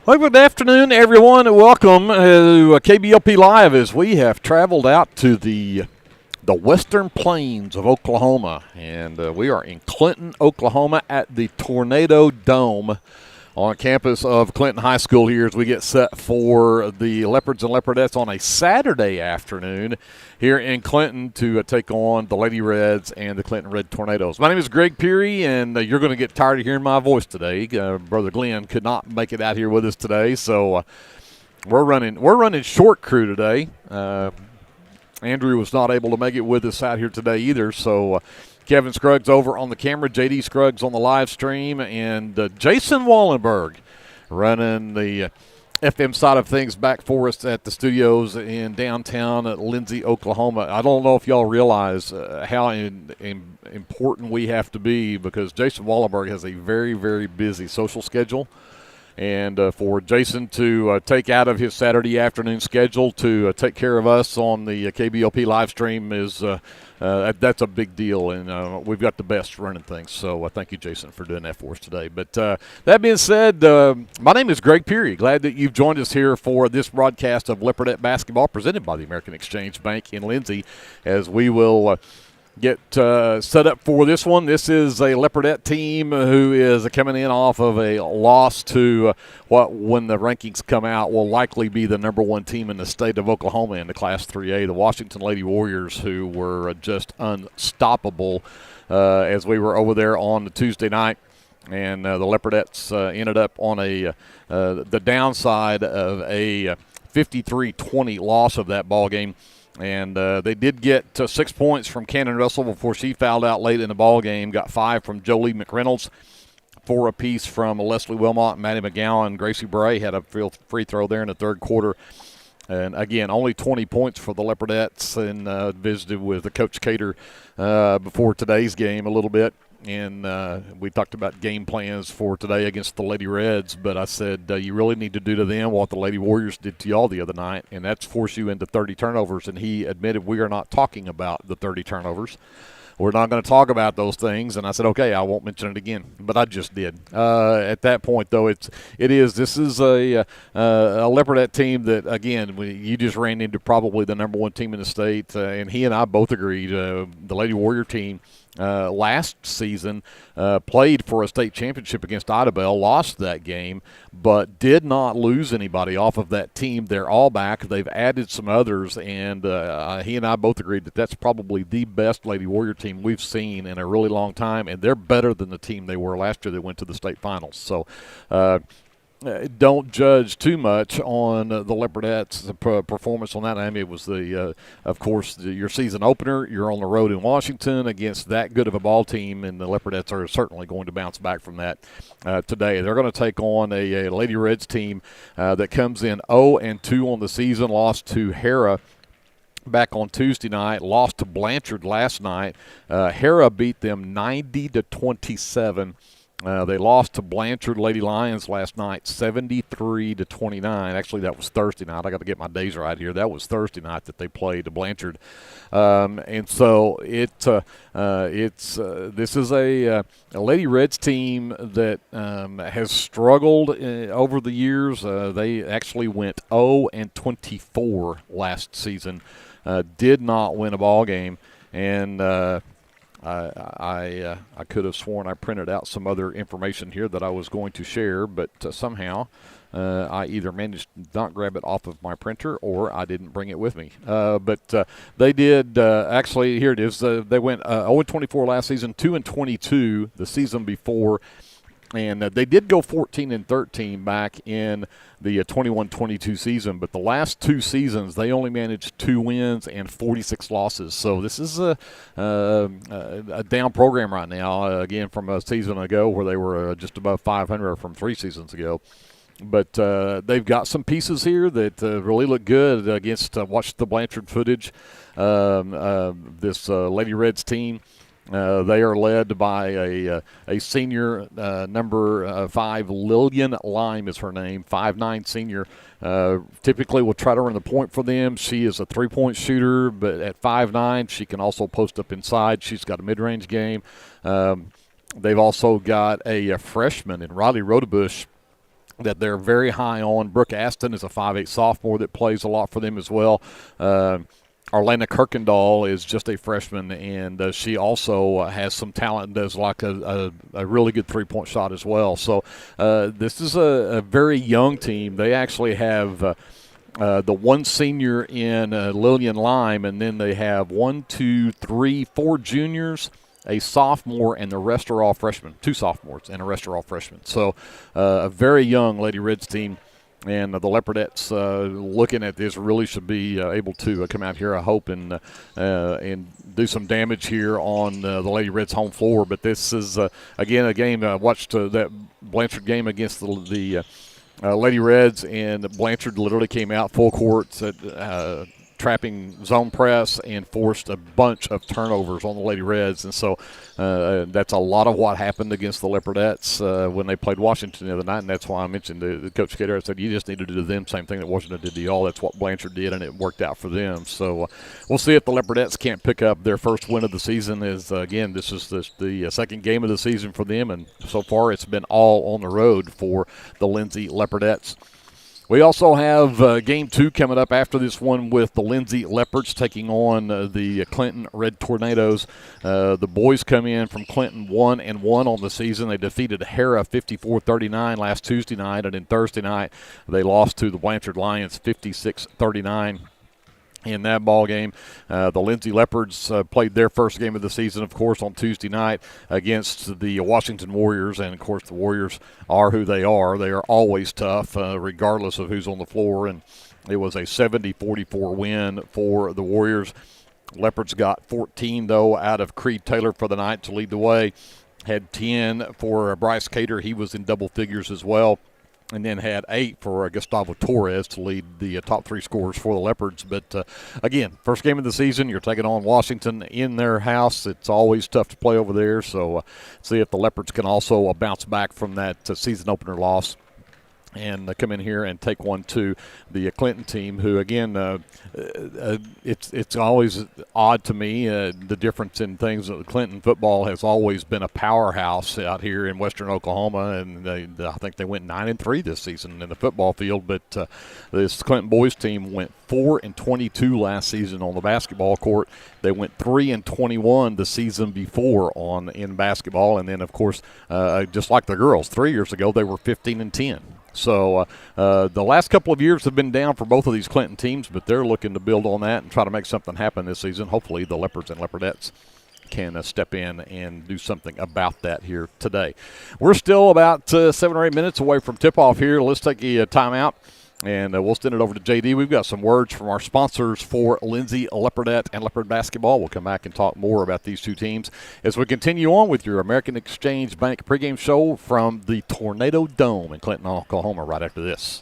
Well, good afternoon, everyone. Welcome to KBLPlive as we have traveled out to the western plains of Oklahoma, and we are in Clinton, Oklahoma at the Tornado Dome on campus of Clinton High School here as we get set for the Leopards and Leopardettes on a Saturday afternoon here in Clinton to take on the Lady Reds and the Clinton Red Tornadoes. My name is Greg Peary, and you're going to get tired of hearing my voice today. Brother Glenn could not make it out here with us today, so we're running short crew today. Andrew was not able to make it with us out here today either, so Kevin Scruggs over on the camera, J.D. Scruggs on the live stream, and Jason Wallenberg running the FM side of things back for us at the studios in downtown Lindsay, Oklahoma. I don't know if y'all realize how important we have to be, because Jason Wallenberg has a very, very busy social schedule. And for Jason to take out of his Saturday afternoon schedule to take care of us on the KBLP live stream is that's a big deal, and we've got the best running things. So thank you, Jason, for doing that for us today. But that being said, my name is Greg Peary. Glad that you've joined us here for this broadcast of Leopardette basketball presented by the American Exchange Bank in Lindsay, as we will get set up for this one. This is a Leopardette team who is coming in off of a loss to what, when the rankings come out, will likely be the number one team in the state of Oklahoma in the Class 3A, the Washington Lady Warriors, who were just unstoppable as we were over there on the Tuesday night. And the Leopardettes ended up on the downside of a 53-20 loss of that ball game. And they did get 6 points from Cannon Russell before she fouled out late in the ball game. Got 5 from Jolie McReynolds, 4 apiece from Leslie Wilmot, Maddie McGowan. Gracie Bray had a free throw there in the third quarter. And, again, only 20 points for the Leopardettes, and visited with Coach Cater before today's game a little bit. And we talked about game plans for today against the Lady Reds, but I said you really need to do to them what the Lady Warriors did to y'all the other night, and that's force you into 30 turnovers. And he admitted, we are not talking about the 30 turnovers. We're not going to talk about those things. And I said, okay, I won't mention it again. But I just did. At that point, though, this is a Leopardette team that, again, you just ran into probably the number one team in the state. And he and I both agreed, the Lady Warrior team last season played for a state championship against Idabel, lost that game, but did not lose anybody off of that team. They're all back. They've added some others, and he and I both agreed that that's probably the best Lady Warrior team we've seen in a really long time, and they're better than the team they were last year that went to the state finals. So don't judge too much on the Leopardettes' performance on that. I mean, it was of course, your season opener. You're on the road in Washington against that good of a ball team, and the Leopardettes are certainly going to bounce back from that today. They're going to take on a Lady Reds team that comes in 0-2 on the season, lost to Hera back on Tuesday night, lost to Blanchard last night. Hera beat them 90-27. They lost to Blanchard Lady Lions last night, 73-29. Actually, that was Thursday night. I got to get my days right here. That was Thursday night that they played to Blanchard, and so this is a Lady Reds team that has struggled over the years. They actually went 0-24 last season. Did not win a ball game, and I could have sworn I printed out some other information here that I was going to share, but somehow I either managed to not grab it off of my printer or I didn't bring it with me. But they did actually. Here it is. They went 0-24 last season, 2-22 the season before. And they did go 14-13 back in the 21-22 season, but the last two seasons they only managed 2 wins and 46 losses. So this is a down program right now. Again, from a season ago where they were just above 500 from 3 seasons ago. But they've got some pieces here that really look good against. Watch the Blanchard footage. This Lady Reds team. They are led by a senior, number 5, Lillian Lime is her name, 5'9" senior. Typically will try to run the point for them. She is a three-point shooter, but at 5'9", she can also post up inside. She's got a mid-range game. They've also got a freshman in Riley Rodebush that they're very high on. Brooke Aston is a 5'8" sophomore that plays a lot for them as well. Arlena Kirkendall is just a freshman, and she also has some talent and does like a really good three-point shot as well. So this is a very young team. They actually have the one senior in Lillian Lime, and then they have 4 juniors, a sophomore, and the rest are all freshmen. 2 sophomores and the rest are all freshmen. So a very young Lady Reds team. And the Leopardettes, looking at this, really should be able to come out here, I hope, and do some damage here on the Lady Reds' home floor. But this is, again, a game. I watched that Blanchard game against the Lady Reds, and Blanchard literally came out full court, trapping zone press, and forced a bunch of turnovers on the Lady Reds. And so that's a lot of what happened against the Leopardettes when they played Washington the other night, and that's why I mentioned the Coach Gator. I said, you just need to do to them same thing that Washington did to y'all. That's what Blanchard did, and it worked out for them. So we'll see if the Leopardettes can't pick up their first win of the season. Again, this is the second game of the season for them, and so far it's been all on the road for the Lindsay Leopardettes. We also have Game 2 coming up after this one with the Lindsay Leopards taking on the Clinton Red Tornadoes. The boys come in from Clinton 1-1 on the season. They defeated Hera 54-39 last Tuesday night, and then Thursday night they lost to the Blanchard Lions 56-39. In that ball game, the Lindsay Leopards played their first game of the season, of course, on Tuesday night against the Washington Warriors. And, of course, the Warriors are who they are. They are always tough, regardless of who's on the floor. And it was a 70-44 win for the Warriors. Leopards got 14, though, out of Creed Taylor for the night to lead the way. Had 10 for Bryce Cater. He was in double figures as well. And then had 8 for Gustavo Torres to lead the top 3 scorers for the Leopards. But, again, first game of the season, you're taking on Washington in their house. It's always tough to play over there. So see if the Leopards can also bounce back from that season opener loss and come in here and take one to the Clinton team, who, again, it's always odd to me, the difference in things. Clinton football has always been a powerhouse out here in western Oklahoma, and I think they went 9-3 this season in the football field. But this Clinton boys team went 4-22 last season on the basketball court. They went 3-21 the season before in basketball, and then, of course, just like the girls, 3 years ago they were 15-10. So the last couple of years have been down for both of these Clinton teams, but they're looking to build on that and try to make something happen this season. Hopefully the Leopards and Leopardettes can step in and do something about that here today. We're still about 7 or 8 minutes away from tip-off here. Let's take a timeout, and we'll send it over to JD. We've got some words from our sponsors for Lindsay Leopardette and Leopard basketball. We'll come back and talk more about these two teams as we continue on with your American Exchange Bank pregame show from the Tornado Dome in Clinton, Oklahoma, right after this.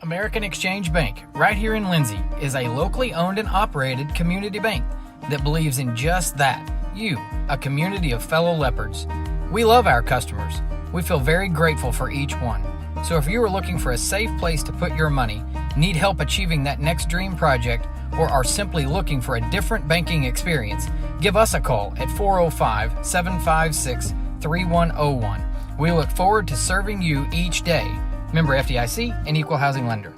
American Exchange Bank, right here in Lindsay, is a locally owned and operated community bank that believes in just that, you, a community of fellow Leopards. We love our customers. We feel very grateful for each one. So if you are looking for a safe place to put your money, need help achieving that next dream project, or are simply looking for a different banking experience, give us a call at 405-756-3101. We look forward to serving you each day. Member FDIC and Equal Housing Lender.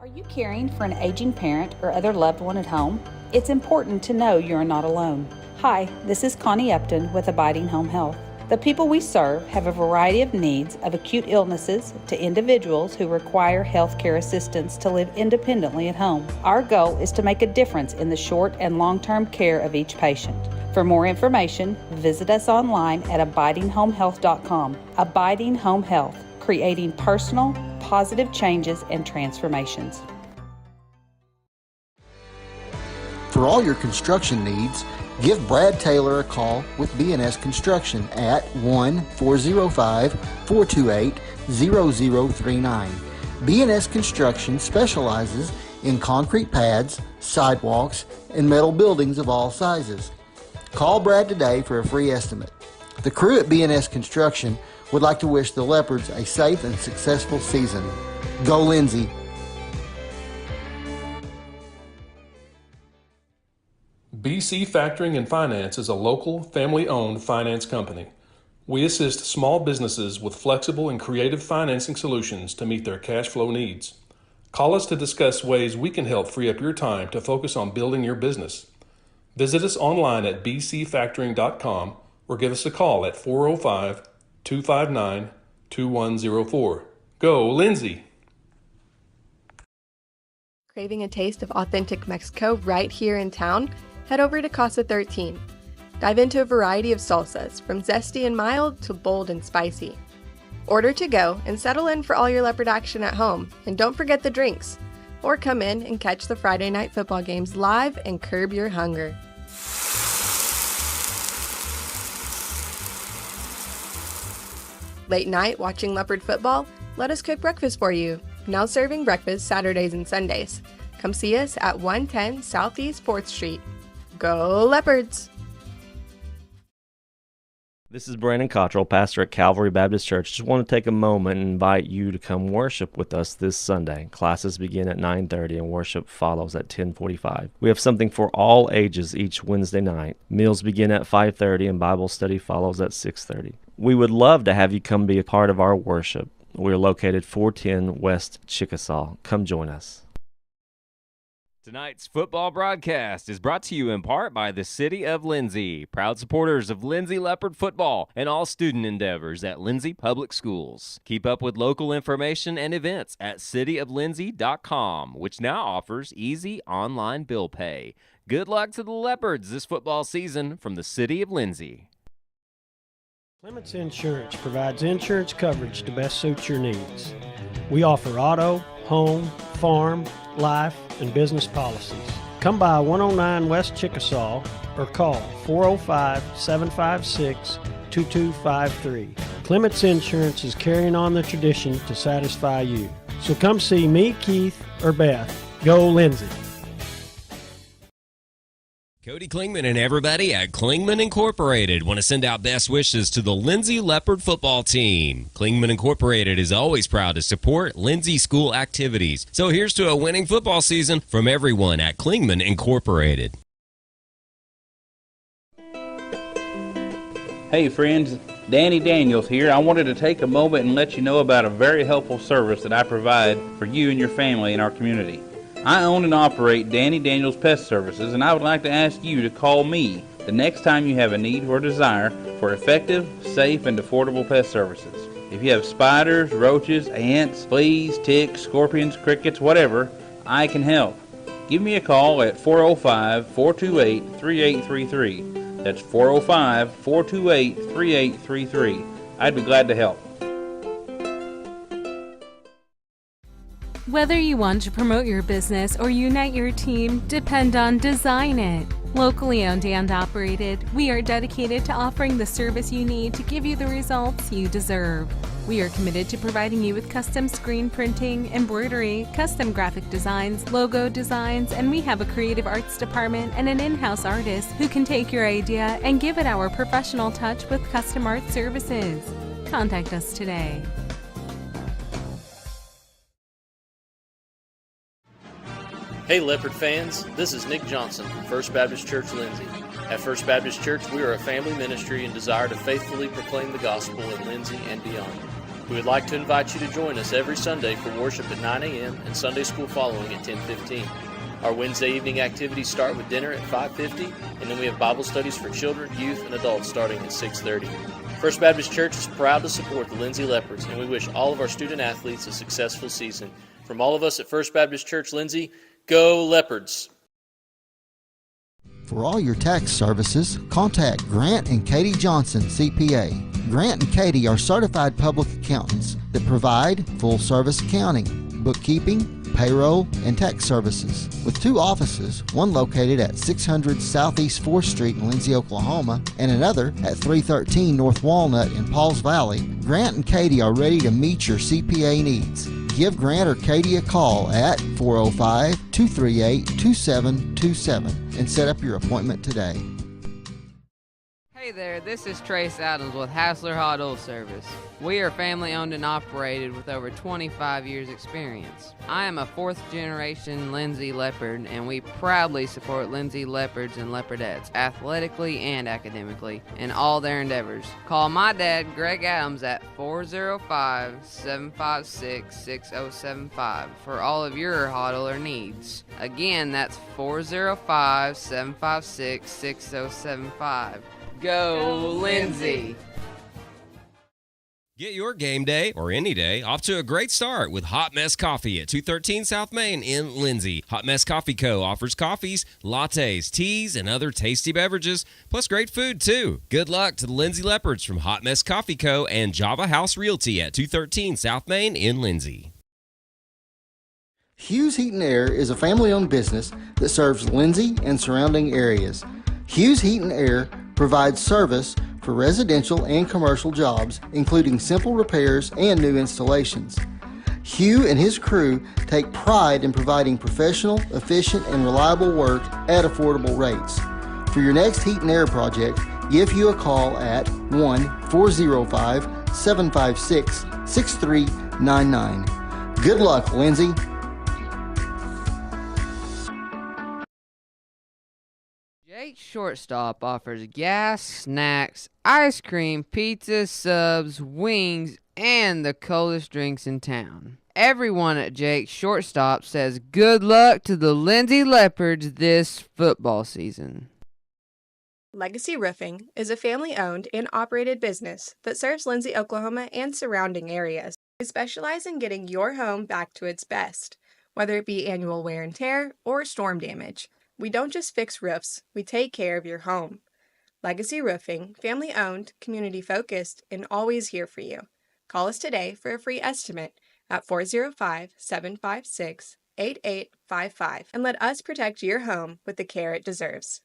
Are you caring for an aging parent or other loved one at home? It's important to know you are not alone. Hi, this is Connie Upton with Abiding Home Health. The people we serve have a variety of needs, of acute illnesses to individuals who require health care assistance to live independently at home. Our goal is to make a difference in the short and long-term care of each patient. For more information, visit us online at abidinghomehealth.com. Abiding Home Health, creating personal, positive changes and transformations. For all your construction needs, give Brad Taylor a call with B&S Construction at 1-405-428-0039. B&S Construction specializes in concrete pads, sidewalks, and metal buildings of all sizes. Call Brad today for a free estimate. The crew at B&S Construction would like to wish the Leopards a safe and successful season. Go Lindsay! BC Factoring and Finance is a local, family-owned finance company. We assist small businesses with flexible and creative financing solutions to meet their cash flow needs. Call us to discuss ways we can help free up your time to focus on building your business. Visit us online at bcfactoring.com or give us a call at 405-259-2104. Go, Lindsay! Craving a taste of authentic Mexico right here in town? Head over to Casa 13. Dive into a variety of salsas, from zesty and mild to bold and spicy. Order to go and settle in for all your leopard action at home, and don't forget the drinks. Or come in and catch the Friday night football games live and curb your hunger. Late night watching leopard football? Let us cook breakfast for you. Now serving breakfast Saturdays and Sundays. Come see us at 110 Southeast 4th Street. Go Leopards! This is Brandon Cottrell, pastor at Calvary Baptist Church. Just want to take a moment and invite you to come worship with us this Sunday. Classes begin at 9:30 and worship follows at 10:45. We have something for all ages each Wednesday night. Meals begin at 5:30 and Bible study follows at 6:30. We would love to have you come be a part of our worship. We're located 410 West Chickasaw. Come join us. Tonight's football broadcast is brought to you in part by the City of Lindsay, proud supporters of Lindsay Leopard football and all student endeavors at Lindsay Public Schools. Keep up with local information and events at cityoflindsay.com, which now offers easy online bill pay. Good luck to the Leopards this football season from the City of Lindsay. Clements Insurance provides insurance coverage to best suit your needs. We offer auto, home, farm, life, and business policies. Come by 109 West Chickasaw or call 405-756-2253. Clements Insurance is carrying on the tradition to satisfy you. So come see me, Keith, or Beth. Go Lindsay. Cody Klingman and everybody at Klingman Incorporated want to send out best wishes to the Lindsay Leopard football team. Klingman Incorporated is always proud to support Lindsay school activities. So here's to a winning football season from everyone at Klingman Incorporated. Hey friends, Danny Daniels here. I wanted to take a moment and let you know about a very helpful service that I provide for you and your family in our community. I own and operate Danny Daniels Pest Services, and I would like to ask you to call me the next time you have a need or desire for effective, safe, and affordable pest services. If you have spiders, roaches, ants, fleas, ticks, scorpions, crickets, whatever, I can help. Give me a call at 405-428-3833. That's 405-428-3833. I'd be glad to help. Whether you want to promote your business or unite your team, depend on Design It. Locally owned and operated, we are dedicated to offering the service you need to give you the results you deserve. We are committed to providing you with custom screen printing, embroidery, custom graphic designs, logo designs, and we have a creative arts department and an in-house artist who can take your idea and give it our professional touch with custom art services. Contact us today. Hey Leopard fans, this is Nick Johnson from First Baptist Church Lindsay. At First Baptist Church, we are a family ministry and desire to faithfully proclaim the gospel in Lindsay and beyond. We would like to invite you to join us every Sunday for worship at 9 a.m. and Sunday school following at 10:15. Our Wednesday evening activities start with dinner at 5:50, and then we have Bible studies for children, youth, and adults starting at 6:30. First Baptist Church is proud to support the Lindsay Leopards, and we wish all of our student athletes a successful season. From all of us at First Baptist Church Lindsay, go Leopards! For all your tax services, contact Grant and Katie Johnson, CPA. Grant and Katie are certified public accountants that provide full-service accounting, bookkeeping, payroll, and tax services. With 2 offices, one located at 600 Southeast 4th Street in Lindsay, Oklahoma, and another at 313 North Walnut in Pauls Valley, Grant and Katie are ready to meet your CPA needs. Give Grant or Katie a call at 405-238-2727 and set up your appointment today. Hey, Hey there, this is Trace Adams with Hassler Hot Oil Service. We are family owned and operated with over 25 years experience. I am a fourth generation Lindsay Leopard, and we proudly support Lindsay Leopards and Leopardettes athletically and academically in all their endeavors. Call my dad, Greg Adams, at 405-756-6075 for all of your hot oiler needs. Again, that's 405-756-6075. Go, Lindsay! Get your game day, or any day, off to a great start with Hot Mess Coffee at 213 South Main in Lindsay. Hot Mess Coffee Co. offers coffees, lattes, teas, and other tasty beverages, plus great food, too. Good luck to the Lindsay Leopards from Hot Mess Coffee Co. and Java House Realty at 213 South Main in Lindsay. Hughes Heat and Air is a family-owned business that serves Lindsay and surrounding areas. Hughes Heat and Air provides service for residential and commercial jobs, including simple repairs and new installations. Hugh and his crew take pride in providing professional, efficient, and reliable work at affordable rates. For your next heat and air project, give Hugh a call at 1-405-756-6399. Good luck, Lindsay. Jake's Shortstop offers gas, snacks, ice cream, pizza, subs, wings, and the coldest drinks in town. Everyone at Jake's Shortstop says good luck to the Lindsay Leopards this football season. Legacy Roofing is a family-owned and operated business that serves Lindsay, Oklahoma and surrounding areas. We specialize in getting your home back to its best, whether it be annual wear and tear or storm damage. We don't just fix roofs, we take care of your home. Legacy Roofing, family-owned, community-focused, and always here for you. Call us today for a free estimate at 405-756-8855 and let us protect your home with the care it deserves.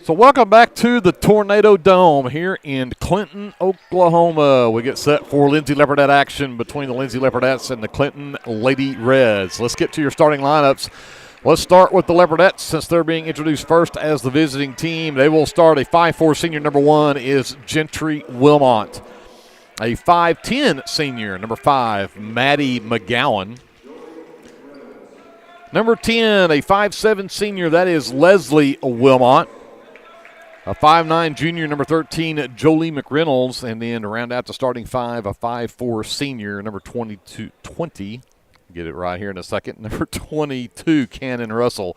So welcome back to the Tornado Dome here in Clinton, Oklahoma. We get set for Lindsay Leopardette action between the Lindsay Leopardettes and the Clinton Lady Reds. Let's get to your starting lineups. Let's start with the Leopardettes since they're being introduced first as the visiting team. They will start a 5'4" senior. Number 1 is Gentry Wilmot. A 5'10" senior. Number 5, Maddie McGowan. Number 10, a 5'7" senior. That is Leslie Wilmot. A 5'9" junior, number 13, Jolie McReynolds. And then to round out the starting 5, a 5'4" senior, number 20. Get it right here in a second. Number 22, Cannon Russell.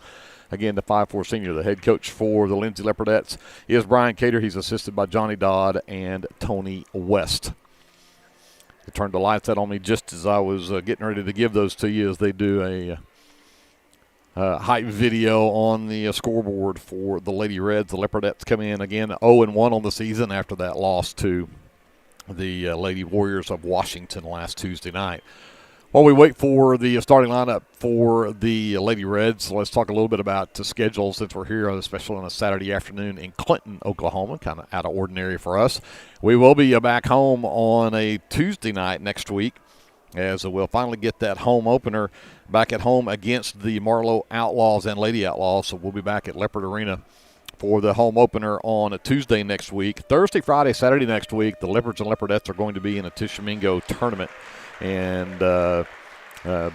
Again, the 5'4" senior. The head coach for the Lindsay Leopardettes is Brian Cater. He's assisted by Johnny Dodd and Tony West. They turned the lights out on me just as I was getting ready to give those to you as they do a hype video on the scoreboard for the Lady Reds. The Leopardettes come in again 0-1 on the season after that loss to the Lady Warriors of Washington last Tuesday night. While we wait for the starting lineup for the Lady Reds, let's talk a little bit about the schedule since we're here, especially on a Saturday afternoon in Clinton, Oklahoma, kind of out of ordinary for us. We will be back home on a Tuesday night next week as we'll finally get that home opener back at home against the Marlowe Outlaws and Lady Outlaws. So we'll be back at Leopard Arena for the home opener on a Tuesday next week. Thursday, Friday, Saturday next week, the Leopards and Leopardettes are going to be in a Tishomingo tournament. And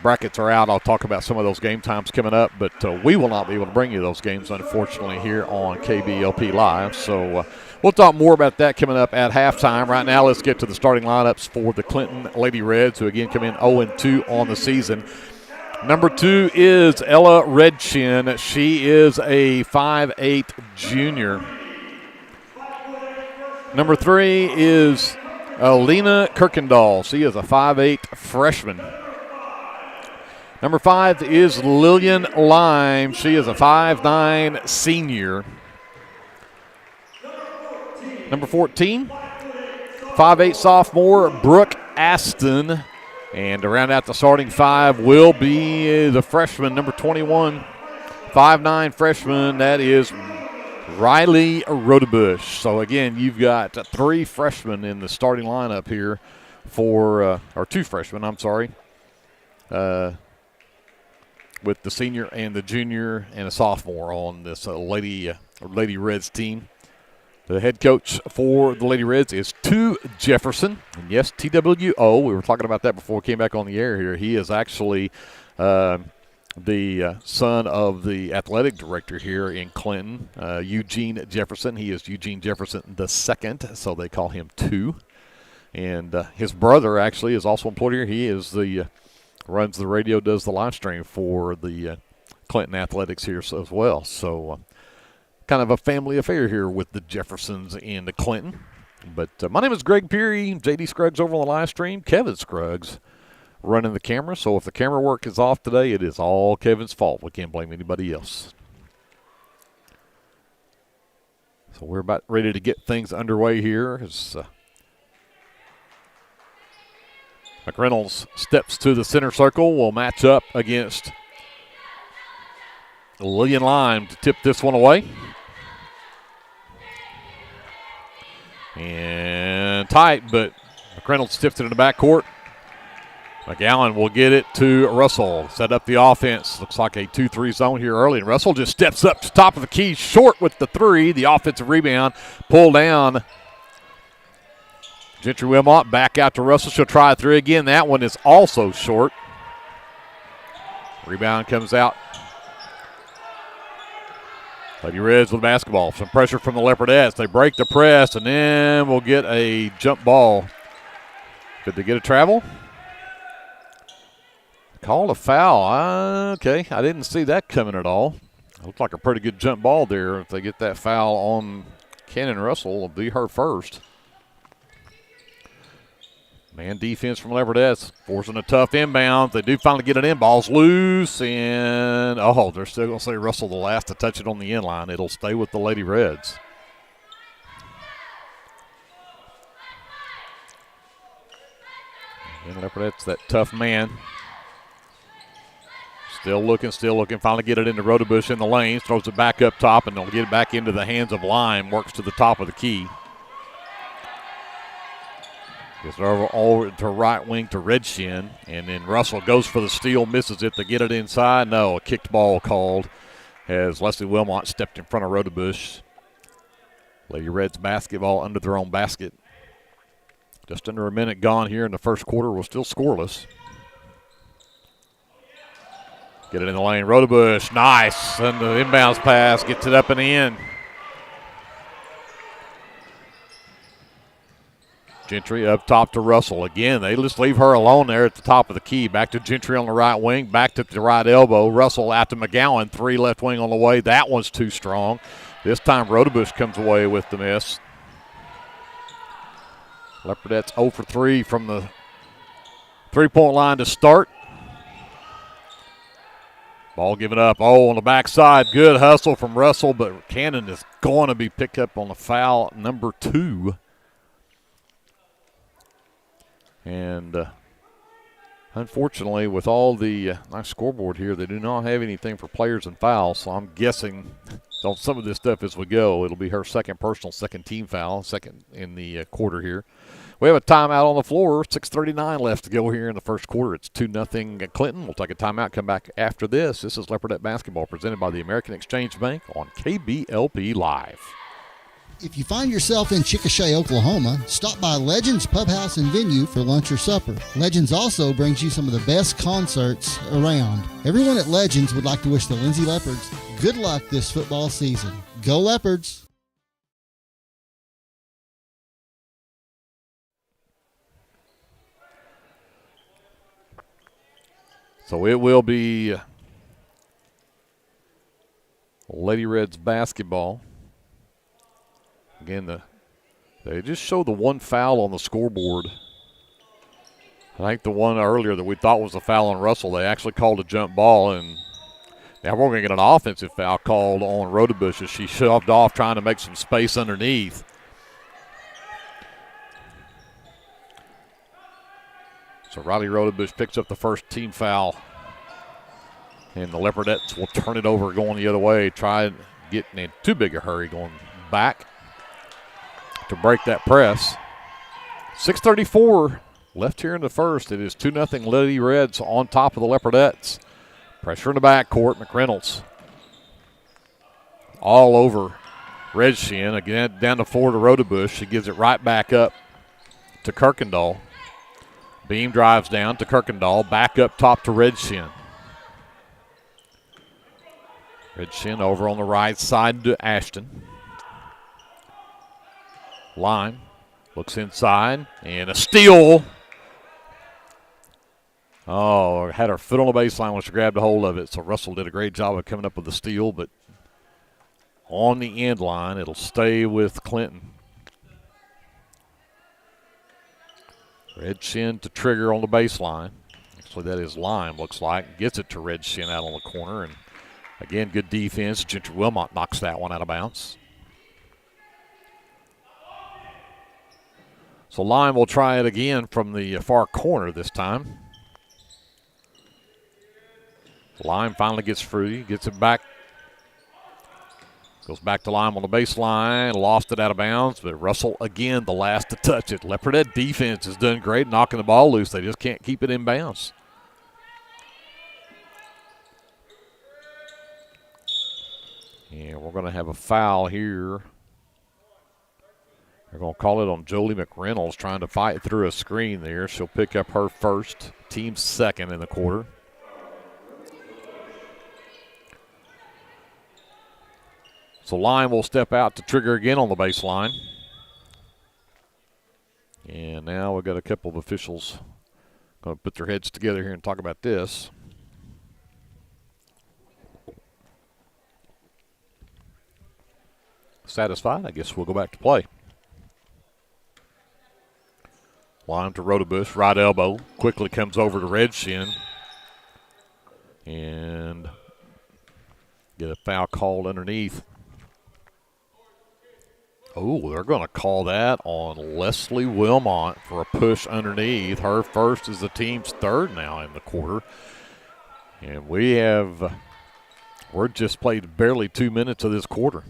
brackets are out. I'll talk about some of those game times coming up, but we will not be able to bring you those games, unfortunately, here on KBLP Live. So we'll talk more about that coming up at halftime. Right now, let's get to the starting lineups for the Clinton Lady Reds, who again come in 0-2 on the season. Number 2 is Ella Redchin. She is a 5'8" junior. Number 3 is Alina Kirkendall. She is a 5'8" freshman. Number 5 is Lillian Lime. She is a 5'9" senior. Number 14, 5'8" sophomore Brooke Aston. And to round out the starting 5 will be the freshman, number 21, 5'9" freshman. That is Riley Rodebush. So, again, you've got 3 freshmen in the starting lineup here for or 2 freshmen, I'm sorry. with the senior and the junior and a sophomore on this Lady Reds team. The head coach for the Lady Reds is Tu Jefferson. And yes, TWO. We were talking about that before we came back on the air here. He is actually the son of the athletic director here in Clinton, Eugene Jefferson. He is Eugene Jefferson II, so they call him Tu. And his brother actually is also employed here. He is runs the radio, does the live stream for the Clinton Athletics here as well. So kind of a family affair here with the Jeffersons in the Clinton. But my name is Greg Peary. J.D. Scruggs over on the live stream. Kevin Scruggs running the camera. So if the camera work is off today, it is all Kevin's fault. We can't blame anybody else. So we're about ready to get things underway here. As McReynolds steps to the center circle, will match up against Lillian Lime to tip this one away. And tight, but McReynolds tips it in the backcourt. McGowan will get it to Russell. Set up the offense. Looks like a 2-3 zone here early. And Russell just steps up to top of the key, short with the three. The offensive rebound, pulled down. Gentry Wilmot back out to Russell. She'll try a three again. That one is also short. Rebound comes out. Lady Reds with basketball. Some pressure from the Leopardettes. They break the press, and then we'll get a jump ball. Did they get a travel? Called a foul. Okay, I didn't see that coming at all. Looked like a pretty good jump ball there. If they get that foul on Cannon Russell, it'll be her first. Man defense from Leopardettes, forcing a tough inbound. They do finally get it in. Ball's loose, and they're still going to say Russell the last to touch it on the inline. It'll stay with the Lady Reds. And Leopardettes, that tough man. Still looking. Finally get it into Rodebush in the lane. Throws it back up top, and they'll get it back into the hands of Lime. Works to the top of the key. Gets it over to right wing to Redshin, and then Russell goes for the steal, misses it to get it inside. No, a kicked ball called as Leslie Wilmot stepped in front of Rodebush. Lady Reds basketball under their own basket. Just under a minute gone here in the first quarter. We're still scoreless. Get it in the lane. Rodebush, nice. And the inbounds pass gets it up and in. Gentry up top to Russell. Again, they just leave her alone there at the top of the key. Back to Gentry on the right wing. Back to the right elbow. Russell out to McGowan. Three left wing on the way. That one's too strong. This time Rodebush comes away with the miss. Leopardettes 0 for 3 from the three-point line to start. Ball given up. On the backside. Good hustle from Russell, but Cannon is going to be picked up on the foul number 2. And unfortunately, with all the nice scoreboard here, they do not have anything for players and fouls. So I'm guessing on some of this stuff as we go, it'll be her second personal, second team foul, second in the quarter here. We have a timeout on the floor. 6:39 left to go here in the first quarter. It's 2-0 at Clinton. We'll take a timeout, come back after this. This is Leopardette Basketball presented by the American Exchange Bank on KBLP Live. If you find yourself in Chickasha, Oklahoma, stop by Legends Pub House and Venue for lunch or supper. Legends also brings you some of the best concerts around. Everyone at Legends would like to wish the Lindsay Leopards good luck this football season. Go Leopards! So it will be Lady Reds basketball. Again, they just showed the one foul on the scoreboard. I think the one earlier that we thought was a foul on Russell, they actually called a jump ball, and now we're going to get an offensive foul called on Rodebush as she shoved off trying to make some space underneath. So Riley Rodebush picks up the first team foul, and the Leopardettes will turn it over going the other way, try getting in too big a hurry going back to break that press. 6:34 left here in the first. It is 2-0 Lady Reds on top of the Leopardettes. Pressure in the backcourt. McReynolds all over Redshin. Again, down the floor to Rodebush. She gives it right back up to Kirkendall. Beam drives down to Kirkendall. Back up top to Redshin. Redshin over on the right side to Ashton. Lime looks inside, and a steal. Oh, had her foot on the baseline when she grabbed a hold of it, so Russell did a great job of coming up with the steal, but on the end line, it'll stay with Clinton. Redshin to Trigger on the baseline. Actually, that is Lime, looks like. Gets it to Redshin out on the corner, and again, good defense. Gentry Wilmot knocks that one out of bounds. So Lime will try it again from the far corner this time. Lime finally gets free, gets it back. Goes back to Lime on the baseline, lost it out of bounds, but Russell again the last to touch it. Leopardette defense has done great knocking the ball loose. They just can't keep it in bounds. And we're going to have a foul here. They're going to call it on Jolie McReynolds, trying to fight through a screen there. She'll pick up her first, team's second in the quarter. So Lime will step out to Trigger again on the baseline. And now we've got a couple of officials going to put their heads together here and talk about this. Satisfied, I guess we'll go back to play. Lime to Rodebush, right elbow. Quickly comes over to Redshin. And get a foul called underneath. Oh, they're going to call that on Leslie Wilmot for a push underneath. Her first is the team's third now in the quarter. And we're just played barely 2 minutes of this quarter.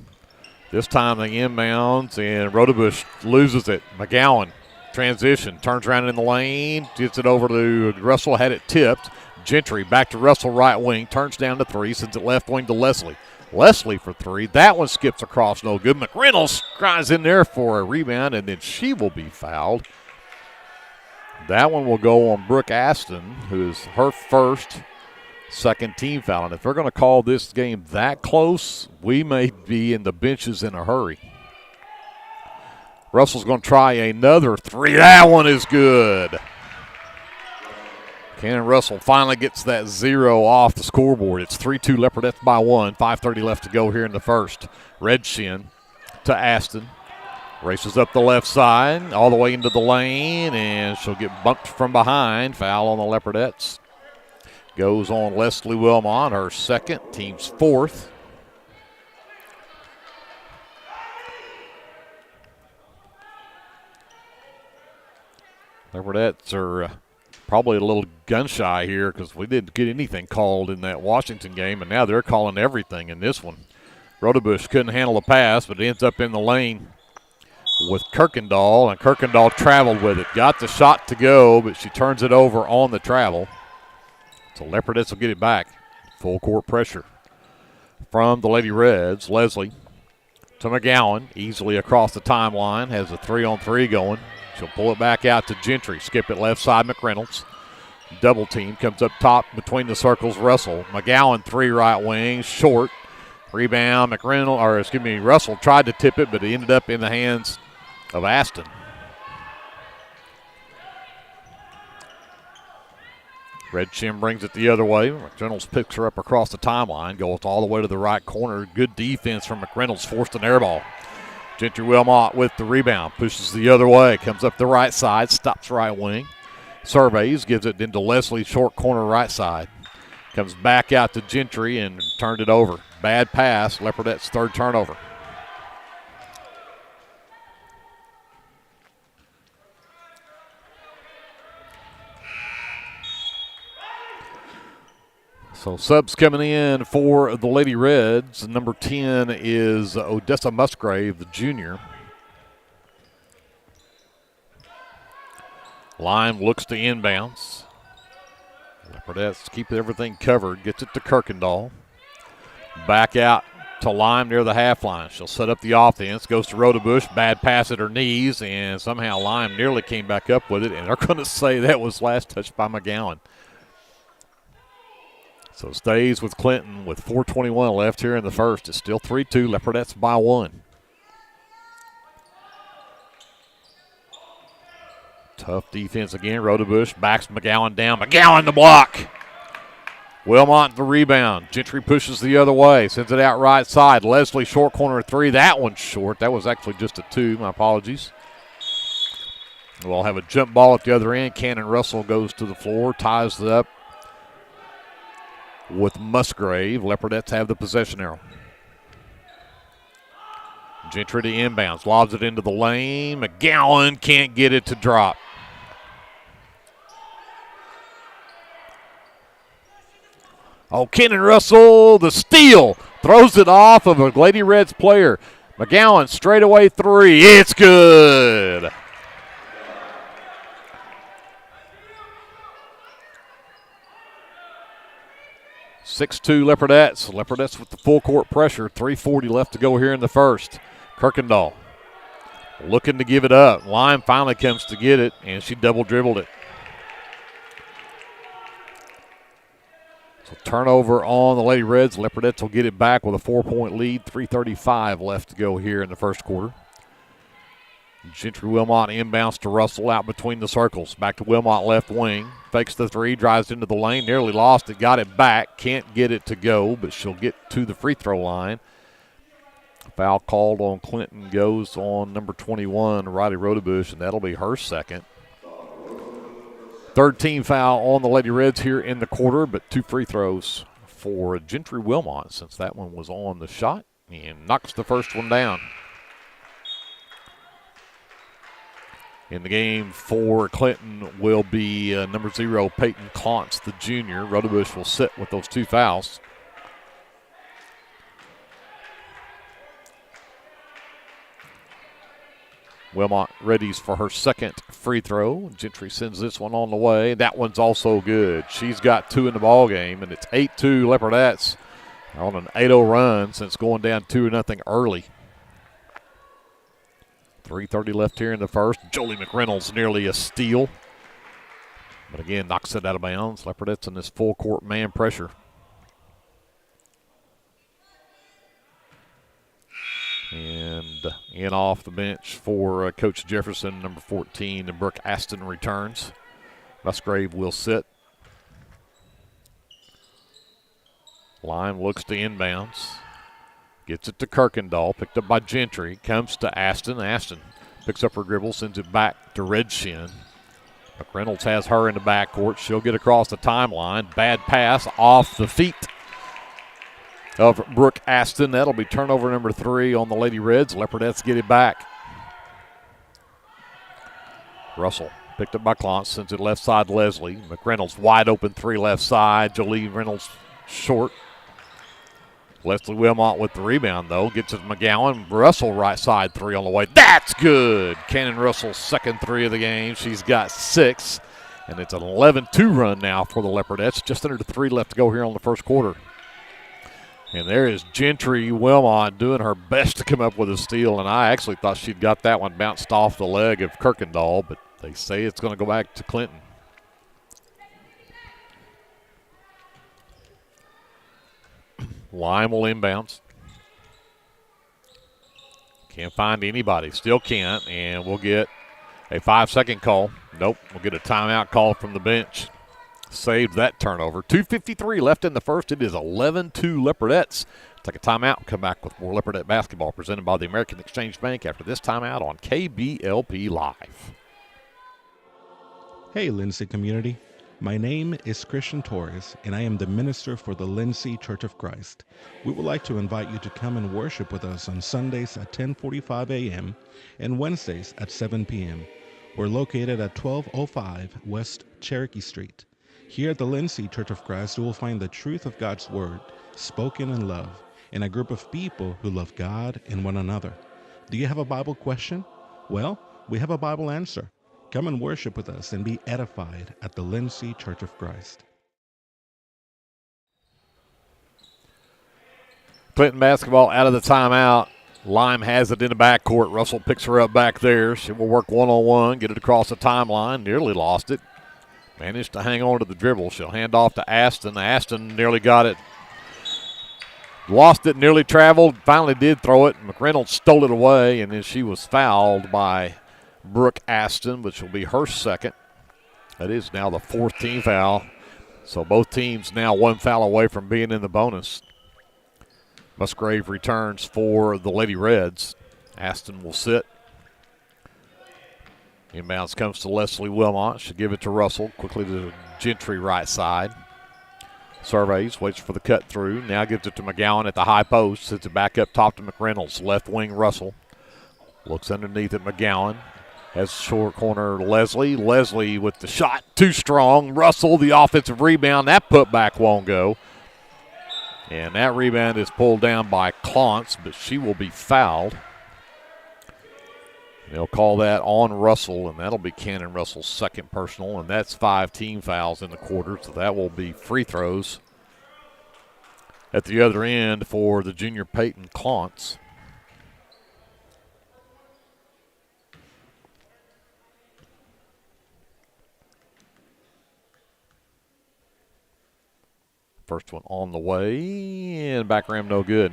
This time the inbounds, and Rodebush loses it. McGowan, transition, turns around in the lane, gets it over to Russell, had it tipped. Gentry back to Russell, right wing, turns down to three, sends it left wing to Leslie. Leslie for three. That one skips across, no good. McReynolds cries in there for a rebound, and then she will be fouled. That one will go on Brooke Aston, who is her first, second team foul. And if they're going to call this game that close, we may be in the benches in a hurry. Russell's going to try another three. That one is good. Cannon Russell finally gets that zero off the scoreboard. It's 3-2 Leopardettes by one. 5:30 left to go here in the first. Redshin to Aston. Races up the left side, all the way into the lane, and she'll get bumped from behind. Foul on the Leopardettes. Goes on Leslie Wilmot, her second, team's fourth. Leopardettes are probably a little gun-shy here because we didn't get anything called in that Washington game, and now they're calling everything in this one. Rodebush couldn't handle the pass, but it ends up in the lane with Kirkendall, and Kirkendall traveled with it. Got the shot to go, but she turns it over on the travel. So Leopardettes will get it back. Full court pressure from the Lady Reds. Leslie to McGowan, easily across the timeline, has a 3-on-3 going. She'll pull it back out to Gentry. Skip it left side, McReynolds. Double team, comes up top between the circles, Russell. McGowan, three right wing, short. Rebound, Russell tried to tip it, but it ended up in the hands of Aston. Redshin brings it the other way. McReynolds picks her up across the timeline, goes all the way to the right corner. Good defense from McReynolds, forced an air ball. Gentry Wilmot with the rebound, pushes the other way, comes up the right side, stops right wing. Surveys, gives it into Leslie, short corner right side. Comes back out to Gentry and turned it over. Bad pass, Leopardette's third turnover. So subs coming in for the Lady Reds. Number 10 is Odessa Musgrave, the junior. Lime looks to inbounds. Leopardettes keep everything covered. Gets it to Kirkendall. Back out to Lime near the half line. She'll set up the offense. Goes to Rodebush. Bad pass at her knees, and somehow Lime nearly came back up with it, and they're going to say that was last touched by McGowan. So stays with Clinton with 4:21 left here in the first. It's still 3-2. Leopardettes by 1. Tough defense again. Rodebush backs McGowan down. McGowan the block. Wilmot the rebound. Gentry pushes the other way. Sends it out right side. Leslie short corner 3. That one's short. That was actually just a 2. My apologies. We'll have a jump ball at the other end. Cannon Russell goes to the floor. Ties it up with Musgrave. Leopardettes have the possession arrow. Gentry to inbounds. Lobs it into the lane. McGowan can't get it to drop. Oh, Cannon Russell, the steal. Throws it off of a Lady Reds player. McGowan straightaway 3. It's good. (6-2) Leopardettes. Leopardettes with the full court pressure. 3:40 left to go here in the first. Kirkendall looking to give it up. Lime finally comes to get it, and she double dribbled it. So turnover on the Lady Reds. Leopardettes will get it back with a 4-point lead. 3:35 left to go here in the first quarter. Gentry Wilmot inbounds to Russell out between the circles. Back to Wilmot left wing. Fakes the 3, drives into the lane. Nearly lost it, got it back. Can't get it to go, but she'll get to the free throw line. Foul called on Clinton goes on number 21, Riley Rodebush, and that'll be her second. Third team foul on the Lady Reds here in the quarter, but 2 free throws for Gentry Wilmot since that one was on the shot and knocks the first one down. In the game for Clinton will be number 0, Peyton Klontz, the junior. Rodebush will sit with those 2 fouls. Wilmot readies for her second free throw. Gentry sends this one on the way. That one's also good. She's got 2 in the ball game, and it's 8-2 Leopardettes on an 8-0 run since going down 2-0 early. 3:30 left here in the first. Jolie McReynolds nearly a steal. But again, knocks it out of bounds. Leopardettes in this full court man pressure. And in off the bench for Coach Jefferson, number 14, and Brooke Aston returns. Musgrave will sit. Lime looks to inbounds. Gets it to Kirkendall, picked up by Gentry. Comes to Aston. Aston picks up her dribble, sends it back to Redshin. McReynolds has her in the backcourt. She'll get across the timeline. Bad pass off the feet of Brooke Aston. That'll be turnover number 3 on the Lady Reds. Leopardettes get it back. Russell picked up by Klontz, sends it left side to Leslie. McReynolds wide open 3 left side. Jolie Reynolds short. Leslie Wilmot with the rebound, though. Gets it to McGowan. Russell right side 3 on the way. That's good. Cannon Russell's second 3 of the game. She's got 6. And it's an 11-2 run now for the Leopardettes. Just under 3 left to go here on the first quarter. And there is Gentry Wilmot doing her best to come up with a steal. And I actually thought she'd got that one bounced off the leg of Kirkendall. But they say it's going to go back to Clinton. Lime will inbounds. Can't find anybody. Still can't. And we'll get a 5-second call. Nope. We'll get a timeout call from the bench. Saved that turnover. 2:53 left in the first. It is 11-2 Leopardettes. Take a timeout. Come back with more Leopardette basketball presented by the American Exchange Bank after this timeout on KBLP Live. Hey, Lindsay community. My name is Christian Torres, and I am the minister for the Lindsay Church of Christ. We would like to invite you to come and worship with us on Sundays at 10:45 a.m. and Wednesdays at 7 p.m. We're located at 1205 West Cherokee Street. Here at the Lindsay Church of Christ, you will find the truth of God's Word, spoken in love, and a group of people who love God and one another. Do you have a Bible question? Well, we have a Bible answer. Come and worship with us and be edified at the Lindsay Church of Christ. Clinton basketball out of the timeout. Lime has it in the backcourt. Russell picks her up back there. She will work one-on-one, get it across the timeline. Nearly lost it. Managed to hang on to the dribble. She'll hand off to Aston. Aston nearly got it. Lost it, nearly traveled. Finally did throw it. McReynolds stole it away, and then she was fouled by Brooke Aston, which will be her second. That is now the fourth team foul. So both teams now one foul away from being in the bonus. Musgrave returns for the Lady Reds. Aston will sit. Inbounds comes to Leslie Wilmot. She'll give it to Russell. Quickly to the Gentry right side. Surveys, waits for the cut through. Now gives it to McGowan at the high post. Sits it back up top to McReynolds. Left wing Russell. Looks underneath at McGowan. Has short corner Leslie. Leslie with the shot. Too strong. Russell, the offensive rebound. That putback won't go. And that rebound is pulled down by Clontz, but she will be fouled. They'll call that on Russell, and that'll be Cannon Russell's second personal, and that's 5 team fouls in the quarter, so that will be free throws at the other end for the junior Peyton Clontz. First one on the way, and back rim no good.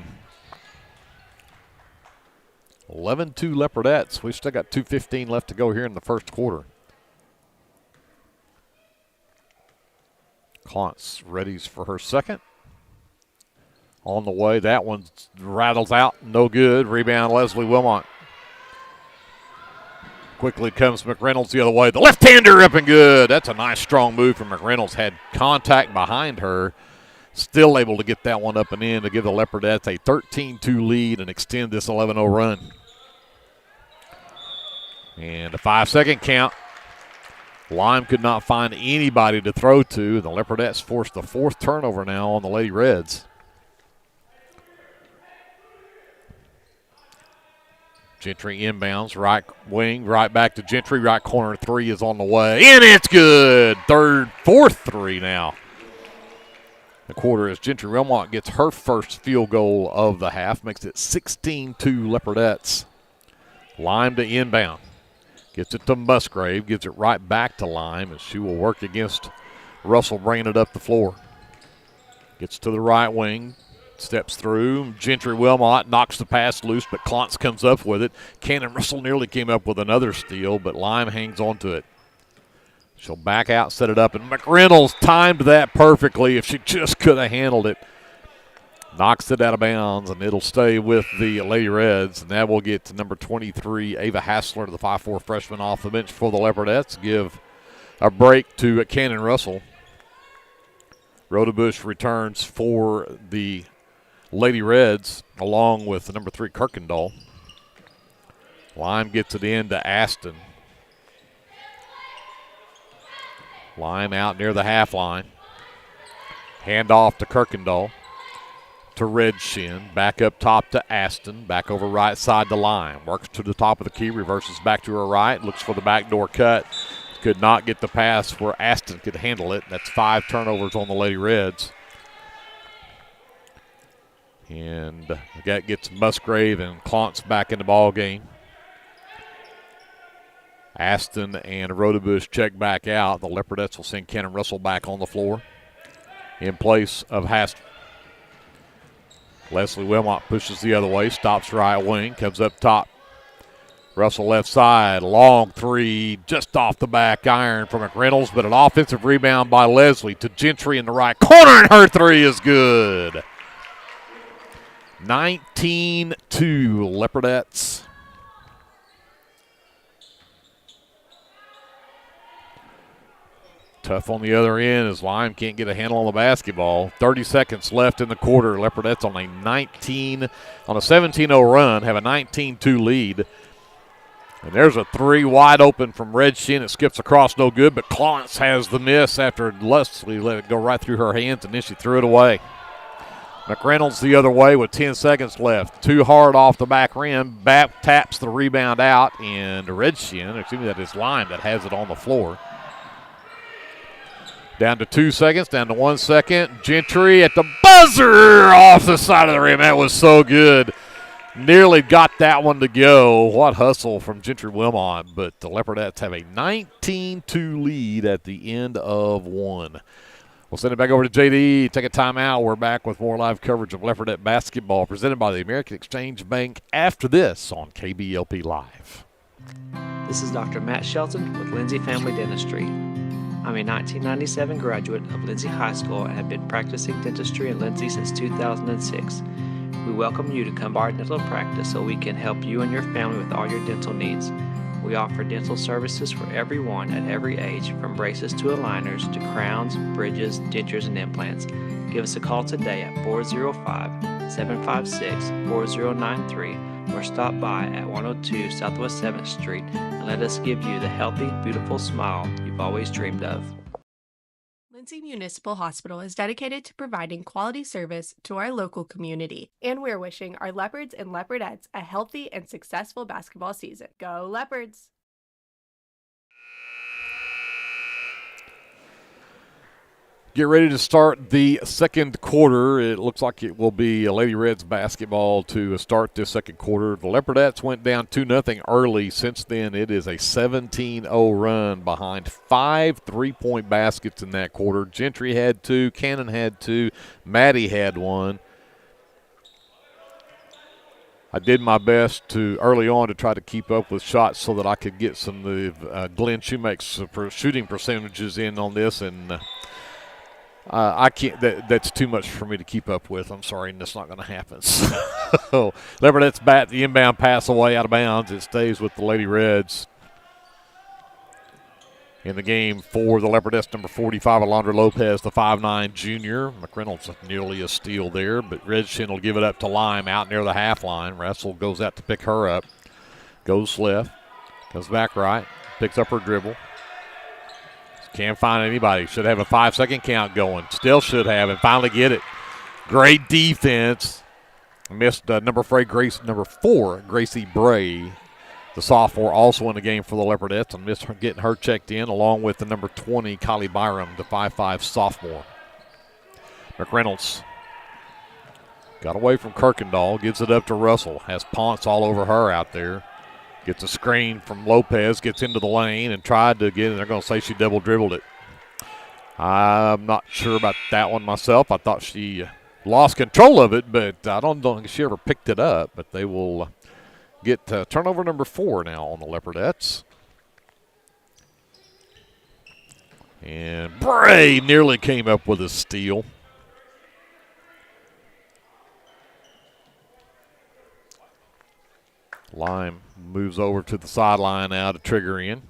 11-2 Leopardettes. We've still got 2:15 left to go here in the first quarter. Clontz readies for her second. On the way, that one rattles out, no good. Rebound, Leslie Wilmot. Quickly comes McReynolds the other way. The left-hander up and good. That's a nice strong move from McReynolds. Had contact behind her. Still able to get that one up and in to give the Leopardettes a 13-2 lead and extend this 11-0 run. And a 5-second count. Lime could not find anybody to throw to. The Leopardettes forced the 4th turnover now on the Lady Reds. Gentry inbounds, right wing, right back to Gentry. Right corner 3 is on the way, and it's good. 4th 3 now. The quarter as Gentry Wilmot gets her first field goal of the half, makes it 16-2 Leopardettes. Lime to inbound. Gets it to Musgrave, gives it right back to Lime as she will work against Russell bringing it up the floor. Gets to the right wing, steps through. Gentry Wilmot knocks the pass loose, but Clontz comes up with it. Cannon Russell nearly came up with another steal, but Lime hangs on to it. She'll back out, set it up, and McReynolds timed that perfectly. If she just could have handled it. Knocks it out of bounds, and it'll stay with the Lady Reds. And that will get to number 23, Ava Hassler, the 5'4 freshman off the bench for the Leopardettes. Give a break to Cannon Russell. Rodebush returns for the Lady Reds, along with the number 3, Kirkendall. Lime gets it in to Aston. Lime out near the half line. Hand off to Kirkendall. To Redshin. Back up top to Aston. Back over right side to Lime. Works to the top of the key. Reverses back to her right. Looks for the backdoor cut. Could not get the pass where Aston could handle it. That's 5 turnovers on the Lady Reds. And that gets Musgrave and Clontz back in the ball game. Aston and Rodebush check back out. The Leopardettes will send Cannon Russell back on the floor in place of Hassler. Leslie Wilmot pushes the other way, stops right wing, comes up top. Russell left side, long 3, just off the back iron from McReynolds, but an offensive rebound by Leslie to Gentry in the right corner, and her 3 is good. 19-2 Leopardettes. Tough on the other end as Lime can't get a handle on the basketball. 30 seconds left in the quarter. Leopardettes on a 17-0 run, have a 19-2 lead. And there's a 3 wide open from Redshin. It skips across, no good, but Clontz has the miss after Leslie let it go right through her hands, and then she threw it away. McReynolds the other way with 10 seconds left. Too hard off the back rim. Back taps the rebound out, and Redshin, that is Lime that has it on the floor. Down to 2 seconds, down to 1 second. Gentry at the buzzer off the side of the rim. That was so good. Nearly got that one to go. What hustle from Gentry Wilmot, but the Leopardettes have a 19-2 lead at the end of one. We'll send it back over to JD. Take a timeout. We're back with more live coverage of Leopardette basketball presented by the American Exchange Bank after this on KBLP Live. This is Dr. Matt Shelton with Lindsay Family Dentistry. I'm a 1997 graduate of Lindsay High School and have been practicing dentistry in Lindsay since 2006. We welcome you to come by our dental practice so we can help you and your family with all your dental needs. We offer dental services for everyone at every age, from braces to aligners to crowns, bridges, dentures, and implants. Give us a call today at 405-756-4093 or stop by at 102 Southwest 7th Street and let us give you the healthy, beautiful smile you've always dreamed of. Lindsay Municipal Hospital is dedicated to providing quality service to our local community, and we're wishing our Leopards and Leopardettes a healthy and successful basketball season. Go Leopards! Get ready to start the second quarter. It looks like it will be Lady Reds basketball to start this second quarter. The Leopardettes went down 2-0 early. Since then, it is a 17-0 run behind 5 3-point baskets in that quarter. Gentry had 2, Cannon had 2, Maddie had 1. I did my best to early on to try to keep up with shots so that I could get some of Glenn Shoemake's shooting percentages in on this, and I can't. That's too much for me to keep up with. I'm sorry, and that's not going to happen. So, Leopardettes bat the inbound pass away out of bounds. It stays with the Lady Reds. In the game for the Leopardettes, number 45, Alondra Lopez, the 5'9 junior. McReynolds nearly a steal there, but Redshin will give it up to Lime out near the half line. Russell goes out to pick her up. Goes left, comes back right, picks up her dribble. Can't find anybody. Should have a 5-second count going. Still should have, and finally get it. Great defense. Missed number 4, Gracie Bray, the sophomore, also in the game for the Leopardettes, and missed her getting her checked in, along with the number 20, Kylie Byram, the 5'5 sophomore. McReynolds got away from Kirkendall, gives it up to Russell. Has Ponce all over her out there. Gets a screen from Lopez, gets into the lane and tried to get it. They're going to say she double dribbled it. I'm not sure about that one myself. I thought she lost control of it, but I don't think she ever picked it up. But they will get turnover number 4 now on the Leopardettes. And Bray nearly came up with a steal. Lime moves over to the sideline now to trigger in.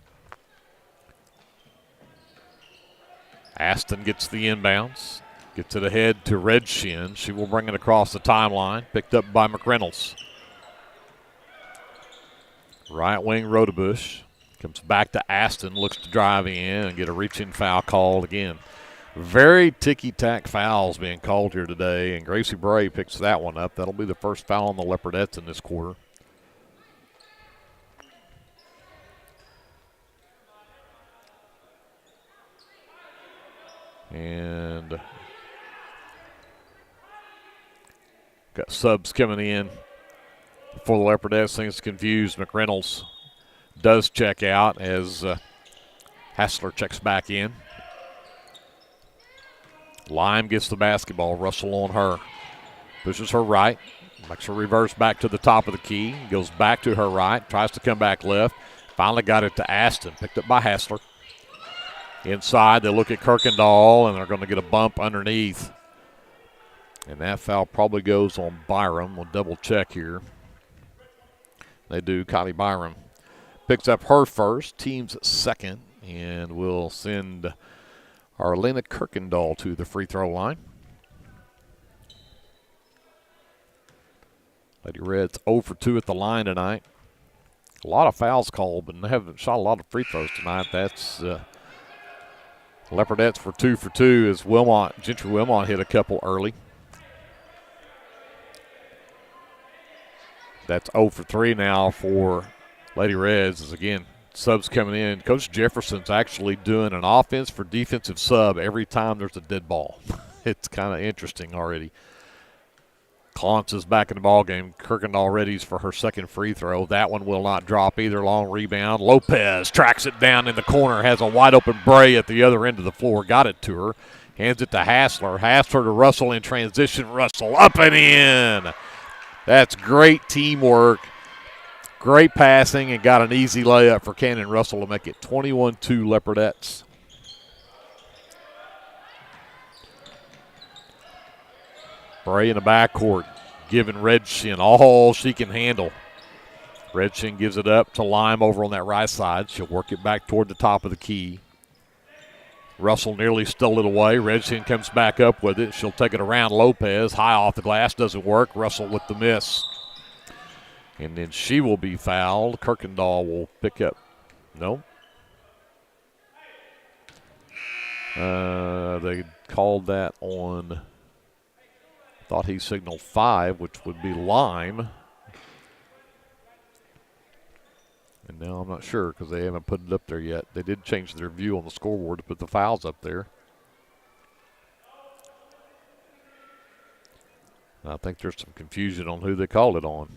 Aston gets the inbounds. Gets it ahead to Redshin. She will bring it across the timeline. Picked up by McReynolds. Right wing Rodebush. Comes back to Aston. Looks to drive in and get a reach-in foul called again. Very ticky-tack fouls being called here today, and Gracie Bray picks that one up. That'll be the first foul on the Leopardettes in this quarter. And got subs coming in for the Leopardettes. Things confused. McReynolds does check out as Hassler checks back in. Lime gets the basketball. Russell on her. Pushes her right. Makes her reverse back to the top of the key. Goes back to her right. Tries to come back left. Finally got it to Aston. Picked up by Hassler. Inside, they look at Kirkendall, and they're going to get a bump underneath. And that foul probably goes on Byram. We'll double check here. They do. Kylie Byram picks up her first, team's second, and we'll send Arlena Kirkendall to the free throw line. Lady Reds 0 for 2 at the line tonight. A lot of fouls called, but they haven't shot a lot of free throws tonight. That's Leopardettes for 2 for 2 as Gentry Wilmot hit a couple early. That's 0 for 3 now for Lady Reds. As again, Subs coming in. Coach Jefferson's actually doing an offense for defensive sub every time there's a dead ball. It's kind of interesting already. Clance is back in the ballgame. Kirkendall readies for her second free throw. That one will not drop either. Long rebound. Lopez tracks it down in the corner. Has a wide open Bray at the other end of the floor. Got it to her. Hands it to Hassler. Hassler to Russell in transition. Russell up and in. That's great teamwork. Great passing, and got an easy layup for Cannon Russell to make it 21-2 Leopardettes. Bray in the backcourt, giving Redshin all she can handle. Redshin gives it up to Lime over on that right side. She'll work it back toward the top of the key. Russell nearly stole it away. Redshin comes back up with it. She'll take it around Lopez. High off the glass, doesn't work. Russell with the miss. And then she will be fouled. Kirkendall will pick up. No. They called that on, thought he signaled 5, which would be Lime. And now I'm not sure because they haven't put it up there yet. They did change their view on the scoreboard to put the fouls up there. I think there's some confusion on who they called it on.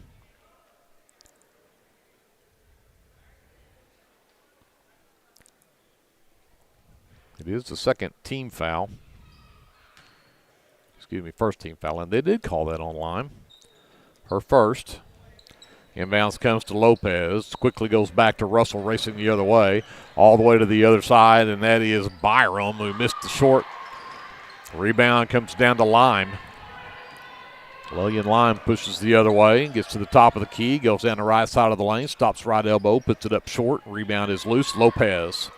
It is the second team foul. Excuse me, first team foul. And they did call that on Lime. Her first. Inbounds comes to Lopez. Quickly goes back to Russell racing the other way. All the way to the other side, and that is Byram who missed the short. Rebound comes down to Lime. Lillian Lime pushes the other way, gets to the top of the key, goes down the right side of the lane, stops right elbow, puts it up short. Rebound is loose. Lopez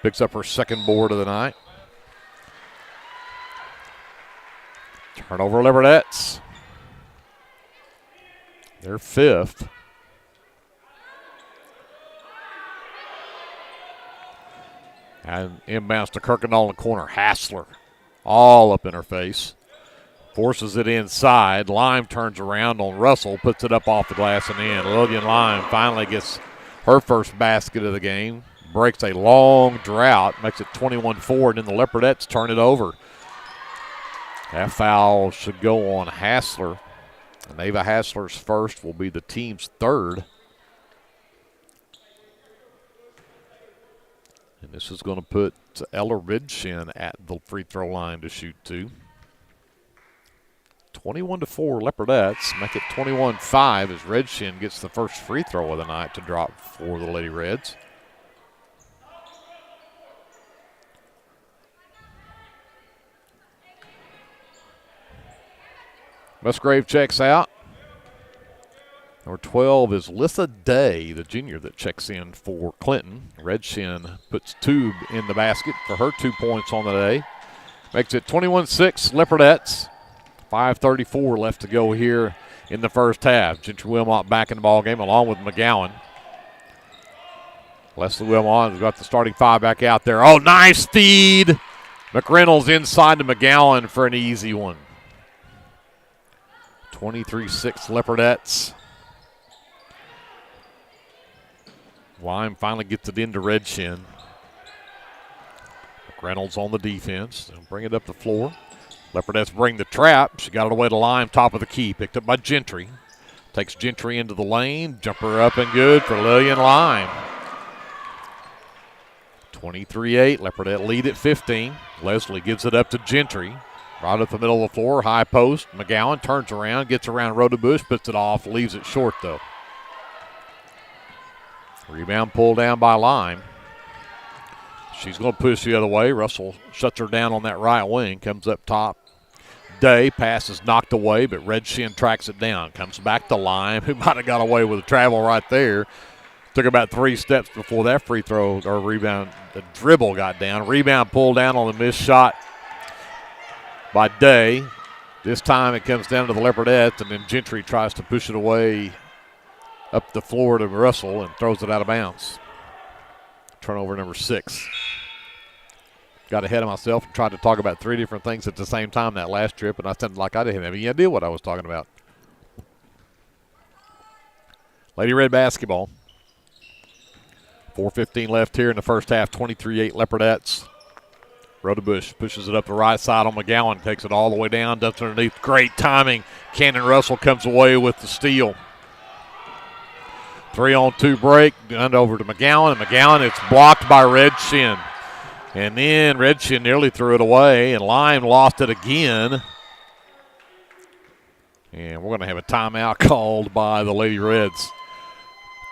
picks up her second board of the night. Turnover Leopardettes. They're fifth. And inbounds to Kirkendall in the corner. Hassler all up in her face. Forces it inside. Lime turns around on Russell, puts it up off the glass and in. Lillian Lime finally gets her first basket of the game. Breaks a long drought, makes it 21-4, and then the Leopardettes turn it over. That foul should go on Hassler. And Ava Hassler's first will be the team's third. And this is going to put Ella Redshin at the free throw line to shoot two. 21-4 Leopardettes. Make it 21-5 as Redshin gets the first free throw of the night to drop for the Lady Reds. Musgrave checks out. Number 12 is Lissa Day, the junior that checks in for Clinton. Redshin puts Tube in the basket for her 2 points on the day. Makes it 21-6 Leopardettes. 5:34 left to go here in the first half. Gentry Wilmot back in the ballgame along with McGowan. Leslie Wilmot has got the starting five back out there. Oh, nice feed. McReynolds inside to McGowan for an easy one. 23-6 Leopardettes. Lime finally gets it into Redshin. McReynolds on the defense. They'll bring it up the floor. Leopardettes bring the trap. She got it away to Lime, top of the key. Picked up by Gentry. Takes Gentry into the lane. Jumper up and good for Lillian Lime. 23-8. Leopardette lead at 15. Leslie gives it up to Gentry. Right up the middle of the floor, high post. McGowan turns around, gets around Rodebush, puts it off, leaves it short though. Rebound pulled down by Lime. She's going to push the other way. Russell shuts her down on that right wing, comes up top. Day, pass is knocked away, but Redshin tracks it down. Comes back to Lime, who might have got away with a travel right there. Took about 3 steps before that free throw or rebound. The dribble got down. Rebound pulled down on the missed shot by Day. This time it comes down to the Leopardettes, and then Gentry tries to push it away up the floor to Russell and throws it out of bounds. Turnover number 6. Got ahead of myself and tried to talk about 3 different things at the same time that last trip, and I sounded like I didn't have any idea what I was talking about. Lady Red basketball. 4:15 left here in the first half, 23-8 Leopardettes. Rodebush pushes it up the right side on McGowan, takes it all the way down, dumps underneath. Great timing. Cannon Russell comes away with the steal. 3-on-2 break, done over to McGowan, and McGowan, it's blocked by Red Shin. And then Red Shin nearly threw it away, and Lime lost it again. And we're going to have a timeout called by the Lady Reds.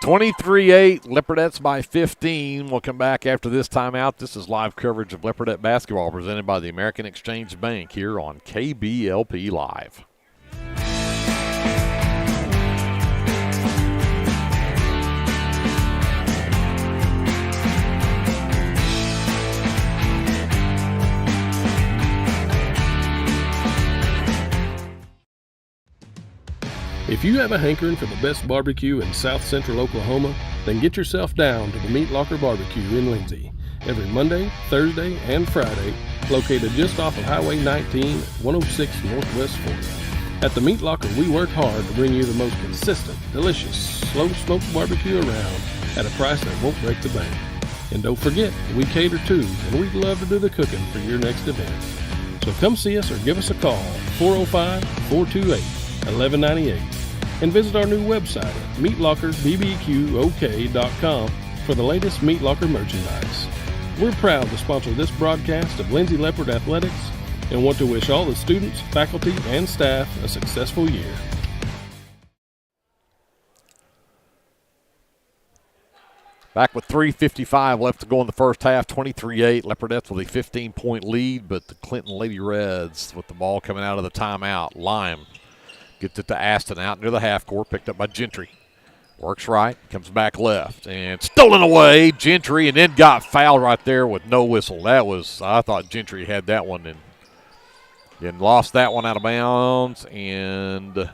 23-8, Leopardettes by 15. We'll come back after this timeout. This is live coverage of Leopardette basketball presented by the American Exchange Bank here on KBLP Live. If you have a hankering for the best barbecue in South Central Oklahoma, then get yourself down to the Meat Locker Barbecue in Lindsay. Every Monday, Thursday, and Friday, located just off of Highway 19, 106 Northwest 4th. At the Meat Locker, we work hard to bring you the most consistent, delicious, slow-smoked barbecue around at a price that won't break the bank. And don't forget, we cater too, and we'd love to do the cooking for your next event. So come see us or give us a call, 405-428-1198. And visit our new website at meatlockerbbqok.com for the latest Meat Locker merchandise. We're proud to sponsor this broadcast of Lindsay Leopard Athletics and want to wish all the students, faculty, and staff a successful year. Back with 3:55 left to go in the first half, 23-8. Leopardettes with a 15-point lead, but the Clinton Lady Reds with the ball coming out of the timeout. Lime gets it to Aston out near the half court, picked up by Gentry. Works right, comes back left, and stolen away, Gentry, and then got fouled right there with no whistle. That was, I thought Gentry had that one and lost that one out of bounds, and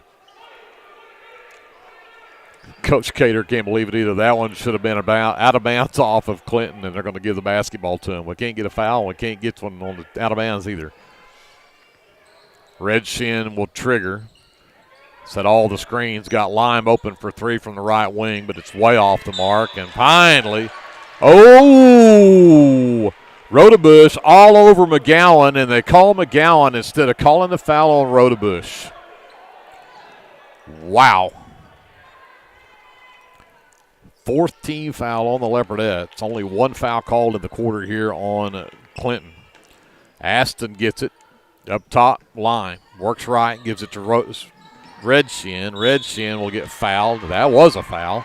Coach Cater can't believe it either. That one should have been about out of bounds off of Clinton, and they're going to give the basketball to him. We can't get a foul, we can't get one on the out of bounds either. Red Shin will trigger. Set all the screens, got Lime open for three from the right wing, but it's way off the mark. And finally, Rodebush all over McGowan, and they call McGowan instead of calling the foul on Rodebush. Wow. Fourth team foul on the Leopardettes. Only one foul called in the quarter here on Clinton. Aston gets it up top, Lime. Works right, gives it to Red Shin. Red Shin will get fouled. That was a foul.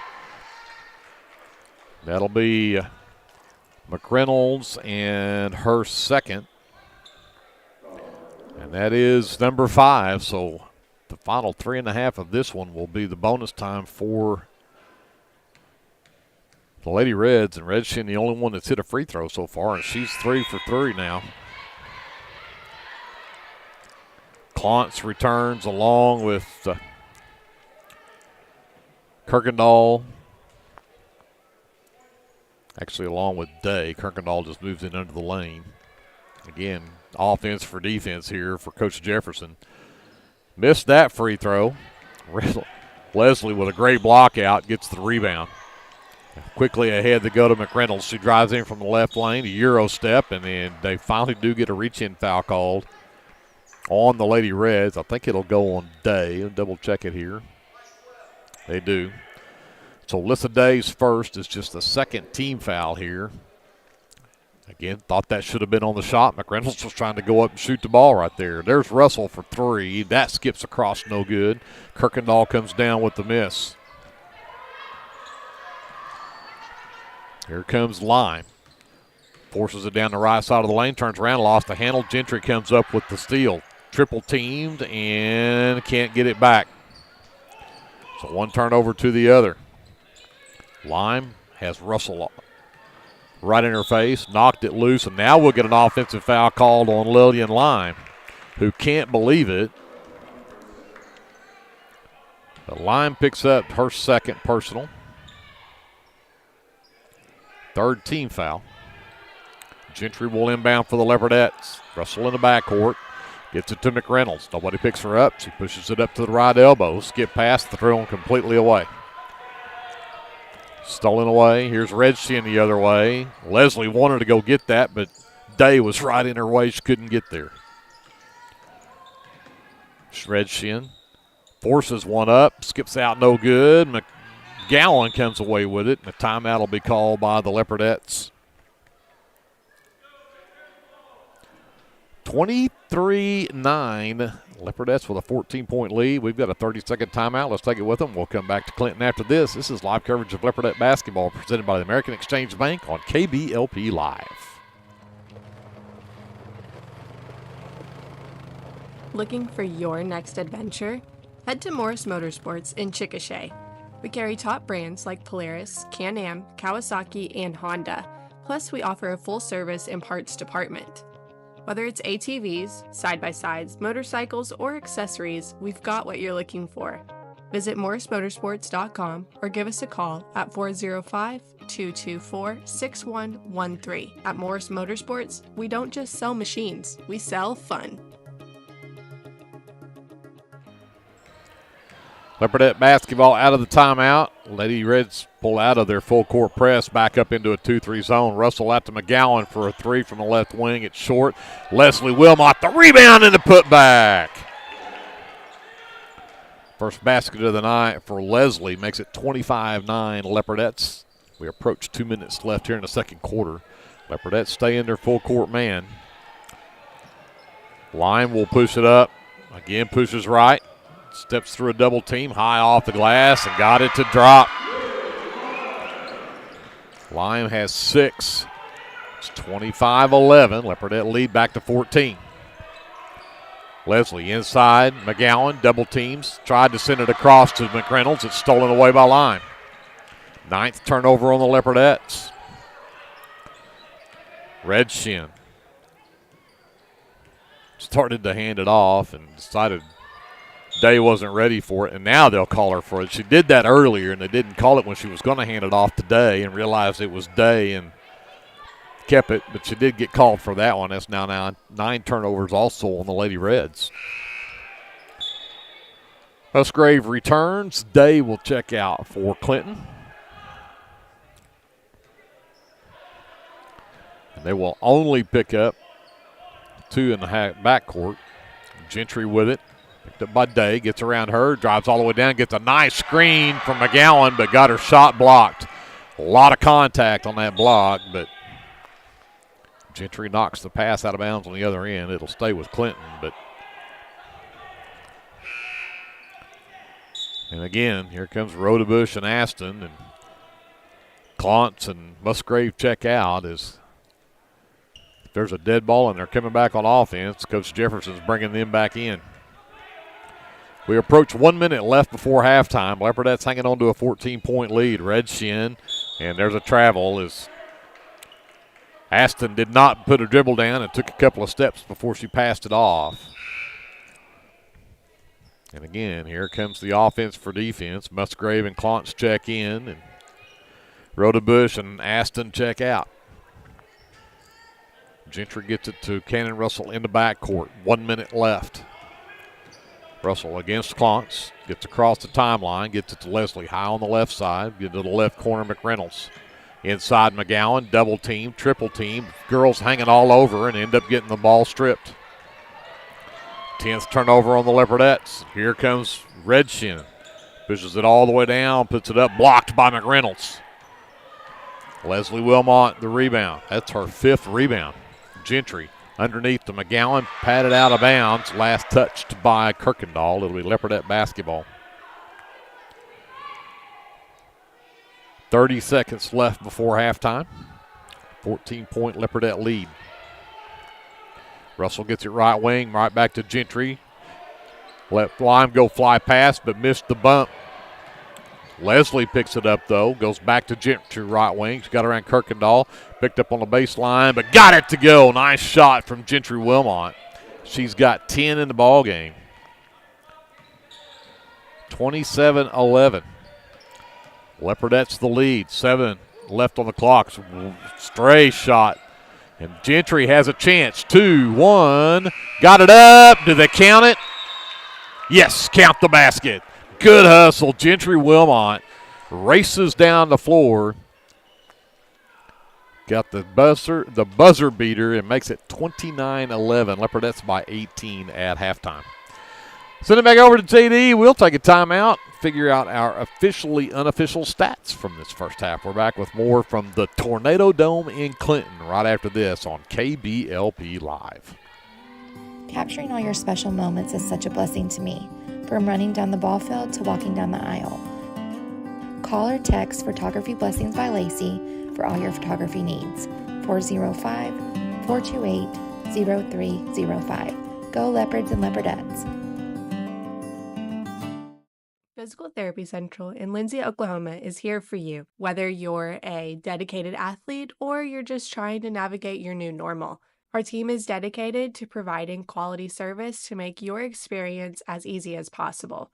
That'll be McReynolds and her second. And that is number 5. So the final 3.5 of this one will be the bonus time for the Lady Reds. And Red Shin, the only one that's hit a free throw so far, and she's 3 for 3 now. Klontz returns along with Kirkendall. Actually, along with Day. Kirkendall just moves in under the lane. Again, offense for defense here for Coach Jefferson. Missed that free throw. Leslie with a great block out gets the rebound. Quickly ahead to go to McReynolds. She drives in from the left lane, a Euro step, and then they finally do get a reach-in foul called on the Lady Reds. I think it'll go on Day. I'll double check it here. They do. So Lissa Day's first is just the second team foul here. Again, thought that should have been on the shot. McReynolds was trying to go up and shoot the ball right there. There's Russell for 3. That skips across, no good. Kirkendall comes down with the miss. Here comes Lime. Forces it down the right side of the lane, turns around, lost the handle. Gentry comes up with the steal. Triple teamed and can't get it back. So one turnover to the other. Lime has Russell right in her face, knocked it loose, and now we'll get an offensive foul called on Lillian Lime, who can't believe it. But Lime picks up her second personal. Third team foul. Gentry will inbound for the Leopardettes. Russell in the backcourt. Gets it to McReynolds. Nobody picks her up. She pushes it up to the right elbow. Skip past, thrown completely away. Stolen away. Here's Redshin the other way. Leslie wanted to go get that, but Day was right in her way. She couldn't get there. Redshin forces one up, skips out, no good. McGowan comes away with it, and a timeout will be called by the Leopardettes. 23-9. Leopardettes with a 14-point lead. We've got a 30-second timeout. Let's take it with them. We'll come back to Clinton after this. This is live coverage of Leopardette basketball presented by the American Exchange Bank on KBLP Live. Looking for your next adventure? Head to Morris Motorsports in Chickasha. We carry top brands like Polaris, Can-Am, Kawasaki, and Honda. Plus, we offer a full-service and parts department. Whether it's ATVs, side-by-sides, motorcycles, or accessories, we've got what you're looking for. Visit morrismotorsports.com or give us a call at 405-224-6113. At Morris Motorsports, we don't just sell machines, we sell fun. Leopardette basketball out of the timeout. Lady Reds pull out of their full court press, back up into a 2-3 zone. Russell out to McGowan for a three from the left wing. It's short. Leslie Wilmot, the rebound and the putback. First basket of the night for Leslie makes it 25-9 Leopardettes. We approach 2 minutes left here in the second quarter. Leopardettes stay in their full court man. Lime will push it up. Again, pushes right. Steps through a double team, high off the glass, and got it to drop. Lime has 6. It's 25-11. Leopardette lead back to 14. Leslie inside. McGowan double teams. Tried to send it across to McReynolds. It's stolen away by Lime. 9th turnover on the Leopardettes. Redshin started to hand it off and decided Day wasn't ready for it, and now they'll call her for it. She did that earlier, and they didn't call it when she was going to hand it off to Day and realized it was Day and kept it, but she did get called for that one. That's now 9 turnovers also on the Lady Reds. Musgrave returns. Day will check out for Clinton. And they will only pick up 2 in the backcourt. Gentry with it. Picked up by Day, gets around her, drives all the way down, gets a nice screen from McGowan, but got her shot blocked. A lot of contact on that block, but Gentry knocks the pass out of bounds on the other end. It'll stay with Clinton, but and again, here comes Rodebush and Aston, and Klontz and Musgrave check out as if there's a dead ball and they're coming back on offense. Coach Jefferson's bringing them back in. We approach 1 minute left before halftime. Leopardettes hanging on to a 14-point lead. Red Shin, and there's a travel as Aston did not put a dribble down and took a couple of steps before she passed it off. And again, here comes the offense for defense. Musgrave and Klontz check in, and Rodebush and Aston check out. Gentry gets it to Cannon Russell in the backcourt. 1 minute left. Russell against Klontz, gets across the timeline, gets it to Leslie, high on the left side, get to the left corner, McReynolds. Inside McGowan, double team, triple team, girls hanging all over and end up getting the ball stripped. 10th turnover on the Leopardettes. Here comes Redshin, pushes it all the way down, puts it up, blocked by McReynolds. Leslie Wilmot, the rebound. That's her 5th rebound. Gentry underneath the McGowan, patted out of bounds. Last touched by Kirkendall. It'll be Leopardette basketball. 30 seconds left before halftime. 14-point Leopardette lead. Russell gets it right wing, right back to Gentry. Let Lime go fly past, but missed the bump. Leslie picks it up, though. Goes back to Gentry right wing. She's got around Kirkendall. Picked up on the baseline, but got it to go. Nice shot from Gentry Wilmot. She's got 10 in the ball game. 27-11. Leopardettes the lead. 7 left on the clock. Stray shot. And Gentry has a chance. 2-1. Got it up. Do they count it? Yes, count the basket. Good hustle. Gentry Wilmot races down the floor. Got the buzzer beater, and makes it 29-11. Leopardettes by 18 at halftime. Send it back over to JD. We'll take a timeout, figure out our officially unofficial stats from this first half. We're back with more from the Tornado Dome in Clinton right after this on KBLP Live. Capturing all your special moments is such a blessing to me, from running down the ball field to walking down the aisle. Call or text Photography Blessings by Lacey for all your photography needs. 405-428-0305. Go Leopards and Leopardettes. Physical Therapy Central in Lindsay, Oklahoma is here for you, whether you're a dedicated athlete or you're just trying to navigate your new normal. Our team is dedicated to providing quality service to make your experience as easy as possible.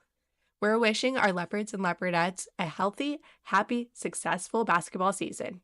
We're wishing our Leopards and Leopardettes a healthy, happy, successful basketball season.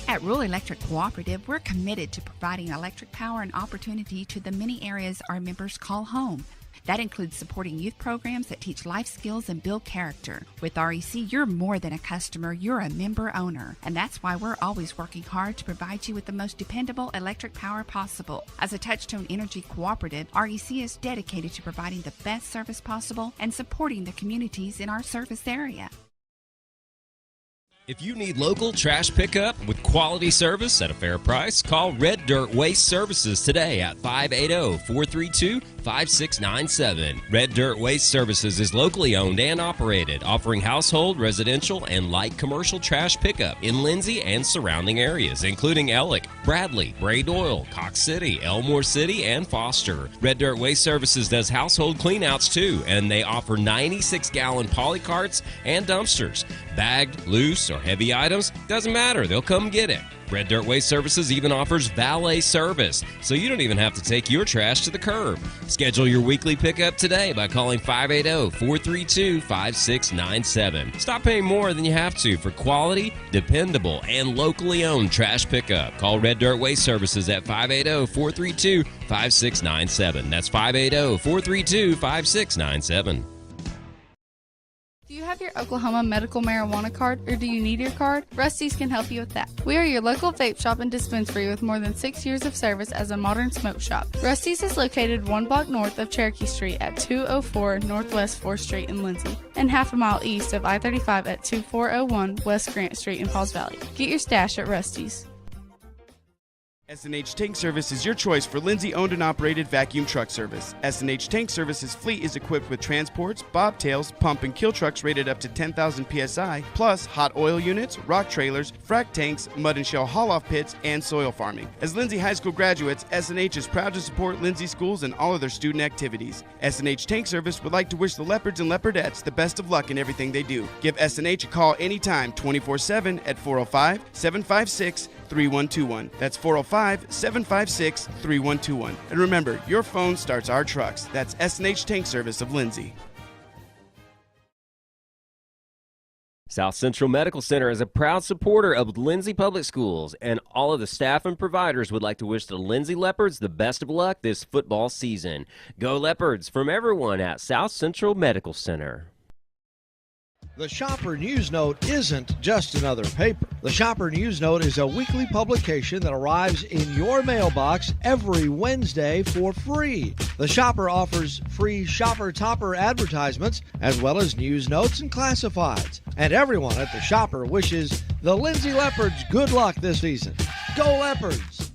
At Rural Electric Cooperative, we're committed to providing electric power and opportunity to the many areas our members call home. That includes supporting youth programs that teach life skills and build character. With REC, you're more than a customer, you're a member owner. And that's why we're always working hard to provide you with the most dependable electric power possible. As a Touchstone Energy Cooperative, REC is dedicated to providing the best service possible and supporting the communities in our service area. If you need local trash pickup with quality service at a fair price, call Red Dirt Waste Services today at 580-432-5697. Red Dirt Waste Services is locally owned and operated, offering household, residential, and light commercial trash pickup in Lindsay and surrounding areas, including Ellick, Bradley, Bray Doyle, Cox City, Elmore City, and Foster. Red Dirt Waste Services does household cleanouts too, and they offer 96-gallon poly carts and dumpsters. Bagged, loose, or heavy items, doesn't matter, they'll come get it. Red Dirt Waste Services even offers valet service, so you don't even have to take your trash to the curb. Schedule your weekly pickup today by calling 580-432-5697. Stop paying more than you have to for quality, dependable, and locally owned trash pickup. Call Red Dirt Waste Services at 580-432-5697. That's 580-432-5697. Do you have your Oklahoma medical marijuana card, or do you need your card? Rusty's can help you with that. We are your local vape shop and dispensary with more than 6 years of service as a modern smoke shop. Rusty's is located 1 block north of Cherokee Street at 204 Northwest 4th Street in Lindsay, and half a mile east of I-35 at 2401 West Grant Street in Pauls Valley. Get your stash at Rusty's. S&H Tank Service is your choice for Lindsay-owned and operated vacuum truck service. S&H Tank Service's fleet is equipped with transports, bobtails, pump and kill trucks rated up to 10,000 PSI, plus hot oil units, rock trailers, frac tanks, mud and shell haul-off pits, and soil farming. As Lindsay High School graduates, S&H is proud to support Lindsay schools and all of their student activities. S&H Tank Service would like to wish the Leopards and Leopardettes the best of luck in everything they do. Give S&H a call anytime, 24/7 at 405-756-3121. That's 405-756-3121. And remember, your phone starts our trucks. That's S&H Tank Service of Lindsay. South Central Medical Center is a proud supporter of Lindsay Public Schools, and all of the staff and providers would like to wish the Lindsay Leopards the best of luck this football season. Go Leopards from everyone at South Central Medical Center. The Shopper News Note isn't just another paper. The Shopper News Note is a weekly publication that arrives in your mailbox every Wednesday for free. The Shopper offers free Shopper Topper advertisements, as well as news notes and classifieds. And everyone at the Shopper wishes the Lindsay Leopards good luck this season. Go Leopards!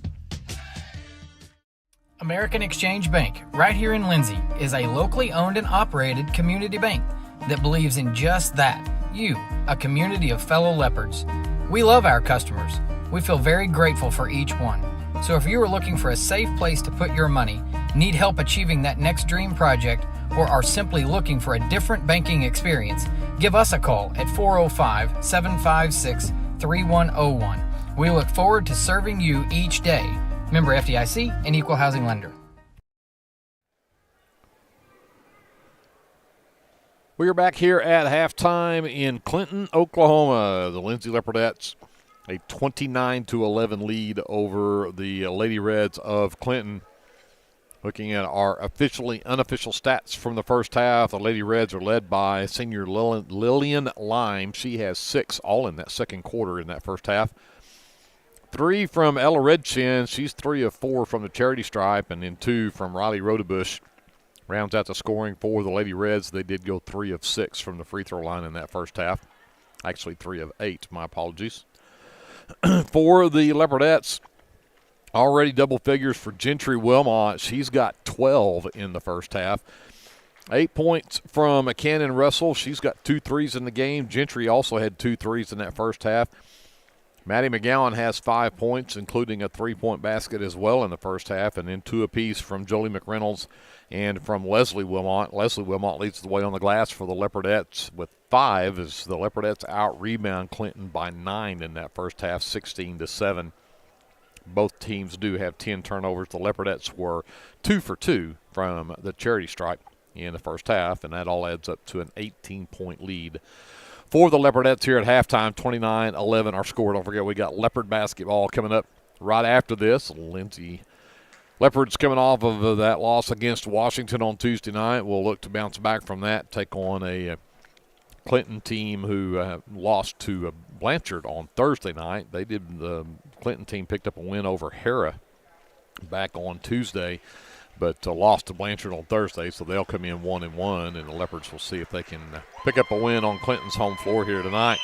American Exchange Bank, right here in Lindsay, is a locally owned and operated community bank that believes in just that, you, a community of fellow Leopards. We love our customers. We feel very grateful for each one. So if you are looking for a safe place to put your money, need help achieving that next dream project, or are simply looking for a different banking experience, give us a call at 405-756-3101. We look forward to serving you each day. Member FDIC and Equal Housing Lender. We are back here at halftime in Clinton, Oklahoma. The Lindsay Leopardettes, a 29-11 lead over the Lady Reds of Clinton. Looking at our unofficial stats from the first half, the Lady Reds are led by senior Lillian Lime. She has 6 all in that second quarter in that first half. 3 from Ella Redchin. She's 3 of 4 from the charity stripe, and then 2 from Riley Rodebush. Rounds out the scoring for the Lady Reds. They did go 3 of 6 from the free throw line in that first half. Actually 3 of 8, my apologies. For the Leopardettes, already double figures for Gentry Wilmot. She's got 12 in the first half. 8 points from Cannon Russell. She's got 2 threes in the game. Gentry also had 2 threes in that first half. Maddie McGowan has 5 points, including a 3-point basket as well in the first half, and then 2 apiece from Jolie McReynolds and from Leslie Wilmot. Leslie Wilmot leads the way on the glass for the Leopardettes with 5 as the Leopardettes out-rebound Clinton by 9 in that first half, 16-7. Both teams do have 10 turnovers. The Leopardettes were 2 for 2 from the charity stripe in the first half, and that all adds up to an 18-point lead for the Leopardettes here at halftime. 29-11 our score. Don't forget we got Leopard basketball coming up right after this. Lindsay Leopards coming off of that loss against Washington on Tuesday night. We'll look to bounce back from that, take on a Clinton team who lost to Blanchard on Thursday night. The Clinton team picked up a win over Hera back on Tuesday, but lost to Blanchard on Thursday, so they'll come in 1-1, and the Leopards will see if they can pick up a win on Clinton's home floor here tonight.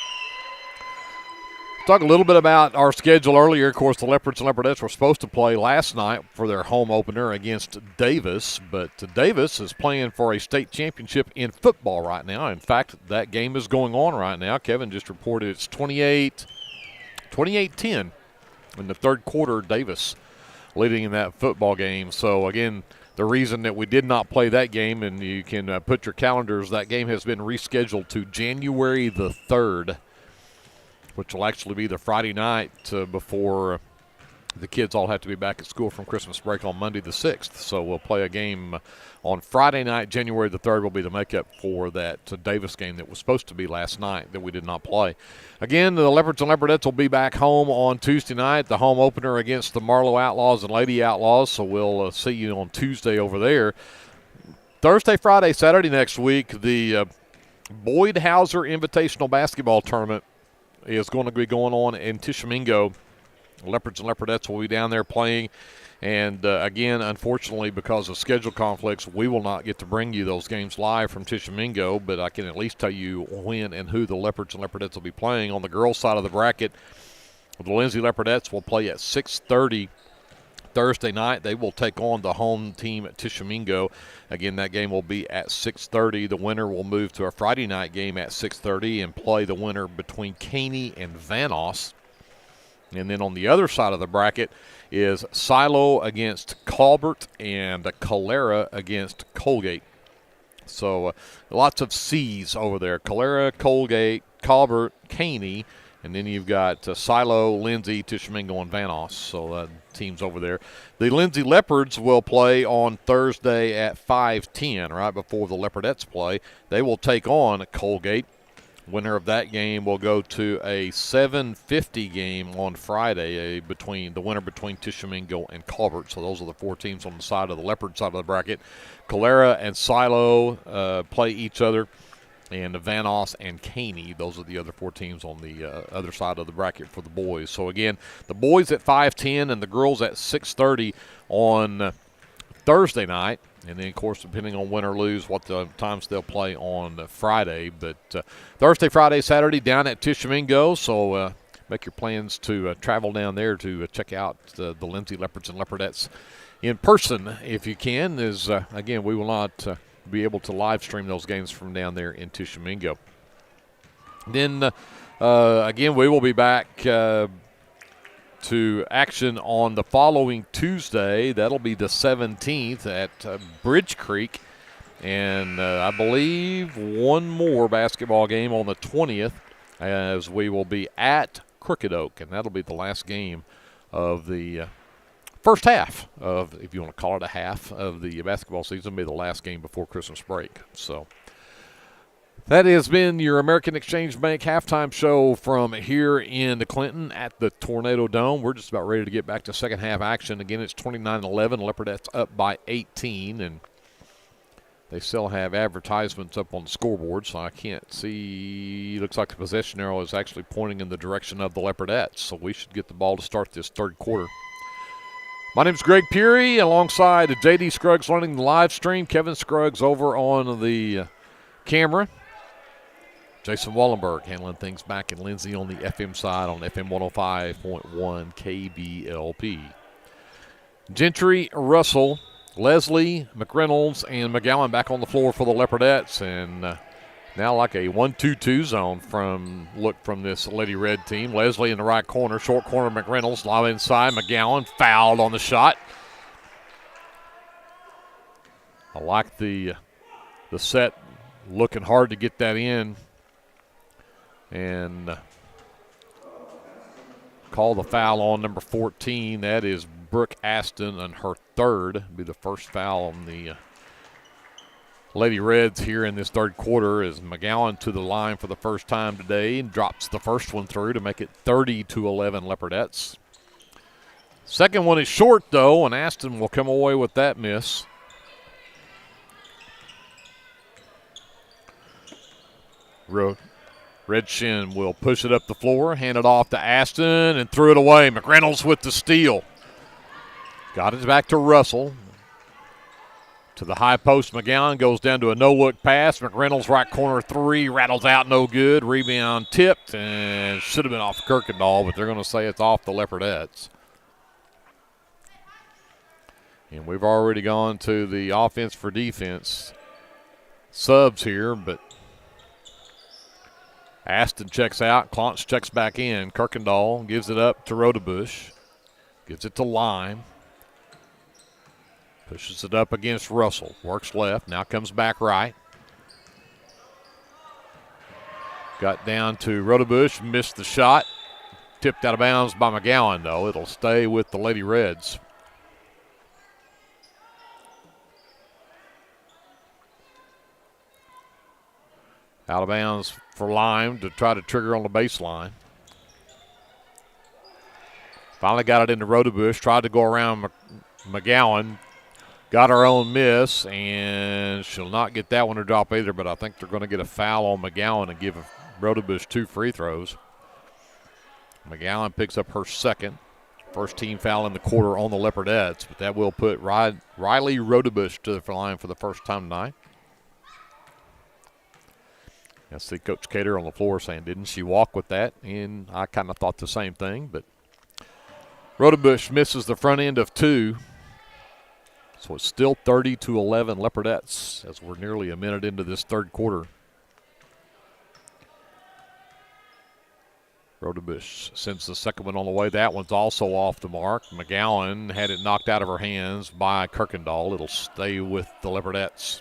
Talk a little bit about our schedule earlier. Of course, the Leopards and Leopardettes were supposed to play last night for their home opener against Davis, but Davis is playing for a state championship in football right now. In fact, that game is going on right now. Kevin just reported it's 28-10 in the third quarter. Davis leading in that football game. So, again, the reason that we did not play that game, and you can put your calendars, that game has been rescheduled to January the 3rd, which will actually be the Friday night before the kids all have to be back at school from Christmas break on Monday the 6th. So we'll play a game on Friday night. January the 3rd will be the makeup for that Davis game that was supposed to be last night that we did not play. Again, the Leopards and Leopardettes will be back home on Tuesday night, the home opener against the Marlowe Outlaws and Lady Outlaws. So we'll see you on Tuesday over there. Thursday, Friday, Saturday next week, the Boyd Hauser Invitational Basketball Tournament is going to be going on in Tishomingo. Leopards and Leopardettes will be down there playing. And, again, unfortunately, because of schedule conflicts, we will not get to bring you those games live from Tishomingo, but I can at least tell you when and who the Leopards and Leopardettes will be playing. On the girls' side of the bracket, the Lindsay Leopardettes will play at 6:30 Thursday night. They will take on the home team at Tishomingo. Again, that game will be at 6:30. The winner will move to a Friday night game at 6:30 and play the winner between Caney and Vanos. And then on the other side of the bracket is Silo against Colbert and Calera against Colgate. So lots of C's over there. Calera, Colgate, Colbert, Caney. And then you've got Silo, Lindsay, Tishomingo, and Vanos. So teams over there. The Lindsay Leopards will play on Thursday at 5:10, right before the Leopardettes play. They will take on Colgate. Winner of that game will go to a 7:50 game on Friday, between Tishomingo and Colbert. So those are the 4 teams on the side of the Leopard side of the bracket. Calera and Silo play each other. And Vanos and Caney, those are the other 4 teams on the other side of the bracket for the boys. So, again, the boys at 5:10 and the girls at 6:30 on Thursday night. And then, of course, depending on win or lose, what the times they'll play on Friday. But Thursday, Friday, Saturday down at Tishomingo. So make your plans to travel down there to check out the Lindsay Leopards and Leopardettes in person if you can. Again, we will not be able to live stream those games from down there in Tishomingo. Then, again, we will be back to action on the following Tuesday. That'll be the 17th at Bridge Creek. And I believe one more basketball game on the 20th as we will be at Crooked Oak. And that'll be the last game of the first half of, if you want to call it a half, of the basketball season. Will be the last game before Christmas break. So That has been your American Exchange Bank halftime show from here in Clinton at the Tornado Dome. We're just about ready to get back to second half action. Again, it's 29-11. Leopardettes up by 18, and they still have advertisements up on the scoreboard, so I can't see. Looks like the possession arrow is actually pointing in the direction of the Leopardettes, so we should get the ball to start this third quarter. My name's Greg Peary, alongside J.D. Scruggs running the live stream. Kevin Scruggs over on the camera. Jason Wallenberg handling things back in Lindsay on the FM side on FM 105.1 KBLP. Gentry, Russell, Leslie, McReynolds, and McGowan back on the floor for the Leopardettes, and now like a 1-2-2 zone from this Lady Red team. Leslie in the right corner, short corner, McReynolds, lob inside, McGowan fouled on the shot. I like the set, looking hard to get that in, and call the foul on number 14. That is Brooke Aston, and her third. Be the first foul on the Lady Reds here in this third quarter, as McGowan to the line for the first time today and drops the first one through to make it 30-11 Leopardettes. Second one is short, though, and Aston will come away with that miss. Red Shin will push it up the floor, hand it off to Aston, and threw it away. McReynolds with the steal. Got it back to Russell. To the high post, McGowan goes down to a no-look pass. McReynolds right corner three, rattles out, no good. Rebound tipped, and should have been off Kirkendall, but they're going to say it's off the Leopardettes. And we've already gone to the offense for defense subs here, but Aston checks out. Clontz checks back in. Kirkendall gives it up to Rodebush. Gives it to Lime. Pushes it up against Russell. Works left. Now comes back right. Got down to Rodebush. Missed the shot. Tipped out of bounds by McGowan, though. It'll stay with the Lady Reds. Out of bounds for Lime to try to trigger on the baseline. Finally got it into Rodebush. Tried to go around McGowan. Got her own miss, and she'll not get that one to drop either, but I think they're going to get a foul on McGowan and give Rodebush 2 free throws. McGowan picks up her second. First team foul in the quarter on the Leopardettes, but that will put Riley Rodebush to the line for the first time tonight. I see Coach Cater on the floor saying, didn't she walk with that? And I kind of thought the same thing, but Rodebush misses the front end of 2. So it's still 30-11 Leopardettes as we're nearly a minute into this third quarter. Rodebush sends the second one on the way. That one's also off the mark. McGowan had it knocked out of her hands by Kirkendall. It'll stay with the Leopardettes.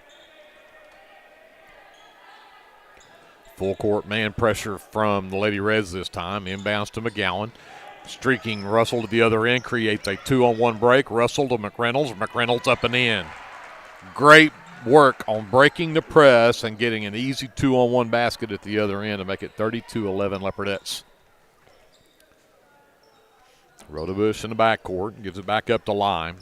Full court man pressure from the Lady Reds this time. Inbounds to McGowan. Streaking Russell to the other end. Creates a 2-on-1 break. Russell to McReynolds. McReynolds up and in. Great work on breaking the press and getting an easy 2-on-1 basket at the other end to make it 32-11 Leopardettes. Rodebush in the backcourt. Gives it back up to Lime.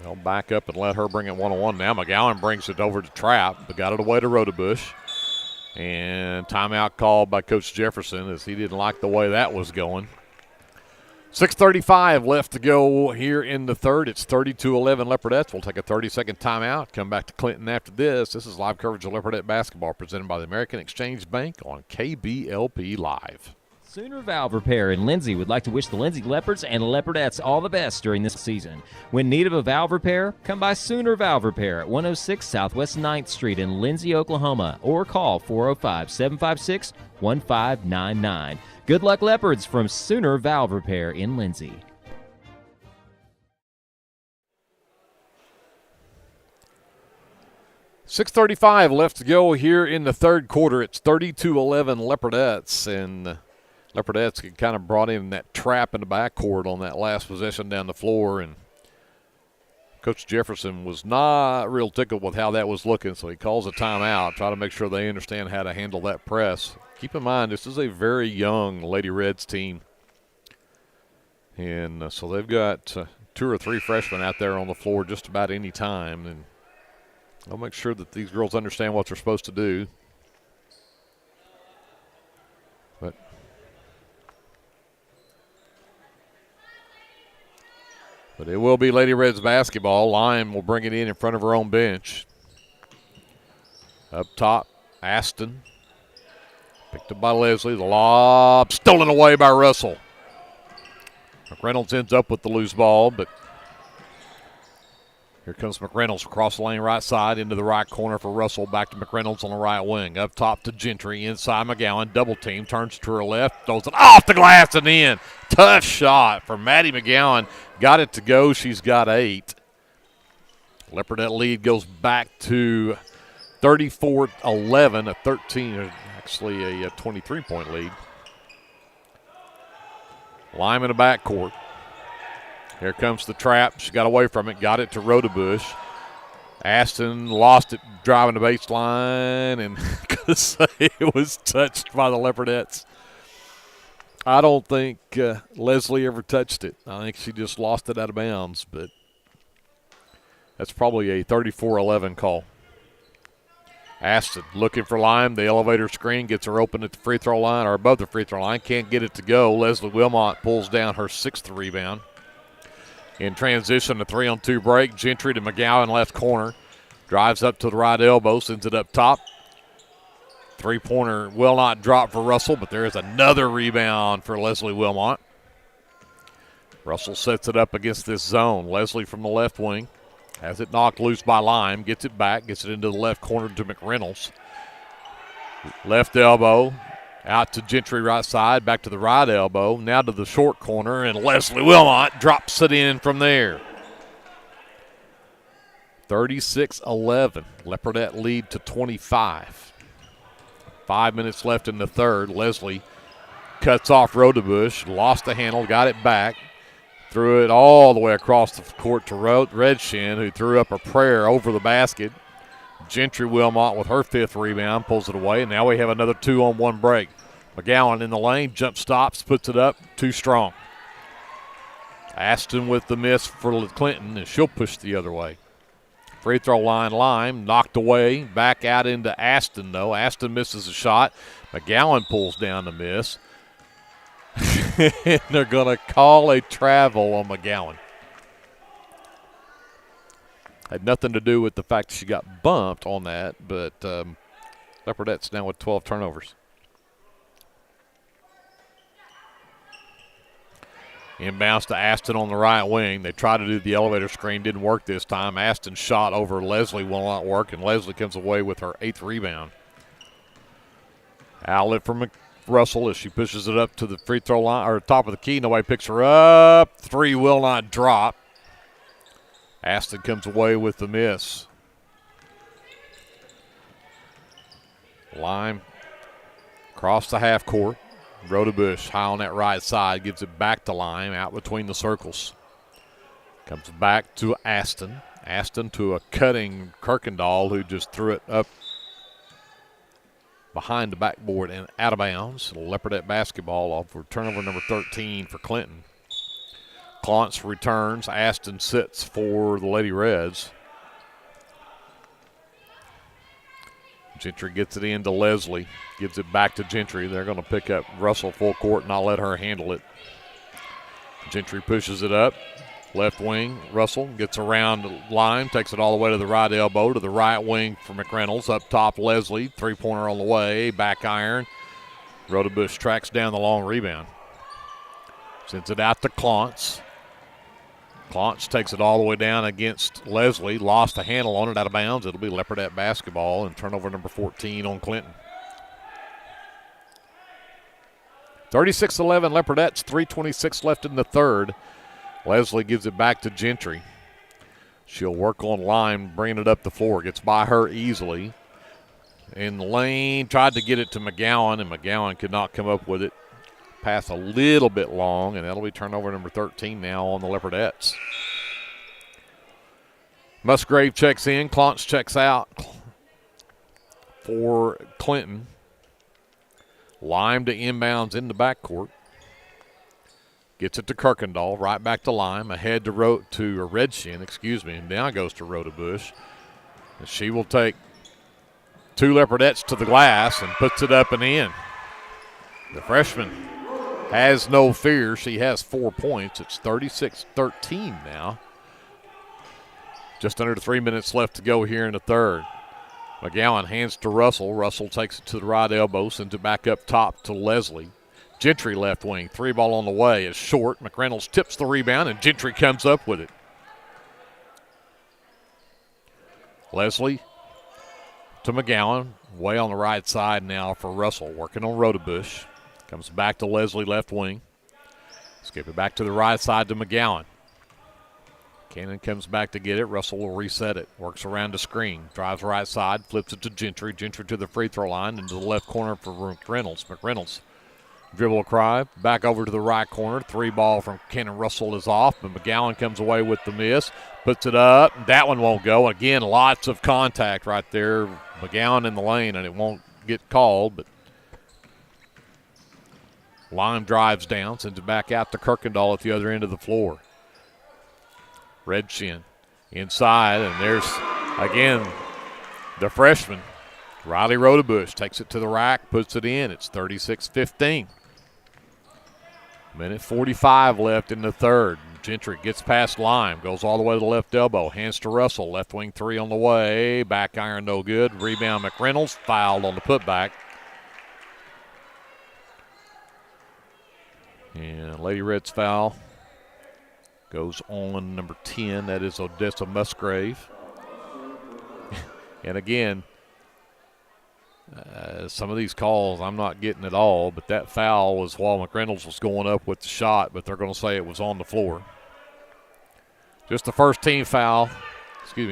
They'll back up and let her bring it 1-on-1 now. McGowan brings it over to Trapp, but got it away to Rodebush. And timeout called by Coach Jefferson as he didn't like the way that was going. 6:35 left to go here in the third. It's 32-11 Leopardettes. We'll take a 30-second timeout. Come back to Clinton after this. This is live coverage of Leopardette basketball presented by the American Exchange Bank on KBLP Live. Sooner Valve Repair in Lindsay would like to wish the Lindsay Leopards and Leopardettes all the best during this season. When in need of a valve repair, come by Sooner Valve Repair at 106 Southwest 9th Street in Lindsay, Oklahoma, or call 405-756-1599. Good luck, Leopards, from Sooner Valve Repair in Lindsay. .635 left to go here in the third quarter. It's 32-11 Leopardettes, and Leopardettes kind of brought in that trap in the backcourt on that last possession down the floor, and Coach Jefferson was not real tickled with how that was looking, so he calls a timeout, try to make sure they understand how to handle that press. Keep in mind, this is a very young Lady Reds team. And so they've got 2 or 3 freshmen out there on the floor just about any time. And they'll make sure that these girls understand what they're supposed to do. But it will be Lady Reds basketball. Lime will bring it in front of her own bench. Up top, Aston. Picked up by Leslie. The lob stolen away by Russell. McReynolds ends up with the loose ball, but here comes McReynolds across the lane right side into the right corner for Russell. Back to McReynolds on the right wing. Up top to Gentry. Inside McGowan. Double team. Turns to her left. Throws it off the glass and in. Tough shot for Maddie McGowan. Got it to go. She's got 8. Leopardette lead goes back to 34-11, a 13, actually a 23-point lead. Lime in the backcourt. Here comes the trap. She got away from it. Got it to Rodebush. Aston lost it driving the baseline, and could say it was touched by the Leopardettes. I don't think Leslie ever touched it. I think she just lost it out of bounds, but that's probably a 34-11 call. Aston looking for Lime. The elevator screen gets her open at the free throw line or above the free throw line. Can't get it to go. Leslie Wilmot pulls down her 6th rebound. In transition, a 3-on-2 break. Gentry to McGowan, left corner. Drives up to the right elbow, sends it up top. Three-pointer will not drop for Russell, but there is another rebound for Leslie Wilmot. Russell sets it up against this zone. Leslie from the left wing. Has it knocked loose by Lime. Gets it back. Gets it into the left corner to McReynolds. Left elbow. Out to Gentry right side. Back to the right elbow. Now to the short corner. And Leslie Wilmot drops it in from there. 36-11. Leopardette lead to 25. 5 minutes left in the third. Leslie cuts off Rodebush. Lost the handle. Got it back. Threw it all the way across the court to Redshin, who threw up a prayer over the basket. Gentry Wilmot with her 5th rebound pulls it away, and now we have another 2-on-1 break. McGowan in the lane, jump stops, puts it up, too strong. Aston with the miss for Clinton, and she'll push the other way. Free throw line, Lime knocked away, back out into Aston, though. Aston misses a shot. McGowan pulls down the miss. And they're going to call a travel on McGowan. Had nothing to do with the fact that she got bumped on that, but Leopardette's now with 12 turnovers. Inbounds to Aston on the right wing. They tried to do the elevator screen, didn't work this time. Aston shot over Leslie will not work, and Leslie comes away with her 8th rebound. Outlet from Russell as she pushes it up to the free throw line, or top of the key. Nobody picks her up. 3 will not drop. Aston comes away with the miss. Lime across the half court. Rodebush high on that right side, gives it back to Lime, out between the circles. Comes back to Aston. Aston to a cutting Kirkendall, who just threw it up behind the backboard and out of bounds. Leopardette basketball off for turnover number 13 for Clinton. Clontz returns. Aston sits for the Lady Reds. Gentry gets it into Leslie. Gives it back to Gentry. They're going to pick up Russell full court and not let her handle it. Gentry pushes it up. Left wing, Russell gets around Lime, takes it all the way to the right elbow, to the right wing for McReynolds. Up top, Leslie, three-pointer on the way, back iron. Rodebush tracks down the long rebound. Sends it out to Clontz. Clontz takes it all the way down against Leslie, lost the handle on it, out of bounds. It'll be Leopardette basketball and turnover number 14 on Clinton. 36-11 Leopardettes, 3:26 left in the third. Leslie gives it back to Gentry. She'll work on Lime, bringing it up the floor. Gets by her easily. In the lane, tried to get it to McGowan, and McGowan could not come up with it. Pass a little bit long, and that'll be turnover number 13 now on the Leopardettes. Musgrave checks in. Clontz checks out for Clinton. Lime to inbounds in the backcourt. Gets it to Kirkendall. Right back to Lime. Ahead to Redshin, Now goes to Rodebush. And she will take two Leopardettes to the glass and puts it up and in. The freshman has no fear. She has 4 points. It's 36-13 now. Just under 3 minutes left to go here in the third. McGowan hands to Russell. Russell takes it to the right elbow, sends it back up top to Leslie. Gentry left wing. 3-ball on the way. It's short. McReynolds tips the rebound, and Gentry comes up with it. Leslie to McGowan. Way on the right side now for Russell. Working on Rodebush. Comes back to Leslie left wing. Skip it back to the right side to McGowan. Cannon comes back to get it. Russell will reset it. Works around the screen. Drives right side. Flips it to Gentry. Gentry to the free throw line. Into the left corner for McReynolds. McReynolds dribble across. Back over to the right corner. 3-ball from Cannon Russell is off. But McGowan comes away with the miss. Puts it up. That one won't go. Again, lots of contact right there. McGowan in the lane, and it won't get called. But Lime drives down. Sends it back out to Kirkendall at the other end of the floor. Redshin inside, and there's, again, the freshman, Riley Rodebush, takes it to the rack, puts it in. It's 36-15. Minute 45 left in the third. Gentry gets past Lime, goes all the way to the left elbow, hands to Russell, left wing three on the way, back iron no good. Rebound McReynolds, fouled on the putback. And Lady Red's foul goes on number 10. That is Odessa Musgrave. And again, some of these calls I'm not getting at all, but that foul was while McReynolds was going up with the shot, but they're going to say it was on the floor. Just the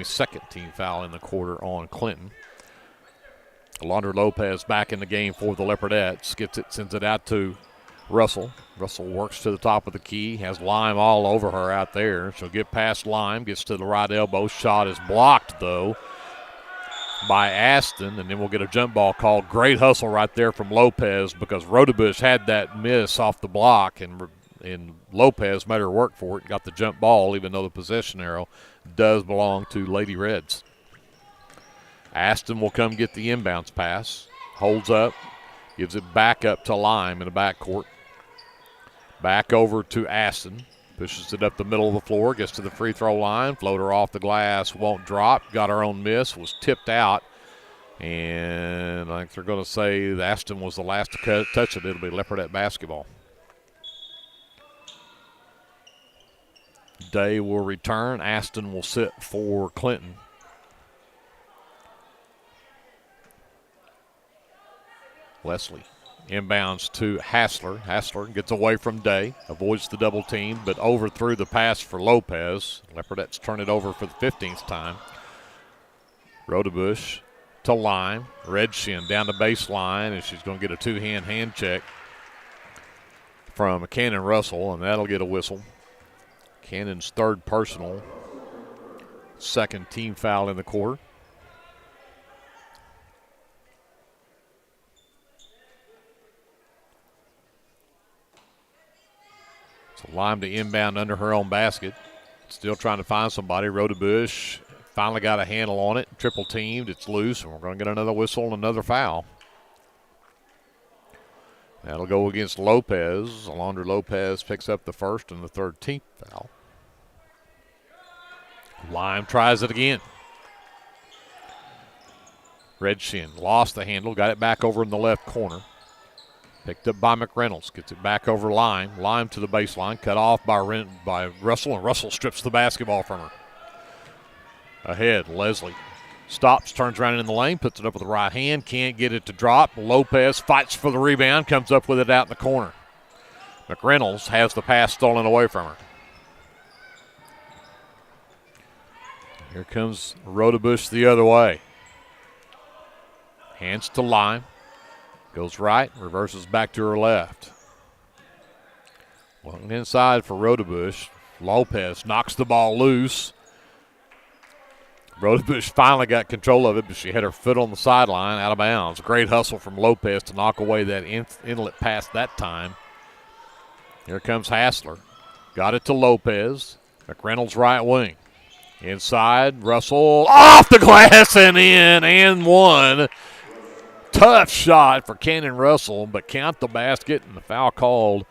second team foul in the quarter on Clinton. Alondra Lopez back in the game for the Leopardettes. Gets it, sends it out to Russell. Russell works to the top of the key, has Lime all over her out there. She'll get past Lime, gets to the right elbow. Shot is blocked, though, by Aston, and then we'll get a jump ball called. Great hustle right there from Lopez because Rodebush had that miss off the block, and Lopez made her work for it and got the jump ball, even though the possession arrow does belong to Lady Reds. Aston will come get the inbounds pass, holds up, gives it back up to Lime in the backcourt. Back over to Aston. Pushes it up the middle of the floor. Gets to the free throw line. Floater off the glass. Won't drop. Got her own miss. Was tipped out. And I think they're going to say that Aston was the last to touch it. It'll be Leopardette basketball. Day will return. Aston will sit for Clinton. Leslie inbounds to Hassler. Hassler gets away from Day, avoids the double team, but overthrew the pass for Lopez. Leopardettes turn it over for the 15th time. Rodebush to Lime. Redshin down the baseline, and she's going to get a two-hand hand check from Cannon Russell, and that'll get a whistle. Cannon's third personal, second team foul in the quarter. Lime to inbound under her own basket. Still trying to find somebody. Rodebush finally got a handle on it. Triple teamed. It's loose, and we're going to get another whistle and another foul. That'll go against Lopez. Alondra Lopez picks up the first and the third team foul. Lime tries it again. Redshin lost the handle. Got it back over in the left corner. Picked up by McReynolds. Gets it back over Lime. Lime to the baseline. Cut off by Russell, and Russell strips the basketball from her. Ahead, Leslie stops, turns around in the lane, puts it up with the right hand. Can't get it to drop. Lopez fights for the rebound, comes up with it out in the corner. McReynolds has the pass stolen away from her. Here comes Rodebush the other way. Hands to Lime. Goes right, reverses back to her left. Well, inside for Rodebush. Lopez knocks the ball loose. Rodebush finally got control of it, but she had her foot on the sideline, out of bounds. Great hustle from Lopez to knock away that inlet pass that time. Here comes Hassler. Got it to Lopez. McReynolds right wing. Inside, Russell off the glass and in and one. Tough shot for Cannon Russell, but count the basket and the foul called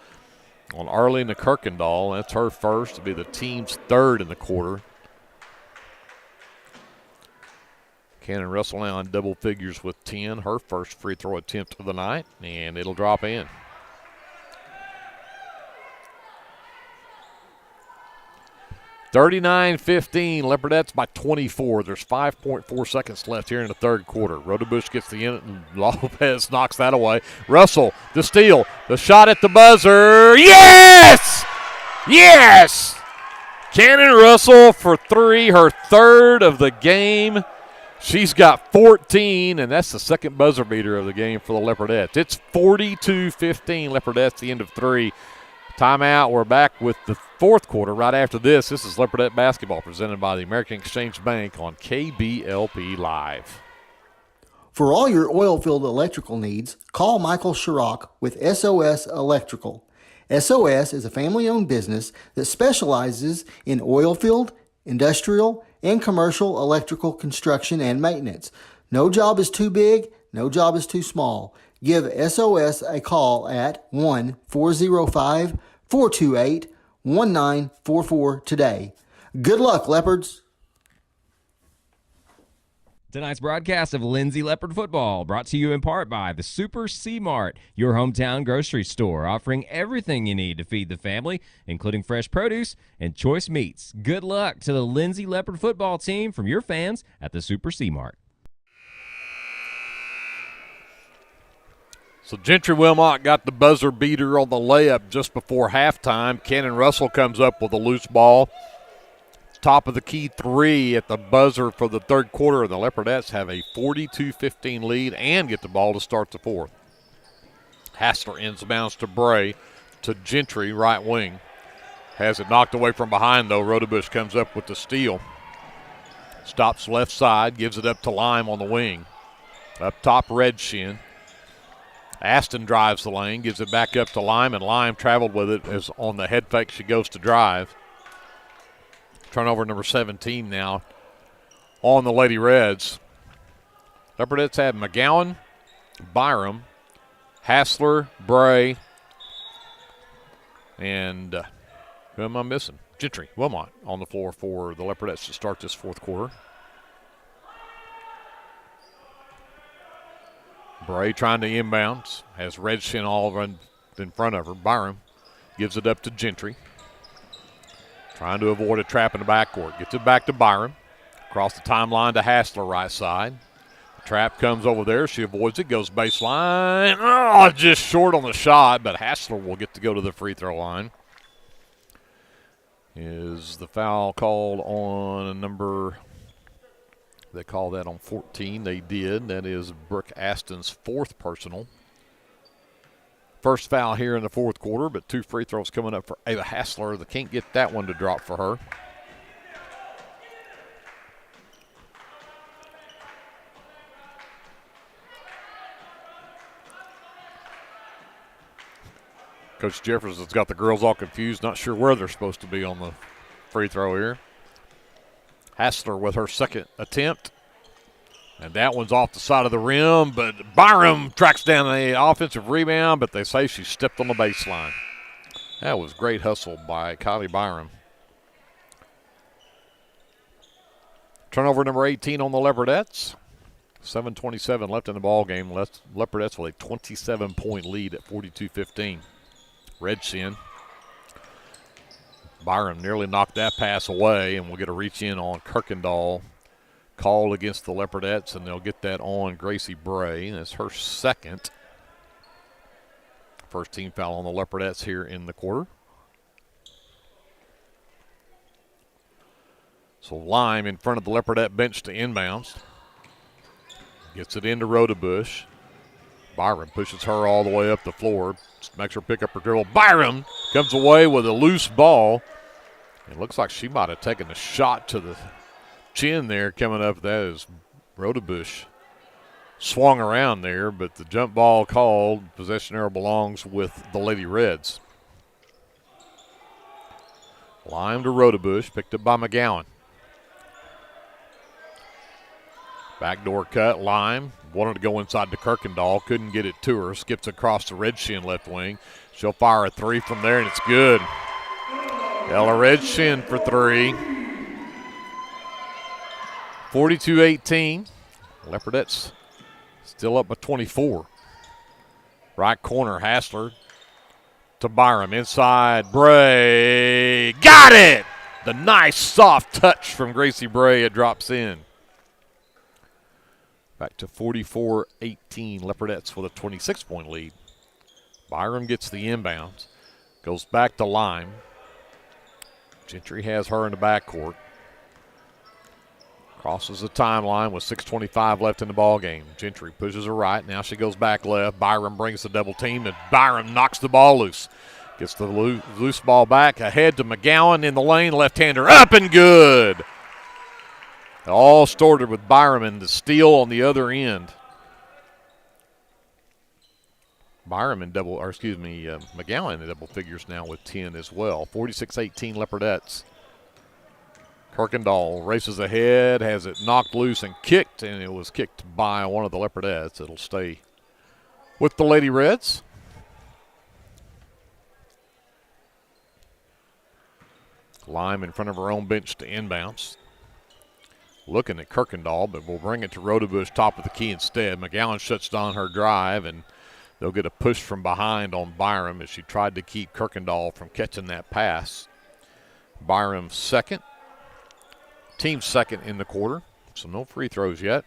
on Arlene Kirkendall. That's her first to be the team's third in the quarter. Cannon Russell now in double figures with 10. Her first free throw attempt of the night, and it'll drop in. (39-15), Leopardettes by 24. There's 5.4 seconds left here in the third quarter. Rodebush gets the in, and Lopez knocks that away. Russell, the steal, the shot at the buzzer. Yes! Yes! Cannon Russell for three, her third of the game. She's got 14, and that's the second buzzer beater of the game for the Leopardettes. It's 42-15, Leopardettes, the end of three. Timeout. We're back with the fourth quarter right after this. This is Leopardette basketball presented by the American Exchange Bank on KBLP Live. For all your oil-filled electrical needs, call Michael Sharrock with SOS Electrical. SOS is a family-owned business that specializes in oil-filled, industrial, and commercial electrical construction and maintenance. No job is too big, no job is too small. Give SOS a call at 1-405-428-1944 today. Good luck, Leopards. Tonight's broadcast of Lindsay Leopard Football brought to you in part by the Super C Mart, your hometown grocery store, offering everything you need to feed the family, including fresh produce and choice meats. Good luck to the Lindsay Leopard Football team from your fans at the Super C Mart. So Gentry Wilmot got the buzzer beater on the layup just before halftime. Cannon Russell comes up with a loose ball. Top of the key three at the buzzer for the third quarter, and the Leopardettes have a 42-15 lead and get the ball to start the fourth. Hassler inbounds to Bray, to Gentry, right wing. Has it knocked away from behind, though. Rodebush comes up with the steal. Stops left side, gives it up to Lime on the wing. Up top, Redshin. Aston drives the lane, gives it back up to Lime, and Lime traveled with it as on the head fake she goes to drive. Turnover number 17 now on the Lady Reds. Leopardettes have McGowan, Byram, Hassler, Bray, and who am I missing? Gentry Wilmot on the floor for the Leopardettes to start this fourth quarter. Bray trying to inbounds, has Redshin all run in front of her. Byram gives it up to Gentry. Trying to avoid a trap in the backcourt. Gets it back to Byram. Across the timeline to Hassler, right side. The trap comes over there. She avoids it, goes baseline. Oh, just short on the shot, but Hassler will get to go to the free throw line. Is the foul called on number... They call that on 14. They did. That is Brooke Aston's fourth personal. First foul here in the fourth quarter, but two free throws coming up for Ava Hassler. They can't get that one to drop for her. Coach Jeffers has got the girls all confused, not sure where they're supposed to be on the free throw here. Hassler with her second attempt. And that one's off the side of the rim, but Byram tracks down the offensive rebound, but they say she stepped on the baseline. That was great hustle by Kylie Byram. Turnover number 18 on the Leopardettes. 7:27 left in the ball game. Leopardettes with a 27-point lead at 42-15. Redshin. Byram nearly knocked that pass away, and we'll get a reach in on Kirkendall. Called against the Leopardettes, and they'll get that on Gracie Bray. That's her second. First team foul on the Leopardettes here in the quarter. So Lime in front of the Leopardette bench to inbounds. Gets it into Rodebush. Byram pushes her all the way up the floor. Makes her pick up her dribble. Byram comes away with a loose ball. It looks like she might have taken a shot to the chin there coming up. That is Rodebush. Swung around there, but the jump ball called. Possession arrow belongs with the Lady Reds. Lime to Rodebush, picked up by McGowan. Backdoor cut, Lime wanted to go inside to Kirkendall, couldn't get it to her. Skips across the Red Shin left wing. She'll fire a three from there, and it's good. Ella Red Shin for three. 42-18. Leopardettes still up by 24. Right corner, Hassler to Byram. Inside, Bray. Got it! The nice soft touch from Gracie Bray. It drops in. Back to 44-18. Leopardettes with a 26-point lead. Byram gets the inbounds. Goes back to Lime. Gentry has her in the backcourt. Crosses the timeline with 6:25 left in the ball game. Gentry pushes her right. Now she goes back left. Byram brings the double team, and Byram knocks the ball loose. Gets the loose ball back ahead to McGowan in the lane. Left-hander up and good. All started with Byram and the steal on the other end. McGowan in double figures now with 10 as well. 46-18 Leopardettes. Kirkendall races ahead, has it knocked loose and kicked, and it was kicked by one of the Leopardettes. It'll stay with the Lady Reds. Lime in front of her own bench to inbounds. Looking at Kirkendall, but we'll bring it to Rodebush, top of the key instead. McGowan shuts down her drive, and they'll get a push from behind on Byram as she tried to keep Kirkendall from catching that pass. Byram second. Team second in the quarter, so no free throws yet.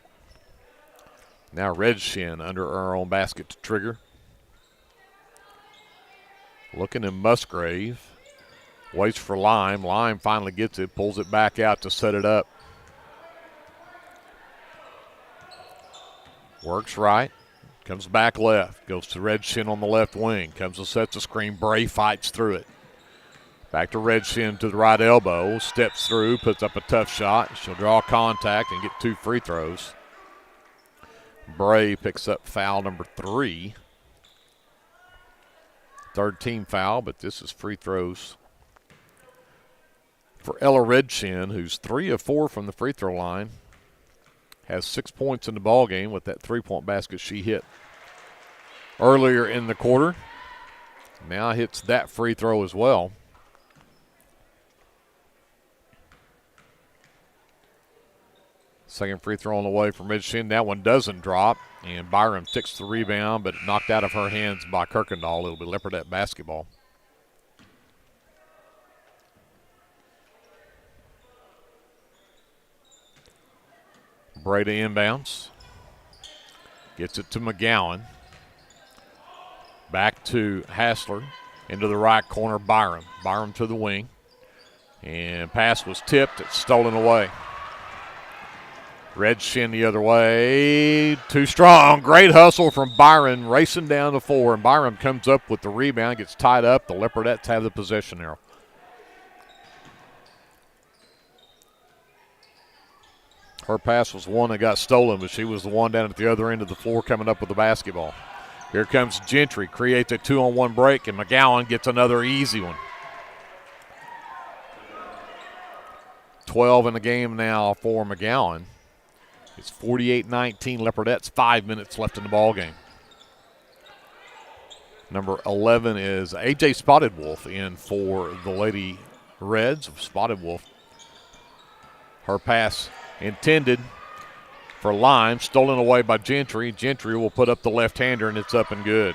Now Red Shin under her own basket to trigger. Looking at Musgrave. Waits for Lime. Lime finally gets it, pulls it back out to set it up. Works right. Comes back left. Goes to Red Shin on the left wing. Comes and sets a screen. Bray fights through it. Back to Red Shin to the right elbow. Steps through, puts up a tough shot. She'll draw contact and get 2 free throws. Bray picks up foul number 3. Third team foul, but this is free throws for Ella Red Shin, who's 3 of 4 from the free throw line. Has 6 points in the ball game with that 3-point basket she hit earlier in the quarter. Now hits that free throw as well. Second free throw on the way from Red Shin. That one doesn't drop, and Byram takes the rebound, but knocked out of her hands by Kirkendall. It'll be Leopardette basketball. Brady inbounds. Gets it to McGowan. Back to Hassler. Into the right corner, Byram. Byram to the wing. And pass was tipped. It's stolen away. Red Shin the other way. Too strong. Great hustle from Byron, racing down the floor. And Byron comes up with the rebound, gets tied up. The Leopardettes have the possession arrow. Her pass was one that got stolen, but she was the one down at the other end of the floor coming up with the basketball. Here comes Gentry, creates a 2-on-1 break, and McGowan gets another easy one. 12 in the game now for McGowan. It's 48-19 Leopardettes, 5 minutes left in the ball game. Number 11 is A.J. Spotted Wolf in for the Lady Reds. Spotted Wolf. Her pass intended for Lime, stolen away by Gentry. Gentry will put up the left-hander, and it's up and good.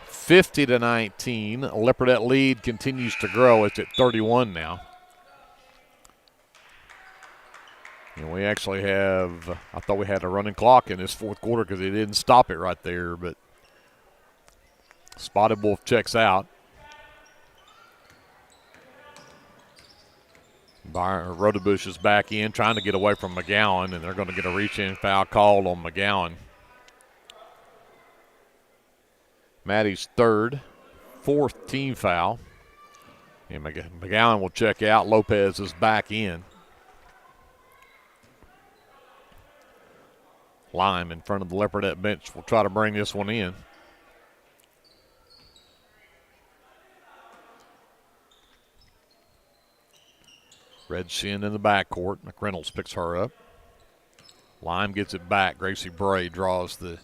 50-19. Leopardette lead continues to grow. It's at 31 now. And we actually have, I thought we had a running clock in this fourth quarter because they didn't stop it right there, but Spotted Wolf checks out. Rodebush is back in, trying to get away from McGowan, and they're going to get a reach-in foul called on McGowan. Maddie's fourth team foul. And McGowan will check out. Lopez is back in. Lime in front of the Leopardette bench will try to bring this one in. Red Shin in the backcourt. McReynolds picks her up. Lime gets it back. Gracie Bray draws the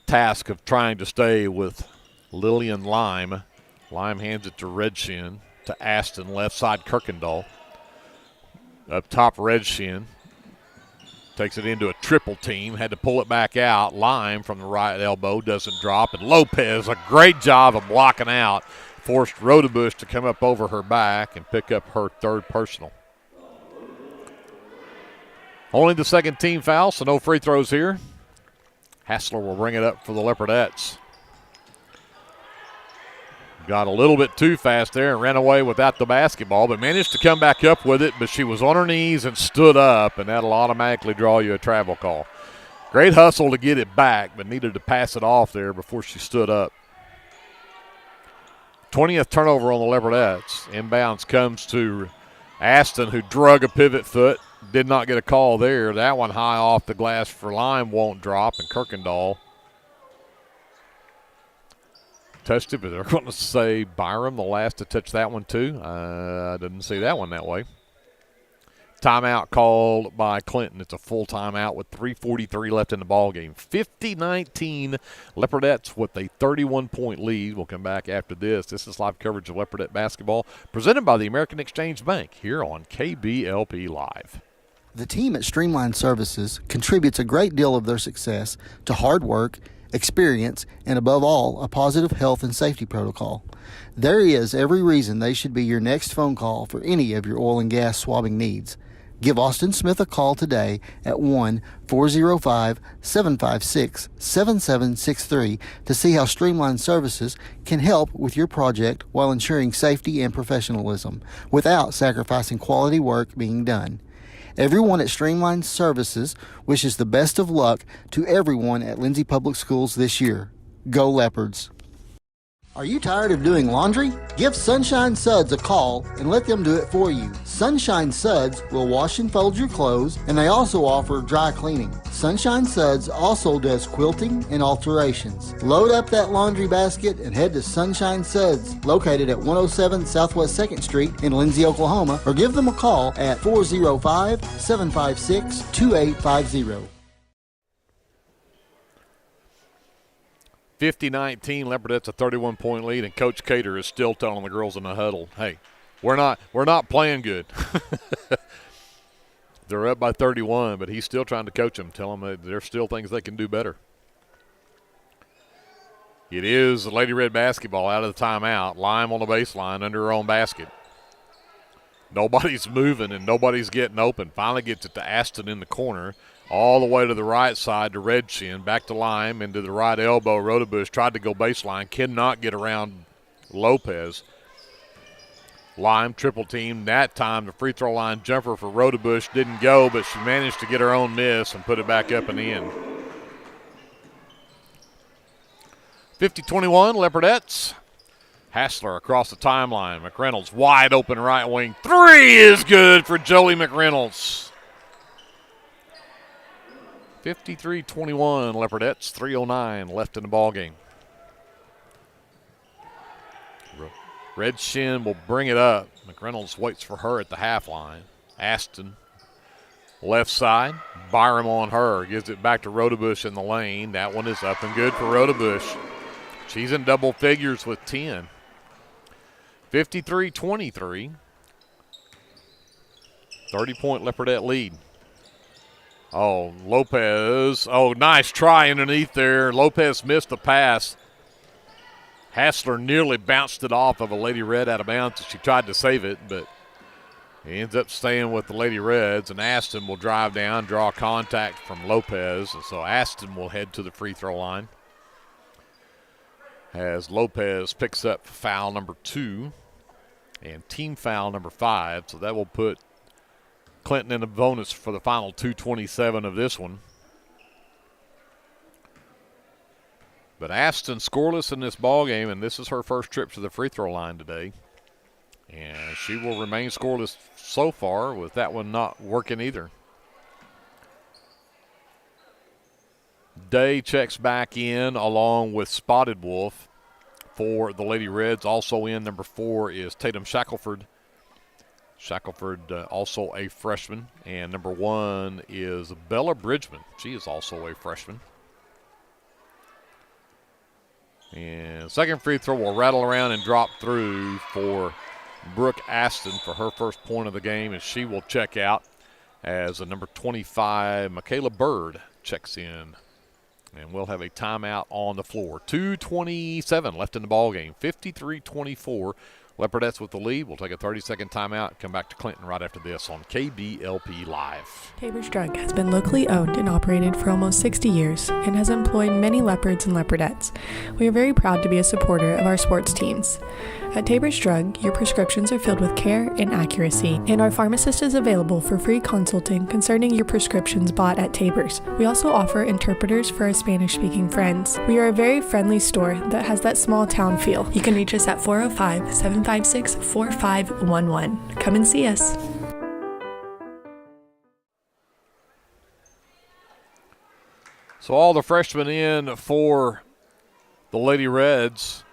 task of trying to stay with Lillian Lime. Lime hands it to Red Shin, to Aston, left side Kirkendall. Up top, Red Shin takes it into a triple team. Had to pull it back out. Lime from the right elbow doesn't drop. And Lopez, a great job of blocking out, forced Rodebush to come up over her back and pick up her third personal. Only the second team foul, so no free throws here. Hassler will bring it up for the Leopardettes. Got a little bit too fast there and ran away without the basketball, but managed to come back up with it, but she was on her knees and stood up, and that'll automatically draw you a travel call. Great hustle to get it back, but needed to pass it off there before she stood up. 20th turnover on the Leopardettes. Inbounds comes to Aston, who drug a pivot foot. Did not get a call there. That one high off the glass for Lime won't drop, and Kirkendall touched it, but they're going to say Byram, the last to touch that one too. I didn't see that one that way. Timeout called by Clinton. It's a full timeout with 3:43 left in the ballgame. 50-19, Leopardettes with a 31-point lead. We'll come back after this. This is live coverage of Leopardette basketball presented by the American Exchange Bank here on KBLP Live. The team at Streamline Services contributes a great deal of their success to hard work, experience, and above all, a positive health and safety protocol. There is every reason they should be your next phone call for any of your oil and gas swabbing needs. Give Austin Smith a call today at 1-405-756-7763 to see how Streamline Services can help with your project while ensuring safety and professionalism without sacrificing quality work being done. Everyone at Streamline Services wishes the best of luck to everyone at Lindsay Public Schools this year. Go Leopards! Are you tired of doing laundry? Give Sunshine Suds a call and let them do it for you. Sunshine Suds will wash and fold your clothes, and they also offer dry cleaning. Sunshine Suds also does quilting and alterations. Load up that laundry basket and head to Sunshine Suds, located at 107 Southwest 2nd Street in Lindsay, Oklahoma, or give them a call at 405-756-2850. 50-19, Leopardettes a 31-point lead, and Coach Cater is still telling the girls in the huddle, hey, we're not playing good. They're up by 31, but he's still trying to coach them, tell them that there's still things they can do better. It is Lady Red basketball out of the timeout. Lime on the baseline under her own basket. Nobody's moving and nobody's getting open. Finally gets it to Aston in the corner. All the way to the right side to Red Shin. Back to Lime into the right elbow. Rodebush tried to go baseline. Cannot get around Lopez. Lime triple team. That time the free throw line jumper for Rodebush didn't go, but she managed to get her own miss and put it back up and in. 50-21, Leopardettes. Hassler across the timeline. McReynolds wide open right wing. Three is good for Joey McReynolds. 53-21, Leopardettes, 3:09 left in the ballgame. Red Shin will bring it up. McReynolds waits for her at the half line. Aston, left side. Byram on her. Gives it back to Rodebush in the lane. That one is up and good for Rodebush. She's in double figures with 10. 53-23. 30-point Leopardette lead. Oh, Lopez. Oh, nice try underneath there. Lopez missed the pass. Hassler nearly bounced it off of a Lady Red out of bounds. She tried to save it, but he ends up staying with the Lady Reds, and Aston will drive down, draw contact from Lopez. So Aston will head to the free throw line as Lopez picks up foul number 2 and team foul number 5. So that will put Clinton in the bonus for the final 2:27 of this one. But Aston scoreless in this ball game, and this is her first trip to the free throw line today. And she will remain scoreless so far, with that one not working either. Day checks back in along with Spotted Wolf for the Lady Reds. Also in number 4 is Tatum Shackelford. Shackelford also a freshman. And number 1 is Bella Bridgman. She is also a freshman. And second free throw will rattle around and drop through for Brooke Aston for her first point of the game, and she will check out as a number 25, Michaela Bird, checks in. And we'll have a timeout on the floor. 2:27 left in the ball game. 53-24. Leopardettes with the lead. We'll take a 30-second timeout. Come back to Clinton right after this on KBLP Live. Tabor's Drug has been locally owned and operated for almost 60 years and has employed many leopards and leopardettes. We are very proud to be a supporter of our sports teams. At Tabor's Drug, your prescriptions are filled with care and accuracy, and our pharmacist is available for free consulting concerning your prescriptions bought at Tabor's. We also offer interpreters for our Spanish-speaking friends. We are a very friendly store that has that small town feel. You can reach us at 405-756-4511. Come and see us. So all the freshmen in for the Lady Reds.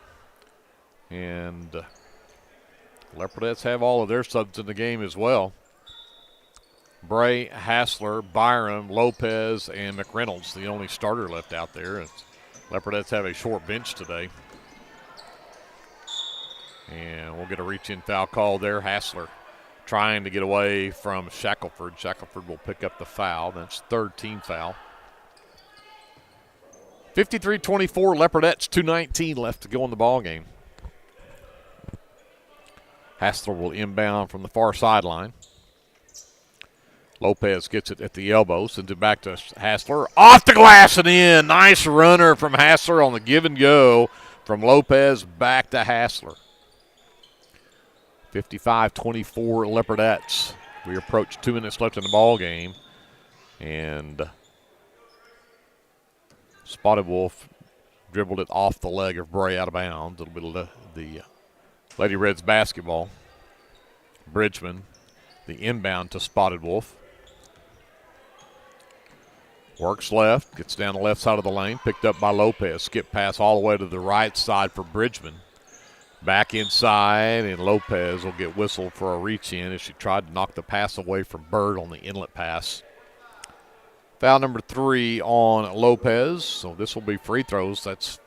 And Leopardettes have all of their subs in the game as well. Bray, Hassler, Byram, Lopez, and McReynolds, the only starter left out there. Leopardettes have a short bench today. And we'll get a reach-in foul call there. Hassler trying to get away from Shackelford. Shackelford will pick up the foul. That's third team foul. 53-24, Leopardettes, 2:19 left to go in the ball game. Hassler will inbound from the far sideline. Lopez gets it at the elbow, sends it back to Hassler. Off the glass and in. Nice runner from Hassler on the give and go from Lopez back to Hassler. 55-24 Leopardettes. We approach 2 minutes left in the ball game. And Spotted Wolf dribbled it off the leg of Bray out of bounds. A little bit of the Lady Reds basketball. Bridgman, the inbound to Spotted Wolf. Works left, gets down the left side of the lane, picked up by Lopez. Skip pass all the way to the right side for Bridgman. Back inside, and Lopez will get whistled for a reach-in as she tried to knock the pass away from Bird on the inlet pass. Foul number 3 on Lopez, so this will be free throws. That's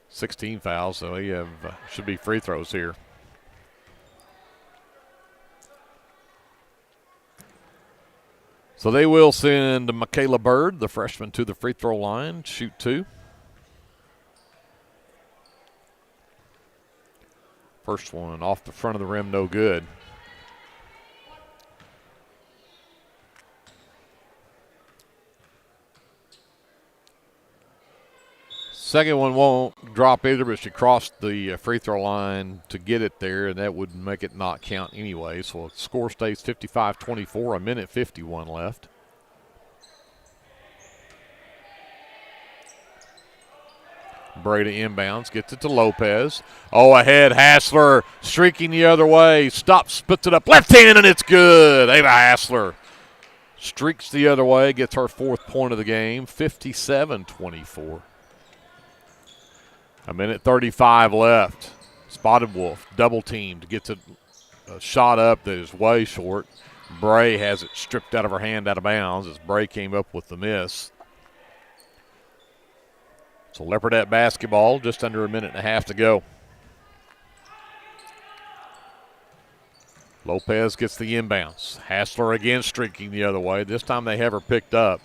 16 fouls, so you have should be free throws here. So they will send Michaela Bird, the freshman, to the free throw line, shoot 2. First one off the front of the rim, no good. Second one won't drop either, but she crossed the free throw line to get it there, and that would make it not count anyway. So the score stays 55-24, a minute 51 left. Brady inbounds, gets it to Lopez. Oh, ahead, Hassler streaking the other way. Stops, puts it up left hand, and it's good. Ava Hassler streaks the other way, gets her 4th point of the game, 57-24. A minute 35 left. Spotted Wolf double teamed, gets a shot up that is way short. Bray has it stripped out of her hand out of bounds as Bray came up with the miss. So Leopardette basketball, just under a minute and a half to go. Lopez gets the inbounds. Hassler again streaking the other way. This time they have her picked up.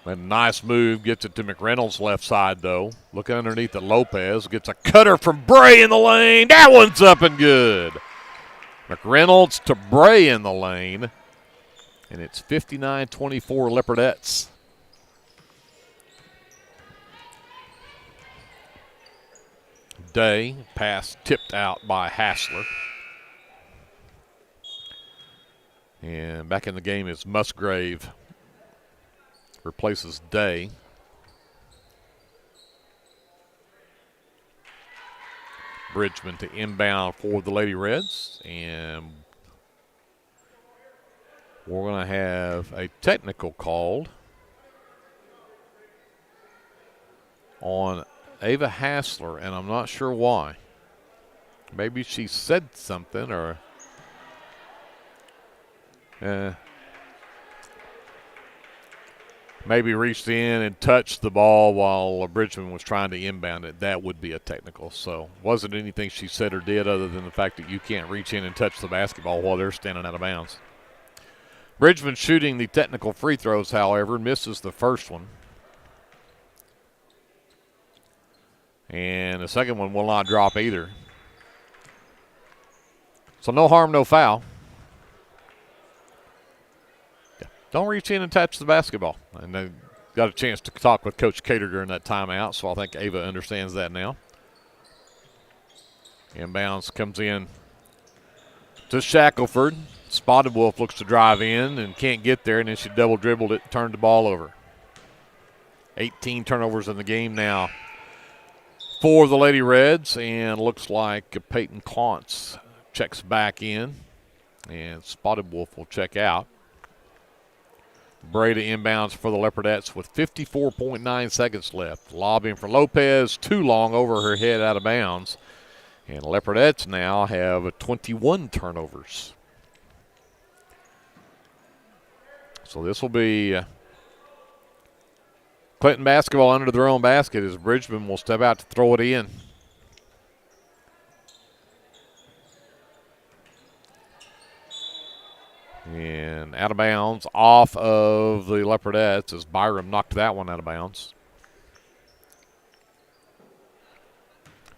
A nice move, gets it to McReynolds' left side, though. Looking underneath at Lopez, gets a cutter from Bray in the lane. That one's up and good. McReynolds to Bray in the lane, and it's 59-24 Leopardettes. Day, pass tipped out by Hassler. And back in the game is Musgrave. Replaces Day. Bridgman to inbound for the Lady Reds. And We're going to have a technical called on Ava Hassler, and I'm not sure why. Maybe she said something or maybe reached in and touched the ball while Bridgman was trying to inbound it. That would be a technical. So wasn't anything she said or did other than the fact that you can't reach in and touch the basketball while they're standing out of bounds. Bridgman shooting the technical free throws, however, misses the first one. And the second one will not drop either. So no harm, no foul. Don't reach in and touch the basketball. And they got a chance to talk with Coach Cater during that timeout, so I think Ava understands that now. Inbounds comes in to Shackelford. Spotted Wolf looks to drive in and can't get there, and then she double dribbled it, turned the ball over. 18 turnovers in the game now for the Lady Reds, and looks like Peyton Klontz checks back in, and Spotted Wolf will check out. Breda inbounds for the Leopardettes with 54.9 seconds left. Lobbing for Lopez, too long over her head out of bounds. And Leopardettes now have 21 turnovers. So this will be Clinton basketball under their own basket as Bridgman will step out to throw it in. And out of bounds off of the Leopardettes as Byram knocked that one out of bounds.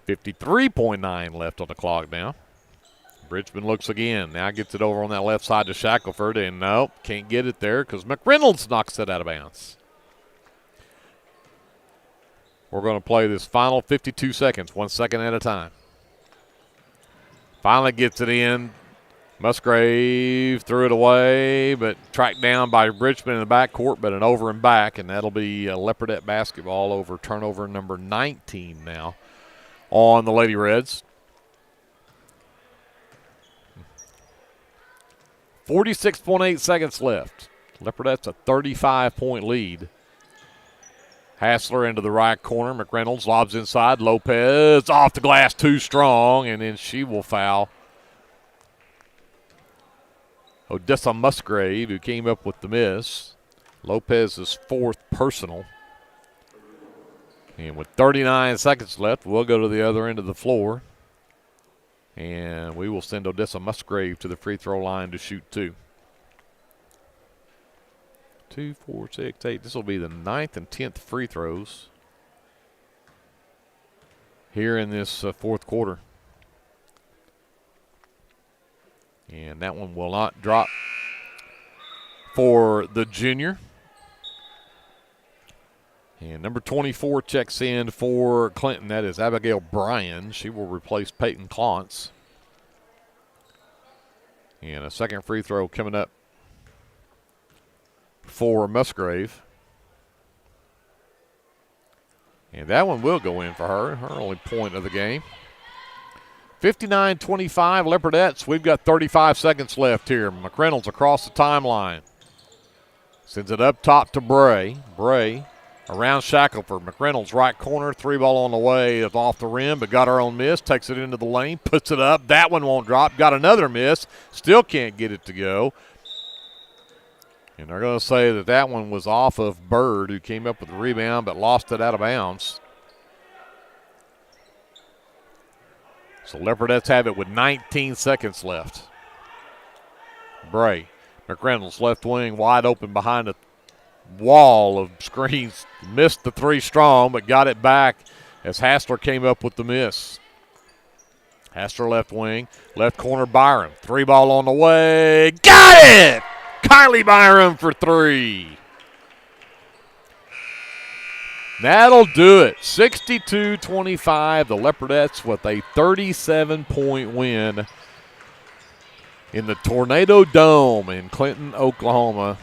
53.9 left on the clock now. Bridgman looks again. Now gets it over on that left side to Shackelford, and nope, can't get it there because McReynolds knocks it out of bounds. We're going to play this final 52 seconds, 1 second at a time. Finally gets it in. Musgrave threw it away, but tracked down by Bridgman in the backcourt, but an over and back, and that'll be Leopardette basketball over turnover number 19 now on the Lady Reds. 46.8 seconds left. Leopardettes a 35-point lead. Hassler into the right corner. McReynolds lobs inside. Lopez off the glass, too strong, and then she will foul Odessa Musgrave, who came up with the miss. Lopez's fourth personal. And with 39 seconds left, we'll go to the other end of the floor. And we will send Odessa Musgrave to the free throw line to shoot two. 2, 4, 6, 8. This will be the 9th and 10th free throws here in this fourth quarter. And that one will not drop for the junior. And number 24 checks in for Clinton. That is Abigail Bryan. She will replace Peyton Klontz. And a second free throw coming up for Musgrave. And that one will go in for her. Her only point of the game. 59-25 Leopardettes. We've got 35 seconds left here. McReynolds across the timeline. Sends it up top to Bray. Bray around Shackelford. McReynolds right corner. Three ball on the way. It's off the rim, but got her own miss. Takes it into the lane. Puts it up. That one won't drop. Got another miss. Still can't get it to go. And they're going to say that that one was off of Bird, who came up with the rebound but lost it out of bounds. So Leopardettes have it with 19 seconds left. Bray, McReynolds left wing wide open behind a wall of screens. Missed the three strong, but got it back as Hassler came up with the miss. Hassler left wing, left corner Byram. Three ball on the way. Got it! Kylie Byram for three. That'll do it. 62-25. The Leopardettes with a 37-point win in the Tornado Dome in Clinton, Oklahoma.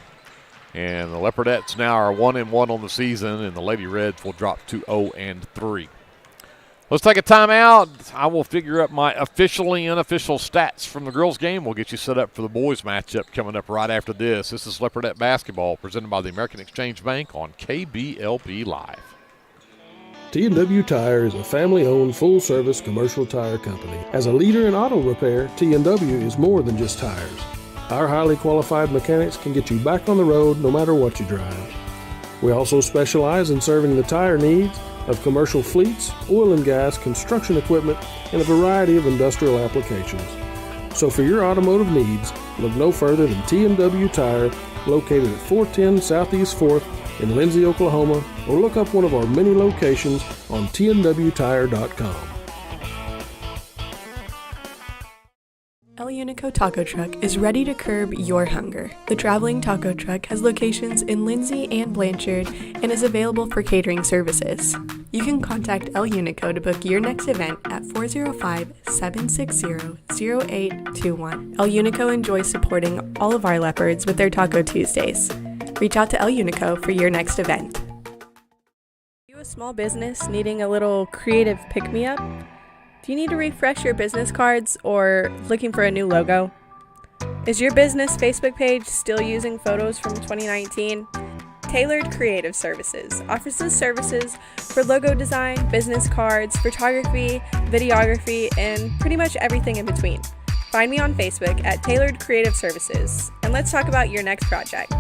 And the Leopardettes now are 1-1 on the season, and the Lady Reds will drop to 0-3. Let's take a timeout. I will figure up my officially unofficial stats from the girls' game. We'll get you set up for the boys' matchup coming up right after this. This is Leopardette Basketball presented by the American Exchange Bank on KBLP Live. T&W Tire is a family-owned, full-service commercial tire company. As a leader in auto repair, T&W is more than just tires. Our highly qualified mechanics can get you back on the road no matter what you drive. We also specialize in serving the tire needs of commercial fleets, oil and gas, construction equipment, and a variety of industrial applications. So for your automotive needs, look no further than T&W Tire, located at 410 Southeast 4th in Lindsay, Oklahoma, or look up one of our many locations on tnwtire.com. El Unico Taco Truck is ready to curb your hunger. The traveling taco truck has locations in Lindsay and Blanchard and is available for catering services. You can contact El Unico to book your next event at 405-760-0821. El Unico enjoys supporting all of our leopards with their Taco Tuesdays. Reach out to El Unico for your next event. Are you a small business needing a little creative pick-me-up? Do you need to refresh your business cards or looking for a new logo? Is your business Facebook page still using photos from 2019? Tailored Creative Services offers services for logo design, business cards, photography, videography, and pretty much everything in between. Find me on Facebook at Tailored Creative Services, and let's talk about your next project.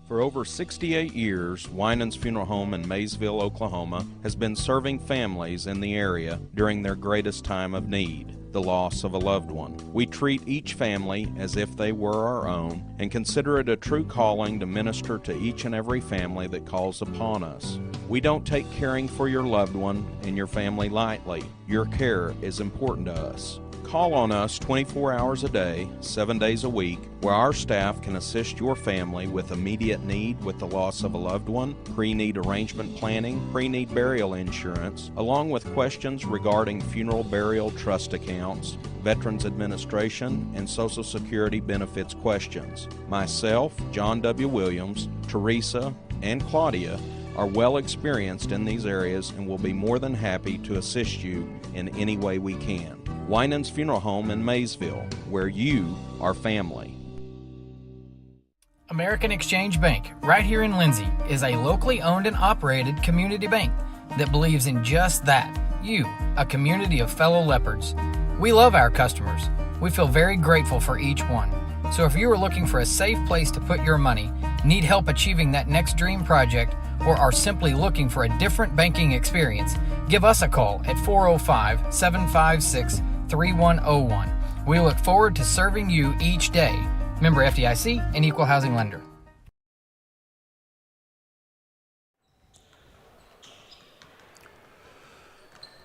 For over 68 years, Winans Funeral Home in Maysville, Oklahoma, has been serving families in the area during their greatest time of need, the loss of a loved one. We treat each family as if they were our own and consider it a true calling to minister to each and every family that calls upon us. We don't take caring for your loved one and your family lightly. Your care is important to us. Call on us 24 hours a day, 7 days a week, where our staff can assist your family with immediate need with the loss of a loved one, pre-need arrangement planning, pre-need burial insurance, along with questions regarding funeral burial trust accounts, Veterans Administration, and Social Security benefits questions. Myself, John W. Williams, Teresa, and Claudia are well experienced in these areas and will be more than happy to assist you in any way we can. Winans Funeral Home in Maysville, where you are family. American Exchange Bank, right here in Lindsay, is a locally owned and operated community bank that believes in just that, you, a community of fellow leopards. We love our customers. We feel very grateful for each one. So if you are looking for a safe place to put your money, need help achieving that next dream project, or are simply looking for a different banking experience, give us a call at 405-756-3101. We look forward to serving you each day. Member FDIC and Equal Housing Lender.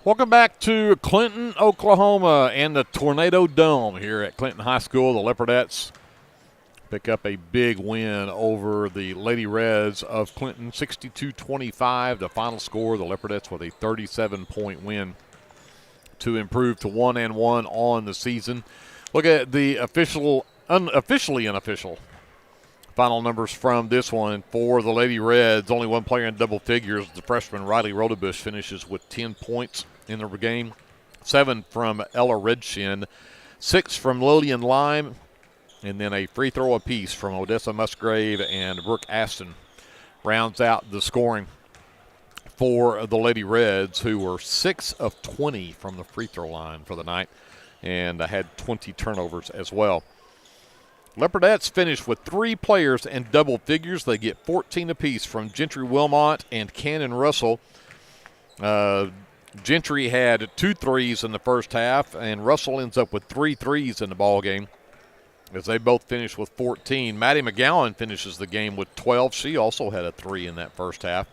Welcome back to Clinton, Oklahoma, and the Tornado Dome here at Clinton High School. The Leopardettes pick up a big win over the Lady Reds of Clinton, 62-25. The final score, the Leopardettes with a 37-point win to improve to 1-1 on the season. Look at the officially unofficial final numbers from this one. For the Lady Reds, only one player in double figures. The freshman Riley Rodebush finishes with 10 points in the game. 7 from Ella Redshin, 6 from Lillian Lime, and then a free throw apiece from Odessa Musgrave and Brooke Aston rounds out the scoring for the Lady Reds, who were 6 of 20 from the free throw line for the night and had 20 turnovers as well. Leopardettes finish with 3 players in double figures. They get 14 apiece from Gentry Wilmot and Cannon Russell. Gentry had 2 threes in the first half, and Russell ends up with 3 threes in the ball game, as they both finish with 14. Maddie McGowan finishes the game with 12. She also had a 3 in that first half.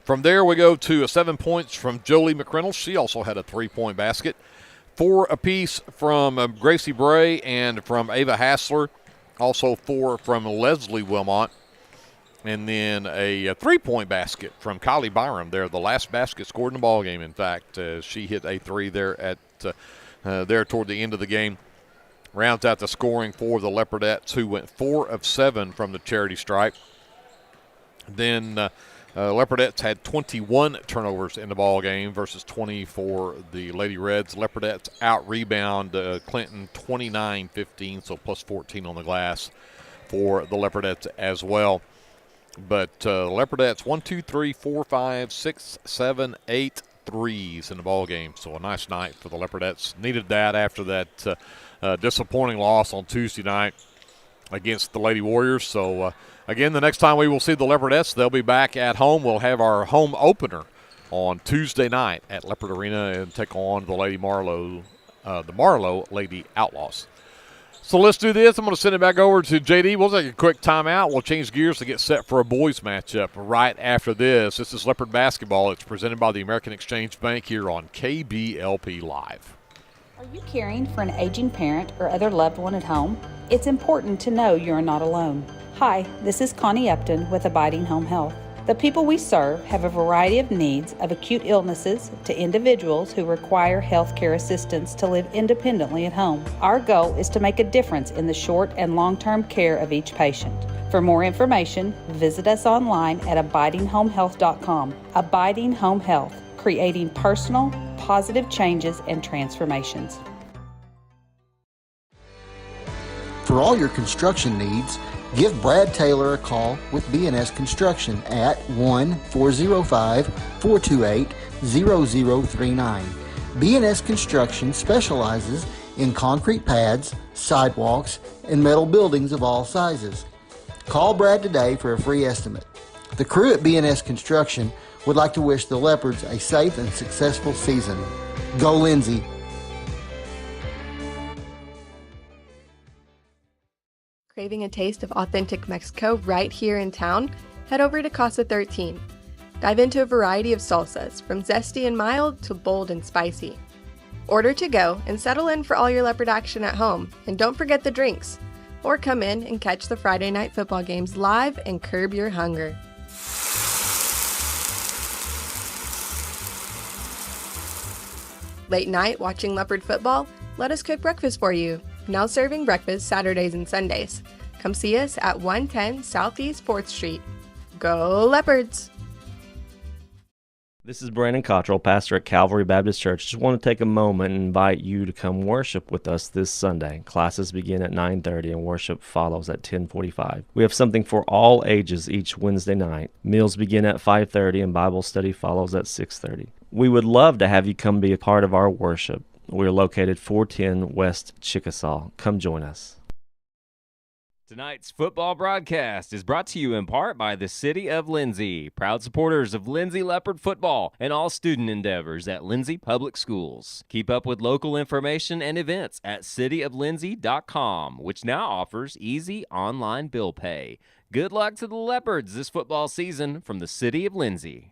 From there, we go to 7 points from Jolie McReynolds. She also had a 3-point basket. 4 apiece from Gracie Bray and from Ava Hassler. Also 4 from Leslie Wilmot. And then a 3-point basket from Kylie Byram there. The last basket scored in the ballgame, in fact. She hit a 3 there at there toward the end of the game. Rounds out the scoring for the Leopardettes, who went 4 of 7 from the charity stripe. Then Leopardettes had 21 turnovers in the ball game versus 20 for the Lady Reds. Leopardettes out-rebound Clinton 29-15, so plus 14 on the glass for the Leopardettes as well. But Leopardettes 1, 2, 3, 4, 5, 6, 7, 8 threes in the ball game. So a nice night for the Leopardettes. Needed that after that disappointing loss on Tuesday night against the Lady Warriors. So again, the next time we will see the Leopardettes, they'll be back at home. We'll have our home opener on Tuesday night at Leopard Arena and take on the the Marlowe Lady Outlaws. So let's do this. I'm going to send it back over to JD. We'll take a quick timeout. We'll change gears to get set for a boys matchup right after this. This is Leopard basketball. It's presented by the American Exchange Bank here on KBLP Live. Are you caring for an aging parent or other loved one at home? It's important to know you're not alone. Hi, this is Connie Upton with Abiding Home Health. The people we serve have a variety of needs, of acute illnesses to individuals who require health care assistance to live independently at home. Our goal is to make a difference in the short and long-term care of each patient. For more information, visit us online at abidinghomehealth.com. Abiding Home Health, creating personal, positive changes and transformations. For all your construction needs, give Brad Taylor a call with B&S Construction at 1-405-428-0039. B&S Construction specializes in concrete pads, sidewalks, and metal buildings of all sizes. Call Brad today for a free estimate. The crew at B&S Construction would like to wish the Leopards a safe and successful season. Go Lindsay! Craving a taste of authentic Mexico right here in town? Head over to Casa 13. Dive into a variety of salsas, from zesty and mild to bold and spicy. Order to go and settle in for all your Leopard action at home. And don't forget the drinks. Or come in and catch the Friday night football games live and curb your hunger. Late night watching Leopard football? Let us cook breakfast for you. Now serving breakfast Saturdays and Sundays. Come see us at 110 Southeast 4th Street. Go Leopards! This is Brandon Cottrell, pastor at Calvary Baptist Church. Just want to take a moment and invite you to come worship with us this Sunday. Classes begin at 9:30 and worship follows at 10:45. We have something for all ages each Wednesday night. Meals begin at 5:30 and Bible study follows at 6:30. We would love to have you come be a part of our worship. We're located 410 West Chickasaw. Come join us. Tonight's football broadcast is brought to you in part by the City of Lindsay, proud supporters of Lindsay Leopard football and all student endeavors at Lindsay Public Schools. Keep up with local information and events at cityoflindsay.com, which now offers easy online bill pay. Good luck to the Leopards this football season from the City of Lindsay.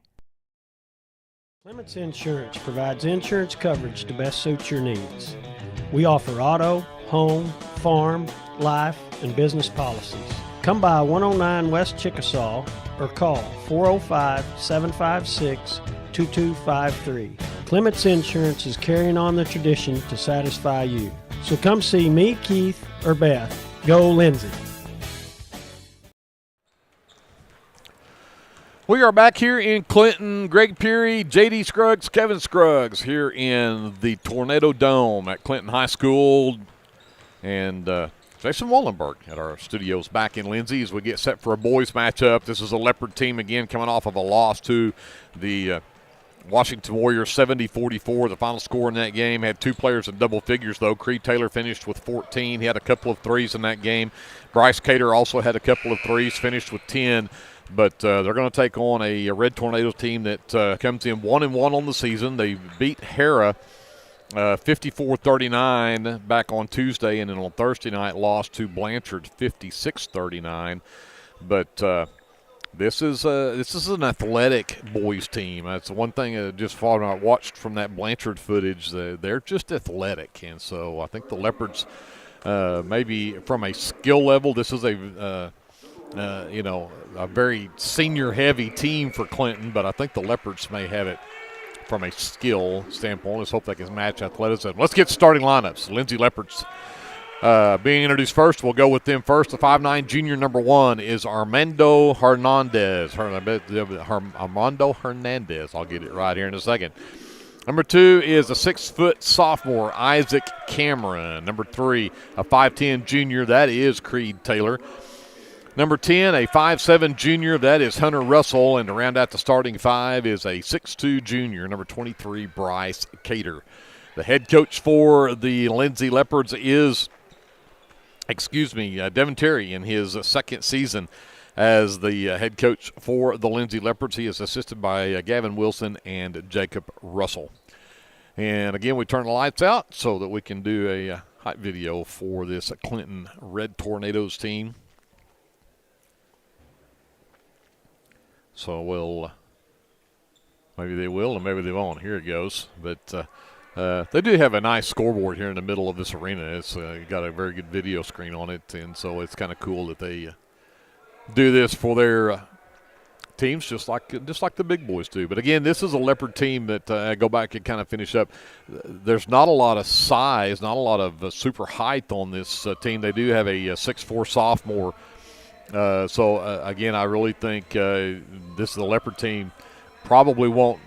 Clements Insurance provides insurance coverage to best suit your needs. We offer auto, home, farm, life, and business policies. Come by 109 West Chickasaw or call 405-756-2253. Clements Insurance is carrying on the tradition to satisfy you. So come see me, Keith, or Beth. Go Lindsay! We are back here in Clinton. Greg Peary, J.D. Scruggs, Kevin Scruggs here in the Tornado Dome at Clinton High School. And Jason Wallenberg at our studios back in Lindsay as we get set for a boys matchup. This is a Leopard team, again, coming off of a loss to the Washington Warriors, 70-44. The final score in that game had two players in double figures, though. Creed Taylor finished with 14. He had a couple of threes in that game. Bryce Cater also had a couple of threes, finished with 10. But they're going to take on a Red Tornadoes team that comes in 1-1 on the season. They beat Hera 54-39 back on Tuesday, and then on Thursday night lost to Blanchard 56-39. But this is an athletic boys team. That's one thing I watched from that Blanchard footage. They're just athletic, and so I think the Leopards, maybe from a skill level, this is a very senior-heavy team for Clinton, but I think the Leopards may have it from a skill standpoint. Let's hope they can match athleticism. Let's get starting lineups. Lindsay Leopards Being introduced first, we'll go with them first. The 5'9" junior number 1 is Armando Hernandez. Armando Hernandez. I'll get it right here in a second. Number 2 is a 6-foot sophomore, Isaac Cameron. Number 3, a 5'10" junior. That is Creed Taylor. Number 10, a 5'7" junior. That is Hunter Russell. And to round out the starting 5 is a 6'2" junior. Number 23, Bryce Cater. The head coach for the Lindsay Leopards is Devin Terry in his second season as the head coach for the Lindsay Leopards. He is assisted by Gavin Wilson and Jacob Russell. And again, we turn the lights out so that we can do a hot video for this Clinton Red Tornadoes team. So we'll, maybe they will and maybe they won't. Here it goes. But they do have a nice scoreboard here in the middle of this arena. It's got a very good video screen on it, and so it's kind of cool that they do this for their teams, just like the big boys do. But again, this is a Leopard team that go back and kind of finish up. There's not a lot of size, not a lot of super height on this team. They do have a 6'4" sophomore. Again, I really think this is the Leopard team. Probably won't.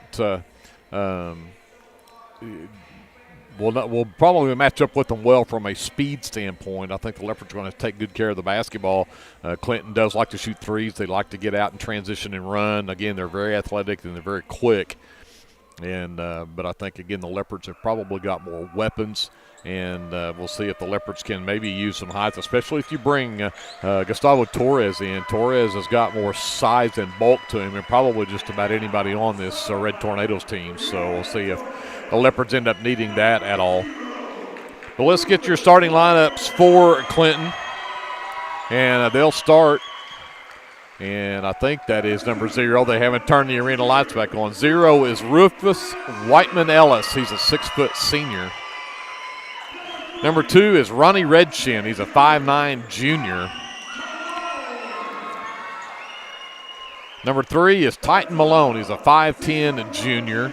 We'll probably match up with them well from a speed standpoint. I think the Leopards are going to take good care of the basketball. Clinton does like to shoot threes. They like to get out and transition and run. Again, they're very athletic and they're very quick. And but I think, again, the Leopards have probably got more weapons. And we'll see if the Leopards can maybe use some height, especially if you bring Gustavo Torres in. Torres has got more size and bulk to him and probably just about anybody on this Red Tornadoes team. So we'll see if the Leopards end up needing that at all. But let's get your starting lineups for Clinton. And they'll start. And I think that is number 0. They haven't turned the arena lights back on. 0 is Rufus Whiteman-Ellis. He's a 6-foot senior. Number 2 is Ronnie Redshin. He's a 5'9" junior. Number 3 is Titan Malone. He's a 5'10" junior.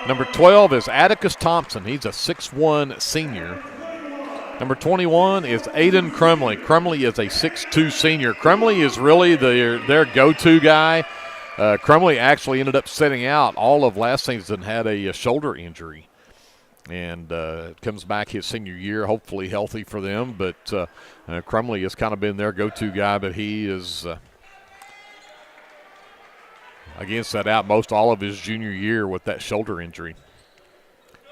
Number 12 is Atticus Thompson. He's a 6'1" senior. Number 21 is Aiden Crumley. Crumley is a 6'2" senior. Crumley is really their go-to guy. Crumley actually ended up sitting out all of last season, had a shoulder injury. And comes back his senior year, hopefully healthy for them. But Crumley has kind of been their go-to guy, but he is, again, sat out most all of his junior year with that shoulder injury.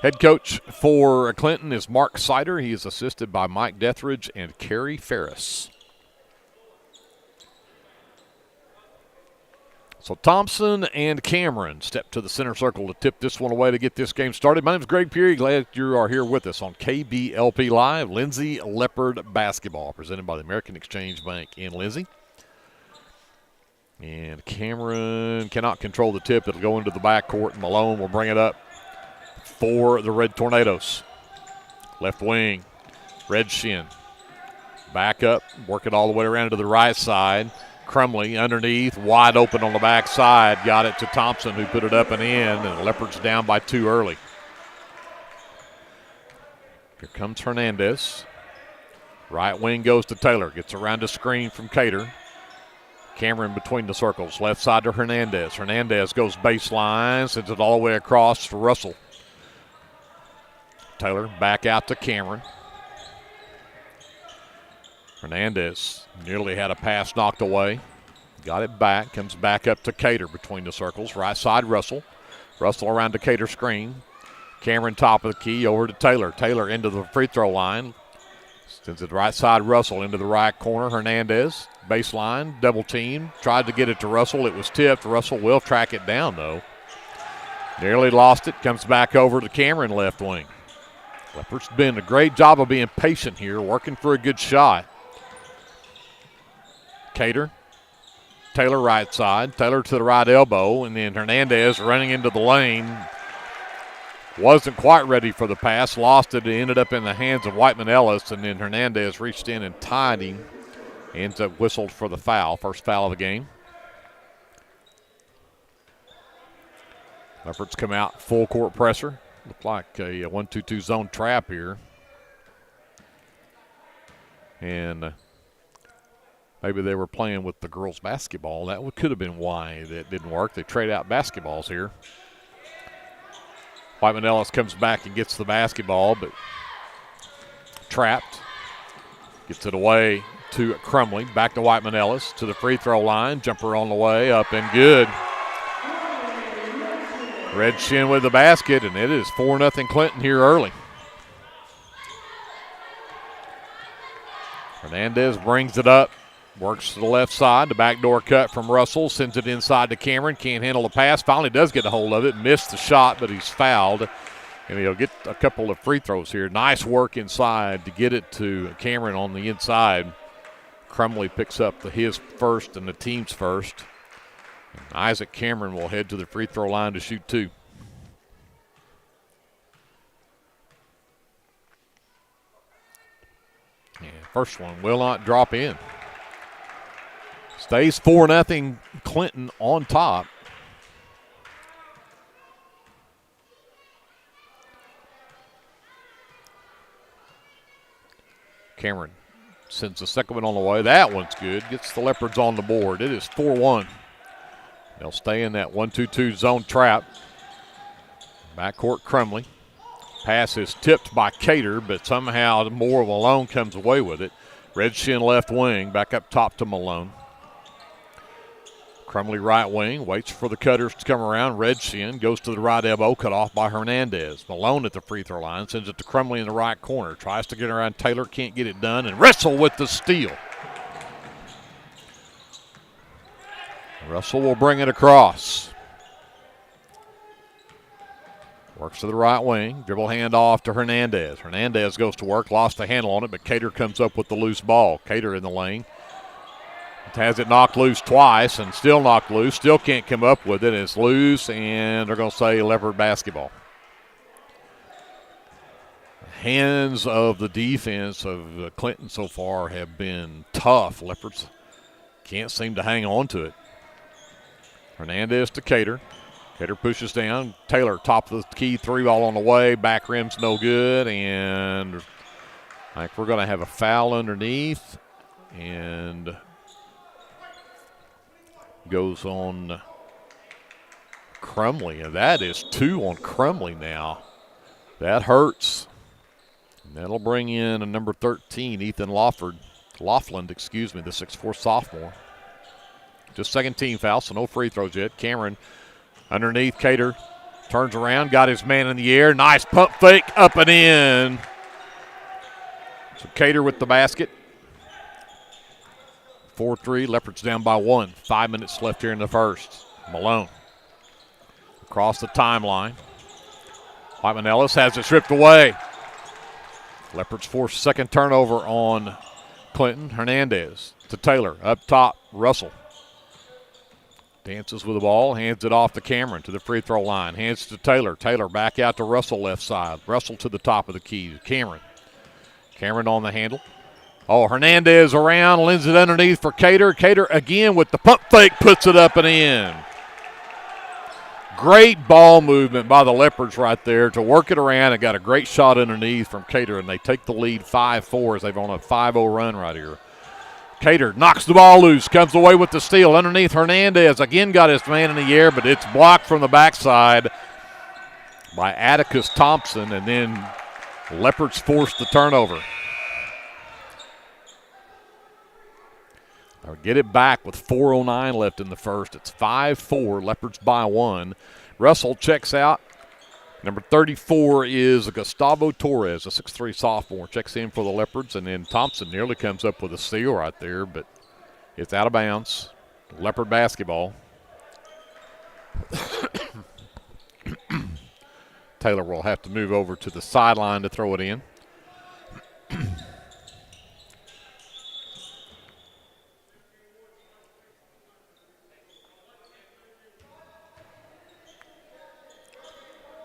Head coach for Clinton is Mark Sider. He is assisted by Mike Deathridge and Kerry Ferris. So Thompson and Cameron step to the center circle to tip this one away to get this game started. My name is Greg Peary. Glad you are here with us on KBLP Live, Lindsay Leopard Basketball, presented by the American Exchange Bank in Lindsay. And Cameron cannot control the tip. It'll go into the backcourt, and Malone will bring it up for the Red Tornadoes. Left wing, Red Shin. Back up, work it all the way around to the right side. Crumley underneath, wide open on the backside. Got it to Thompson, who put it up and in, and the Leopards down by 2 early. Here comes Hernandez. Right wing goes to Taylor. Gets around a screen from Cater. Cameron between the circles. Left side to Hernandez. Hernandez goes baseline, sends it all the way across to Russell. Taylor back out to Cameron. Hernandez nearly had a pass knocked away. Got it back. Comes back up to Cater between the circles. Right side, Russell. Russell around to Cater screen. Cameron top of the key over to Taylor. Taylor into the free throw line. Sends it right side, Russell into the right corner. Hernandez, baseline, double team. Tried to get it to Russell. It was tipped. Russell will track it down, though. Nearly lost it. Comes back over to Cameron left wing. Leopards been a great job of being patient here, working for a good shot. Cater, Taylor right side, Taylor to the right elbow, and then Hernandez running into the lane. Wasn't quite ready for the pass, lost it. It ended up in the hands of Whiteman-Ellis, and then Hernandez reached in and tied him. Ends up whistled for the foul, first foul of the game. Leopards come out full court presser. Looked like a 1-2-2 zone trap here. And maybe they were playing with the girls' basketball. That could have been why that didn't work. They trade out basketballs here. Whiteman Ellis comes back and gets the basketball, but trapped. Gets it away to Crumley. Back to Whiteman Ellis to the free throw line. Jumper on the way, up and good. Red Shin with the basket, and it is 4-0 Clinton here early. Hernandez brings it up, works to the left side. The backdoor cut from Russell, sends it inside to Cameron. Can't handle the pass. Finally does get a hold of it. Missed the shot, but he's fouled. And he'll get a couple of free throws here. Nice work inside to get it to Cameron on the inside. Crumley picks up his first and the team's first. And Isaac Cameron will head to the free throw line to shoot 2. And first one will not drop in. Stays 4-0 Clinton on top. Cameron sends the second one on the way. That one's good. Gets the Leopards on the board. It is 4-1. They'll stay in that 1-2-2 zone trap. Backcourt Crumley. Pass is tipped by Cater, but somehow more Malone comes away with it. Red Shin left wing, back up top to Malone. Crumley right wing, waits for the cutters to come around. Red Shin goes to the right elbow, cut off by Hernandez. Malone at the free throw line, sends it to Crumley in the right corner. Tries to get around Taylor, can't get it done, and Russell with the steal. Russell will bring it across. Works to the right wing, dribble hand off to Hernandez. Hernandez goes to work, lost the handle on it, but Cater comes up with the loose ball. Cater in the lane. Has it knocked loose twice and still knocked loose. Still can't come up with it. It's loose, and they're going to say Leopard basketball. The hands of the defense of Clinton so far have been tough. Leopards can't seem to hang on to it. Hernandez to Cater. Cater pushes down. Taylor, top of the key, 3-ball on the way. Back rim's no good, and I think we're going to have a foul underneath. And goes on Crumley, and that is 2 on Crumley now. That hurts. And that'll bring in a number 13, Ethan Laughlin, the 6'4" sophomore. Just second team foul, so no free throws yet. Cameron underneath Cater, turns around, got his man in the air. Nice pump fake, up and in. So Cater with the basket. 4-3, Leopards down by 1. 5 minutes left here in the first. Malone across the timeline. Whiteman Ellis has it stripped away. Leopards force second turnover on Clinton. Hernandez to Taylor. Up top, Russell. Dances with the ball, hands it off to Cameron to the free throw line. Hands to Taylor. Taylor back out to Russell left side. Russell to the top of the key. Cameron. Cameron on the handle. Oh, Hernandez around, lends it underneath for Cater. Cater again with the pump fake, puts it up and in. Great ball movement by the Leopards right there to work it around and got a great shot underneath from Cater, and they take the lead 5-4 as they've on a 5-0 run right here. Cater knocks the ball loose, comes away with the steal underneath Hernandez. Again got his man in the air, but it's blocked from the backside by Atticus Thompson, and then Leopards force the turnover. They'll get it back with 4:09 left in the first. It's 5-4, Leopards by 1. Russell checks out. Number 34 is Gustavo Torres, a 6'3" sophomore. Checks in for the Leopards, and then Thompson nearly comes up with a steal right there, but it's out of bounds. Leopard basketball. Taylor will have to move over to the sideline to throw it in.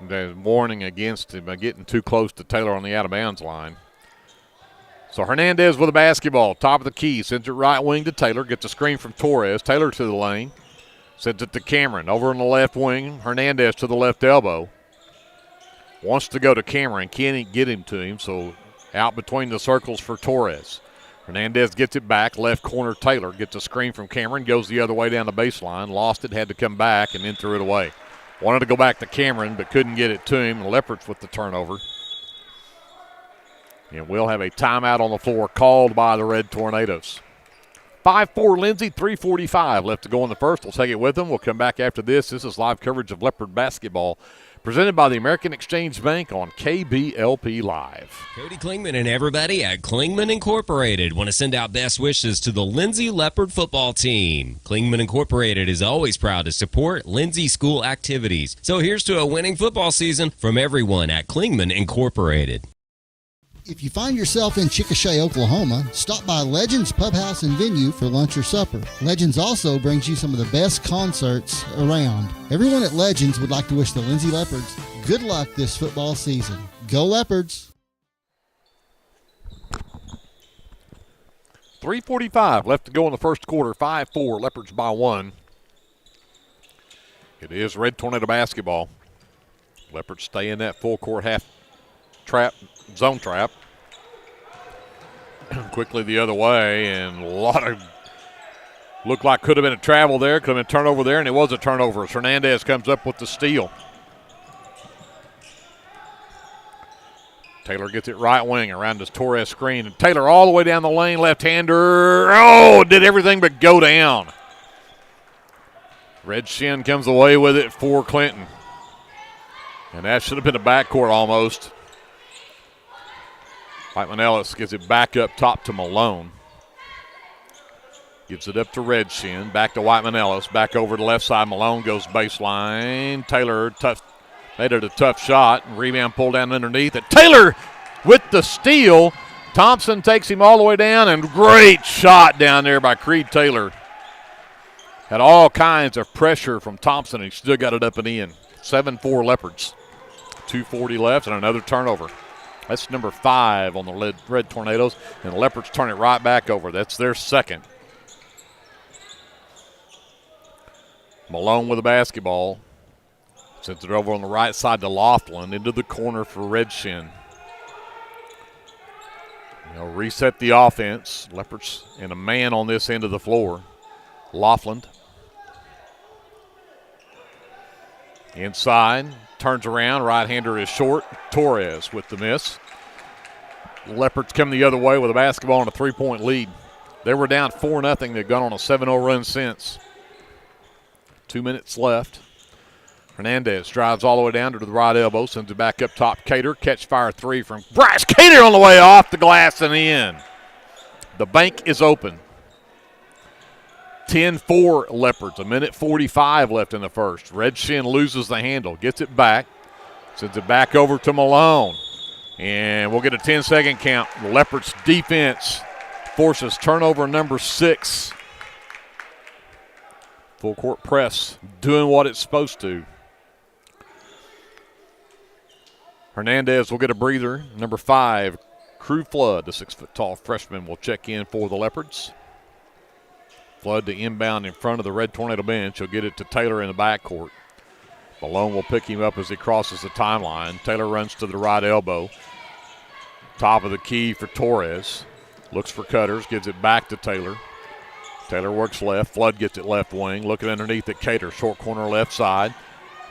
There's warning against him by getting too close to Taylor on the out-of-bounds line. So Hernandez with the basketball, top of the key, sends it right wing to Taylor, gets a screen from Torres. Taylor to the lane, sends it to Cameron. Over on the left wing, Hernandez to the left elbow. Wants to go to Cameron. Can't get him to him, so out between the circles for Torres. Hernandez gets it back. Left corner, Taylor gets a screen from Cameron. Goes the other way down the baseline. Lost it, had to come back, and then threw it away. Wanted to go back to Cameron, but couldn't get it to him. Leopards with the turnover. And we'll have a timeout on the floor called by the Red Tornadoes. 5-4 Lindsay, 3:45 left to go in the first. We'll take it with them. We'll come back after this. This is live coverage of Leopard basketball presented by the American Exchange Bank on KBLP Live. Cody Klingman and everybody at Klingman Incorporated want to send out best wishes to the Lindsay Leopard football team. Klingman Incorporated is always proud to support Lindsay school activities. So here's to a winning football season from everyone at Klingman Incorporated. If you find yourself in Chickasha, Oklahoma, stop by Legends Pub House and Venue for lunch or supper. Legends also brings you some of the best concerts around. Everyone at Legends would like to wish the Lindsay Leopards good luck this football season. Go Leopards! 3:45 left to go in the first quarter. 5-4, Leopards by 1. It is Red Tornado basketball. Leopards stay in that full court half trap, zone trap. Quickly the other way, and a lot of looked like could have been a travel there, could have been a turnover there, and it was a turnover as Hernandez comes up with the steal. Taylor gets it right wing around his Torres screen, and Taylor all the way down the lane, left-hander. Oh, did everything but go down. Red Shin comes away with it for Clinton. And that should have been a backcourt almost. Whiteman Ellis gives it back up top to Malone. Gives it up to Red Shin. Back to Whiteman Ellis. Back over to the left side. Malone goes baseline. Taylor made it a tough shot. Rebound pulled down underneath it. Taylor with the steal. Thompson takes him all the way down, and great shot down there by Creed Taylor. Had all kinds of pressure from Thompson, and he still got it up and in. 7-4 Leopards. 2:40 left and another turnover. That's number 5 on the Red Tornadoes, and the Leopards turn it right back over. That's their second. Malone with the basketball. Sends it over on the right side to Laughlin into the corner for Red Shin. They'll reset the offense. Leopards and a man on this end of the floor. Laughlin. Inside. Turns around, right-hander is short. Torres with the miss. Leopards come the other way with a basketball and a 3-point lead. They were down 4-0. They've gone on a 7-0 run since. 2 minutes left. Hernandez drives all the way down to the right elbow, sends it back up top. Cater, catch fire 3 from Bryce Cater on the way off the glass and in. The bank is open. 10-4 Leopards, 1:45 left in the first. Red Shin loses the handle, gets it back, sends it back over to Malone. And we'll get a 10-second count. The Leopards defense forces turnover number 6. Full court press, doing what it's supposed to. Hernandez will get a breather. Number 5, Crew Flood, the 6-foot-tall freshman, will check in for the Leopards. Flood to inbound in front of the Red Tornado bench. He'll get it to Taylor in the backcourt. Malone will pick him up as he crosses the timeline. Taylor runs to the right elbow. Top of the key for Torres. Looks for cutters, gives it back to Taylor. Taylor works left. Flood gets it left wing. Looking underneath at Cater. Short corner left side.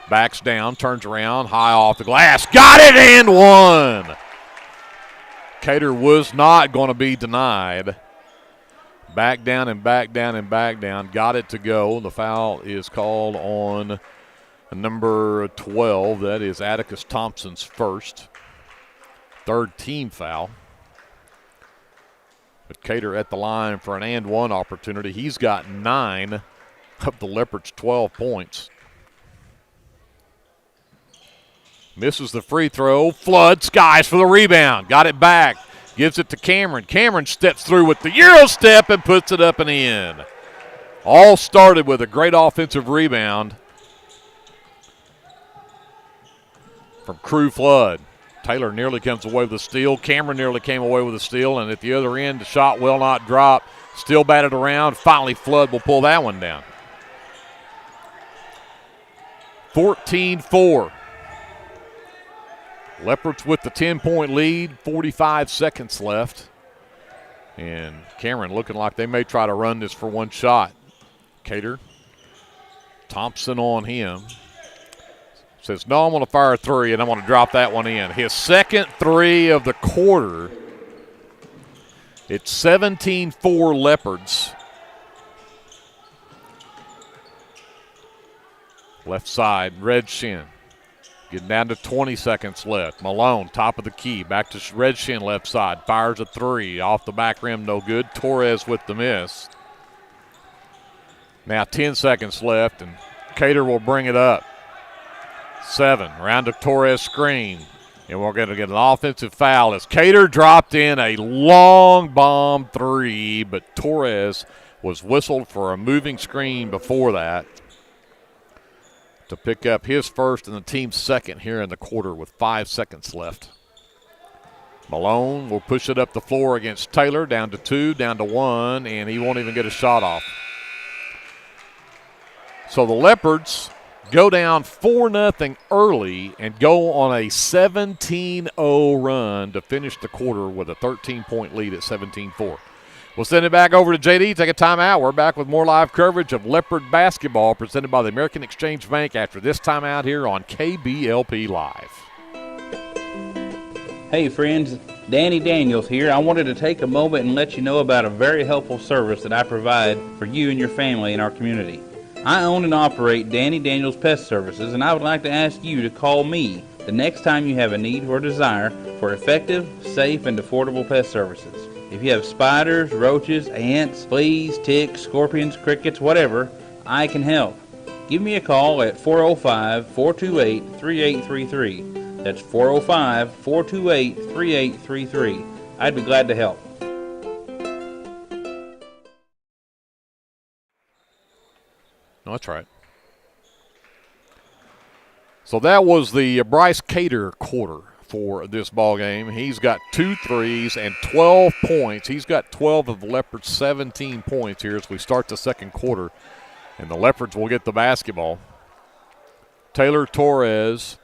Backs down, turns around, high off the glass. Got it and one! Cater was not going to be denied. Back down and back down and back down. Got it to go. The foul is called on number 12. That is Atticus Thompson's first. Third team foul. But Cater at the line for an and one opportunity. He's got 9 of the Leopards' 12 points. Misses the free throw. Flood skies for the rebound. Got it back. Gives it to Cameron. Cameron steps through with the Euro step and puts it up and in. All started with a great offensive rebound from Crew Flood. Taylor nearly comes away with a steal. Cameron nearly came away with a steal. And at the other end, the shot will not drop. Still batted around. Finally, Flood will pull that one down. 14-4. Leopards with the 10-point lead, 45 seconds left. And Cameron looking like they may try to run this for one shot. Cater, Thompson on him. Says, no, I'm going to fire a three, and I'm going to drop that one in. His second three of the quarter. It's 17-4 Leopards. Left side, Red Shin. Getting down to 20 seconds left. Malone, top of the key. Back to Red Shin, left side. Fires a three. Off the back rim, no good. Torres with the miss. Now 10 seconds left, and Cater will bring it up. 7. Round to Torres screen. And we're going to get an offensive foul as Cater dropped in a long bomb three, but Torres was whistled for a moving screen before that to pick up his first and the team's second here in the quarter with 5 seconds left. Malone will push it up the floor against Taylor, down to 2, down to 1, and he won't even get a shot off. So the Leopards go down 4-0 early and go on a 17-0 run to finish the quarter with a 13-point lead at 17-4. We'll send it back over to JD, take a timeout. We're back with more live coverage of Leopard basketball presented by the American Exchange Bank after this timeout here on KBLP Live. Hey friends, Danny Daniels here. I wanted to take a moment and let you know about a very helpful service that I provide for you and your family in our community. I own and operate Danny Daniels Pest Services, and I would like to ask you to call me the next time you have a need or desire for effective, safe, and affordable pest services. If you have spiders, roaches, ants, fleas, ticks, scorpions, crickets, whatever, I can help. Give me a call at 405-428-3833. That's 405-428-3833. I'd be glad to help. No, that's right. So that was the Bryce Cater quarter for this ball game. He's got 2 threes and 12 points. He's got 12 of the Leopards' 17 points here as we start the second quarter. And the Leopards will get the basketball. Taylor, Torres,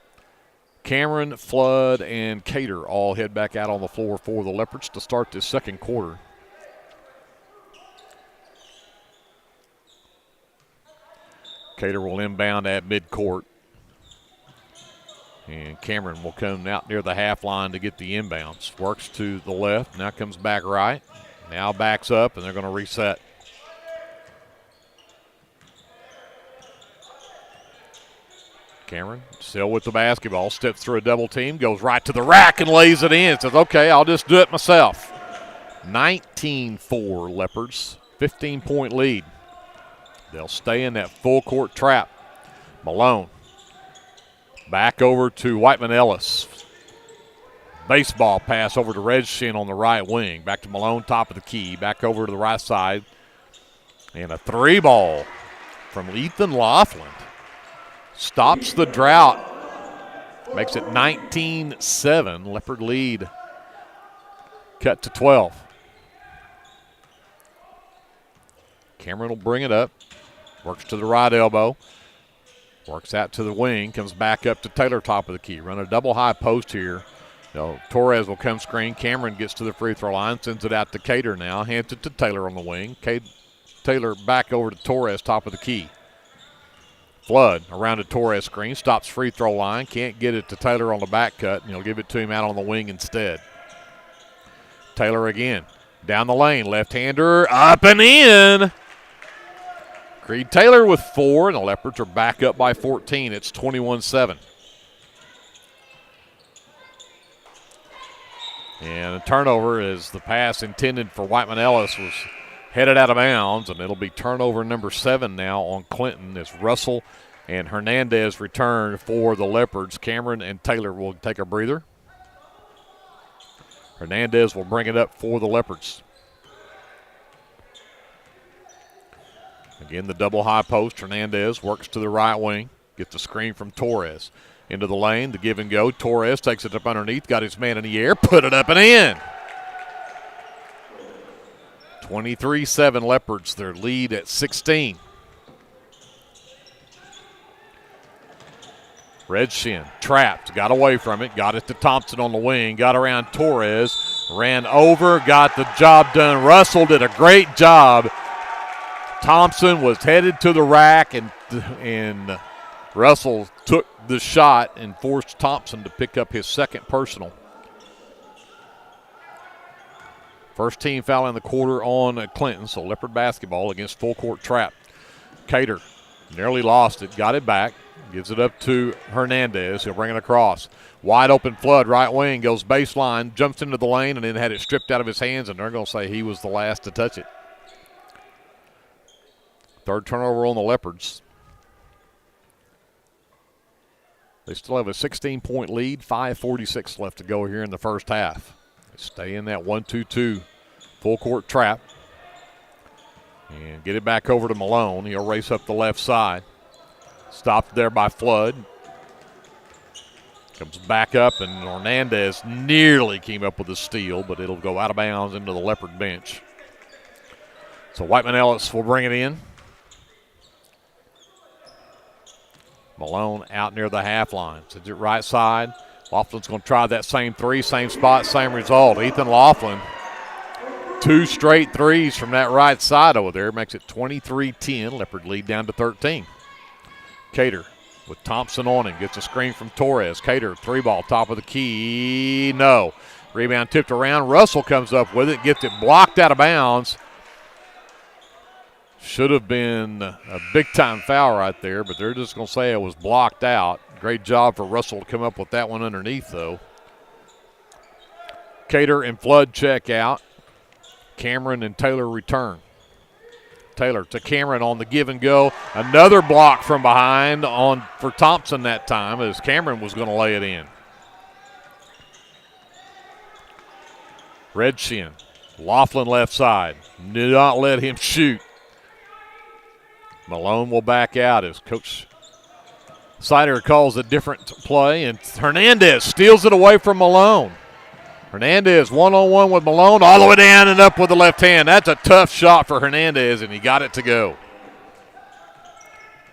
Cameron, Flood, and Cater all head back out on the floor for the Leopards to start this second quarter. Cater will inbound at midcourt. And Cameron will come out near the half line to get the inbounds. Works to the left, now comes back right. Now backs up, and they're going to reset. Cameron still with the basketball, steps through a double team, goes right to the rack and lays it in. Says, okay, I'll just do it myself. 19-4 Leopards, 15-point lead. They'll stay in that full court trap. Malone. Back over to Whiteman Ellis. Baseball pass over to Red Shin on the right wing. Back to Malone, top of the key. Back over to the right side. And a 3-ball from Ethan Laughlin. Stops the drought. Makes it 19-7. Leopard lead. Cut to 12. Cameron will bring it up. Works to the right elbow. Works out to the wing, comes back up to Taylor, top of the key. Run a double high post here. No, Torres will come screen. Cameron gets to the free throw line, sends it out to Cater now. Hands it to Taylor on the wing. Taylor back over to Torres, top of the key. Flood around a Torres screen, stops free throw line. Can't get it to Taylor on the back cut, and he'll give it to him out on the wing instead. Taylor again. Down the lane, left-hander, up and in. Creed Taylor with 4, and the Leopards are back up by 14. It's 21-7. And a turnover as the pass intended for Whiteman Ellis was headed out of bounds, and it'll be turnover number 7 now on Clinton as Russell and Hernandez return for the Leopards. Cameron and Taylor will take a breather. Hernandez will bring it up for the Leopards. Again, the double high post. Hernandez works to the right wing. Gets the screen from Torres. Into the lane, the give and go. Torres takes it up underneath. Got his man in the air. Put it up and in. 23-7 Leopards. Their lead at 16. Red Shin trapped, got away from it, got it to Thompson on the wing, got around Torres, ran over, got the job done. Russell did a great job. Thompson was headed to the rack, and Russell took the shot and forced Thompson to pick up his second personal. First team foul in the quarter on Clinton, so Leopard basketball against full court trap. Cater nearly lost it, got it back, gives it up to Hernandez. He'll bring it across. Wide open Flood, right wing, goes baseline, jumps into the lane, and then had it stripped out of his hands, and they're going to say he was the last to touch it. Third turnover on the Leopards. They still have a 16-point lead, 5:46 left to go here in the first half. They stay in that 1-2-2 full court trap. And get it back over to Malone. He'll race up the left side. Stopped there by Flood. Comes back up, and Hernandez nearly came up with a steal, but it'll go out of bounds into the Leopard bench. So Whiteman Ellis will bring it in. Malone out near the half line. Sends it right side. Laughlin's going to try that same three, same spot, same result. Ethan Laughlin, 2 straight threes from that right side over there. Makes it 23-10. Leopard lead down to 13. Cater with Thompson on him. Gets a screen from Torres. Cater, 3-ball, top of the key. No. Rebound tipped around. Russell comes up with it. Gets it blocked out of bounds. Should have been a big-time foul right there, but they're just going to say it was blocked out. Great job for Russell to come up with that one underneath, though. Cater and Flood check out. Cameron and Taylor return. Taylor to Cameron on the give and go. Another block from behind for Thompson that time as Cameron was going to lay it in. Red Shin. Laughlin left side. Did not let him shoot. Malone will back out as Coach Sider calls a different play, and Hernandez steals it away from Malone. Hernandez one-on-one with Malone all the way down and up with the left hand. That's a tough shot for Hernandez, and he got it to go.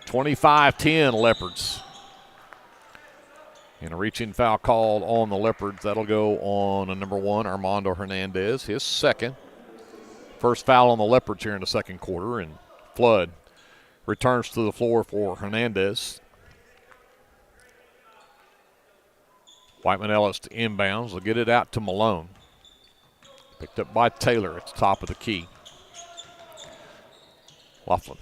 25-10 Leopards. And a reaching foul called on the Leopards. That'll go on a number 1, Armando Hernandez, his second. First foul on the Leopards here in the second quarter, and Flood returns to the floor for Hernandez. Whiteman Ellis to inbounds. Will get it out to Malone. Picked up by Taylor at the top of the key. Laughlin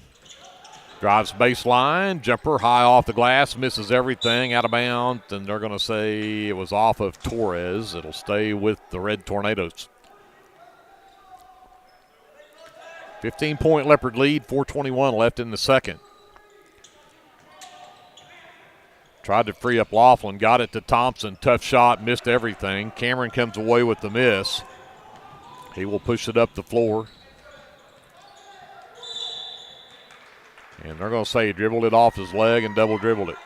drives baseline. Jumper high off the glass. Misses everything. Out of bounds. And they're going to say it was off of Torres. It'll stay with the Red Tornadoes. 15-point Leopard lead, 4:21 left in the second. Tried to free up Laughlin, got it to Thompson. Tough shot, missed everything. Cameron comes away with the miss. He will push it up the floor. And they're going to say he dribbled it off his leg and double dribbled it.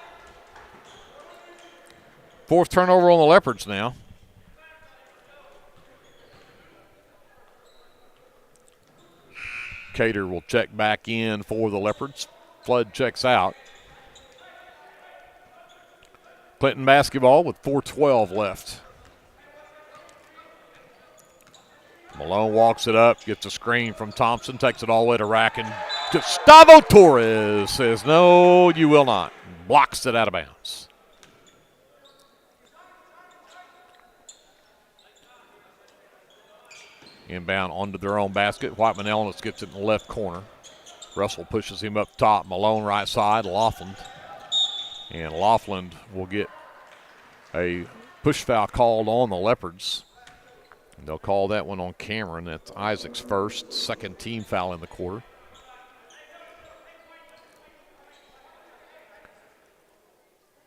Fourth turnover on the Leopards now. Cater will check back in for the Leopards. Flood checks out. Clinton basketball with 4:12 left. Malone walks it up, gets a screen from Thompson, takes it all the way to rack, and Gustavo Torres says, no, you will not. Blocks it out of bounds. Inbound onto their own basket. Whiteman Ellis gets it in the left corner. Russell pushes him up top. Malone right side. Laughlin. And Laughlin will get a push foul called on the Leopards. And they'll call that one on Cameron. That's Isaac's first, second team foul in the quarter.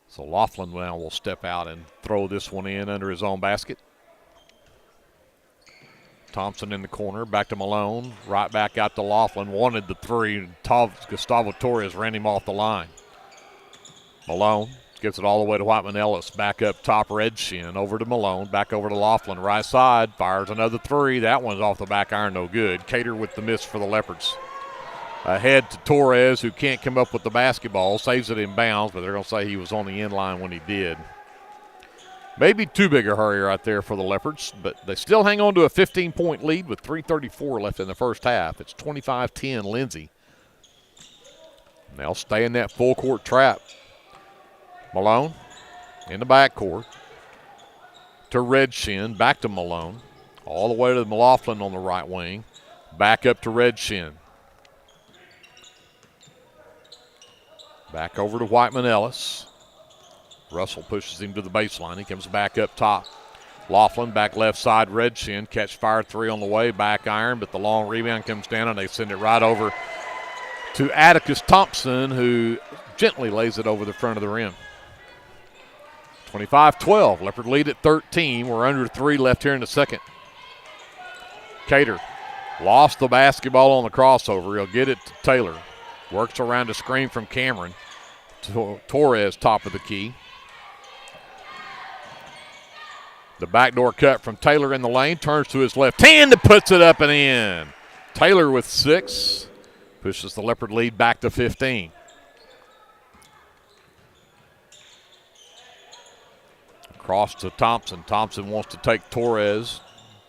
So Laughlin now will step out and throw this one in under his own basket. Thompson in the corner, back to Malone, right back out to Laughlin. Wanted the three. Gustavo Torres ran him off the line. Malone gets it all the way to Whiteman Ellis. Back up top, Red Shin. Over to Malone, back over to Laughlin. Right side, fires another three. That one's off the back iron, no good. Cater with the miss for the Leopards. ahead to Torres, who can't come up with the basketball. Saves it in bounds, but they're going to say he was on the end line when he did. Maybe too big a hurry right there for the Leopards, but they still hang on to a 15-point lead with 3:34 left in the first half. It's 25-10 Lindsay. And they'll stay in that full court trap. Malone in the backcourt to Redshin, back to Malone, all the way to McLaughlin on the right wing, back up to Redshin. Back over to Whiteman-Ellis. Russell pushes him to the baseline. He comes back up top. Laughlin back left side, Redshin. Catch fire three on the way, back iron, but the long rebound comes down and they send it right over to Atticus Thompson, who gently lays it over the front of the rim. 25-12. Leopard lead at 13. We're under 3 left here in the second. Cater lost the basketball on the crossover. He'll get it to Taylor. Works around a screen from Cameron. Torres top of the key. The backdoor cut from Taylor in the lane. Turns to his left hand and puts it up and in. Taylor with 6. Pushes the Leopard lead back to 15. Cross to Thompson. Thompson wants to take Torres.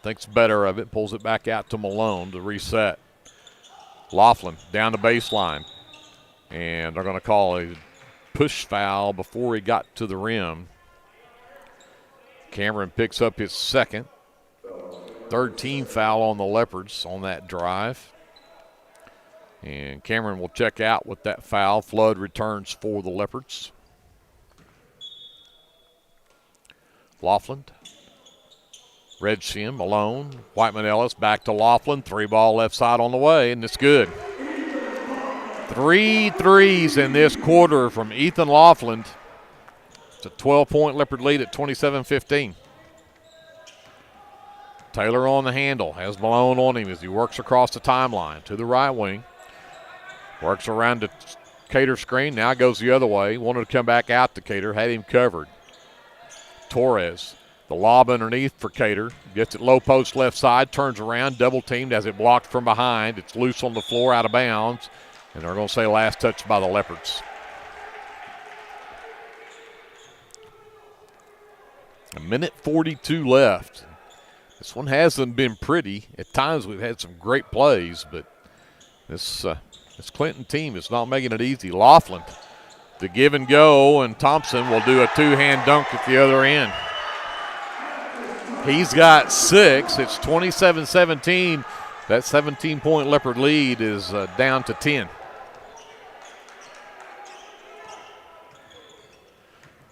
Thinks better of it. Pulls it back out to Malone to reset. Laughlin down the baseline. And they're going to call a push foul before he got to the rim. Cameron picks up his second. Third team foul on the Leopards on that drive. And Cameron will check out with that foul. Flood returns for the Leopards. Laughlin. Redshin, Malone, Whiteman-Ellis back to Laughlin. 3-ball left side on the way, and it's good. 3 threes in this quarter from Ethan Laughlin. It's a 12-point Leopard lead at 27-15. Taylor on the handle, has Malone on him as he works across the timeline to the right wing. Works around the Cater screen, now goes the other way. Wanted to come back out to Cater, had him covered. Torres, the lob underneath for Cater. Gets it low post left side, turns around, double teamed, has it blocked from behind. It's loose on the floor, out of bounds. And they're going to say last touch by the Leopards. A minute 42 left. This one hasn't been pretty. At times we've had some great plays, but this Clinton team is not making it easy. Laughlin, the give and go, and Thompson will do a two-hand dunk at the other end. He's got 6. It's 27-17. That 17-point Leopard lead is down to 10.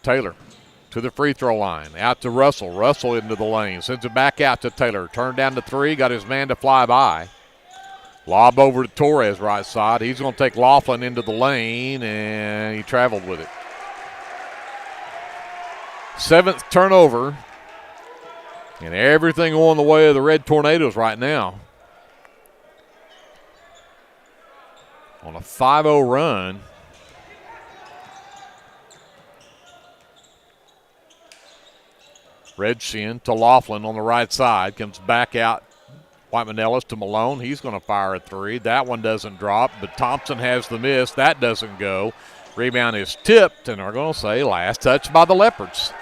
Taylor to the free throw line. Out to Russell. Russell into the lane. Sends it back out to Taylor. Turned down to 3. Got his man to fly by. Lob over to Torres right side. He's going to take Laughlin into the lane, and he traveled with it. 7th turnover. And everything going the way of the Red Tornadoes right now. On a 5-0 run. Redshin to Laughlin on the right side. Comes back out. Whiteman-Ellis to Malone. He's going to fire a 3. That one doesn't drop, but Thompson has the miss. That doesn't go. Rebound is tipped, and they're going to say last touch by the Leopards.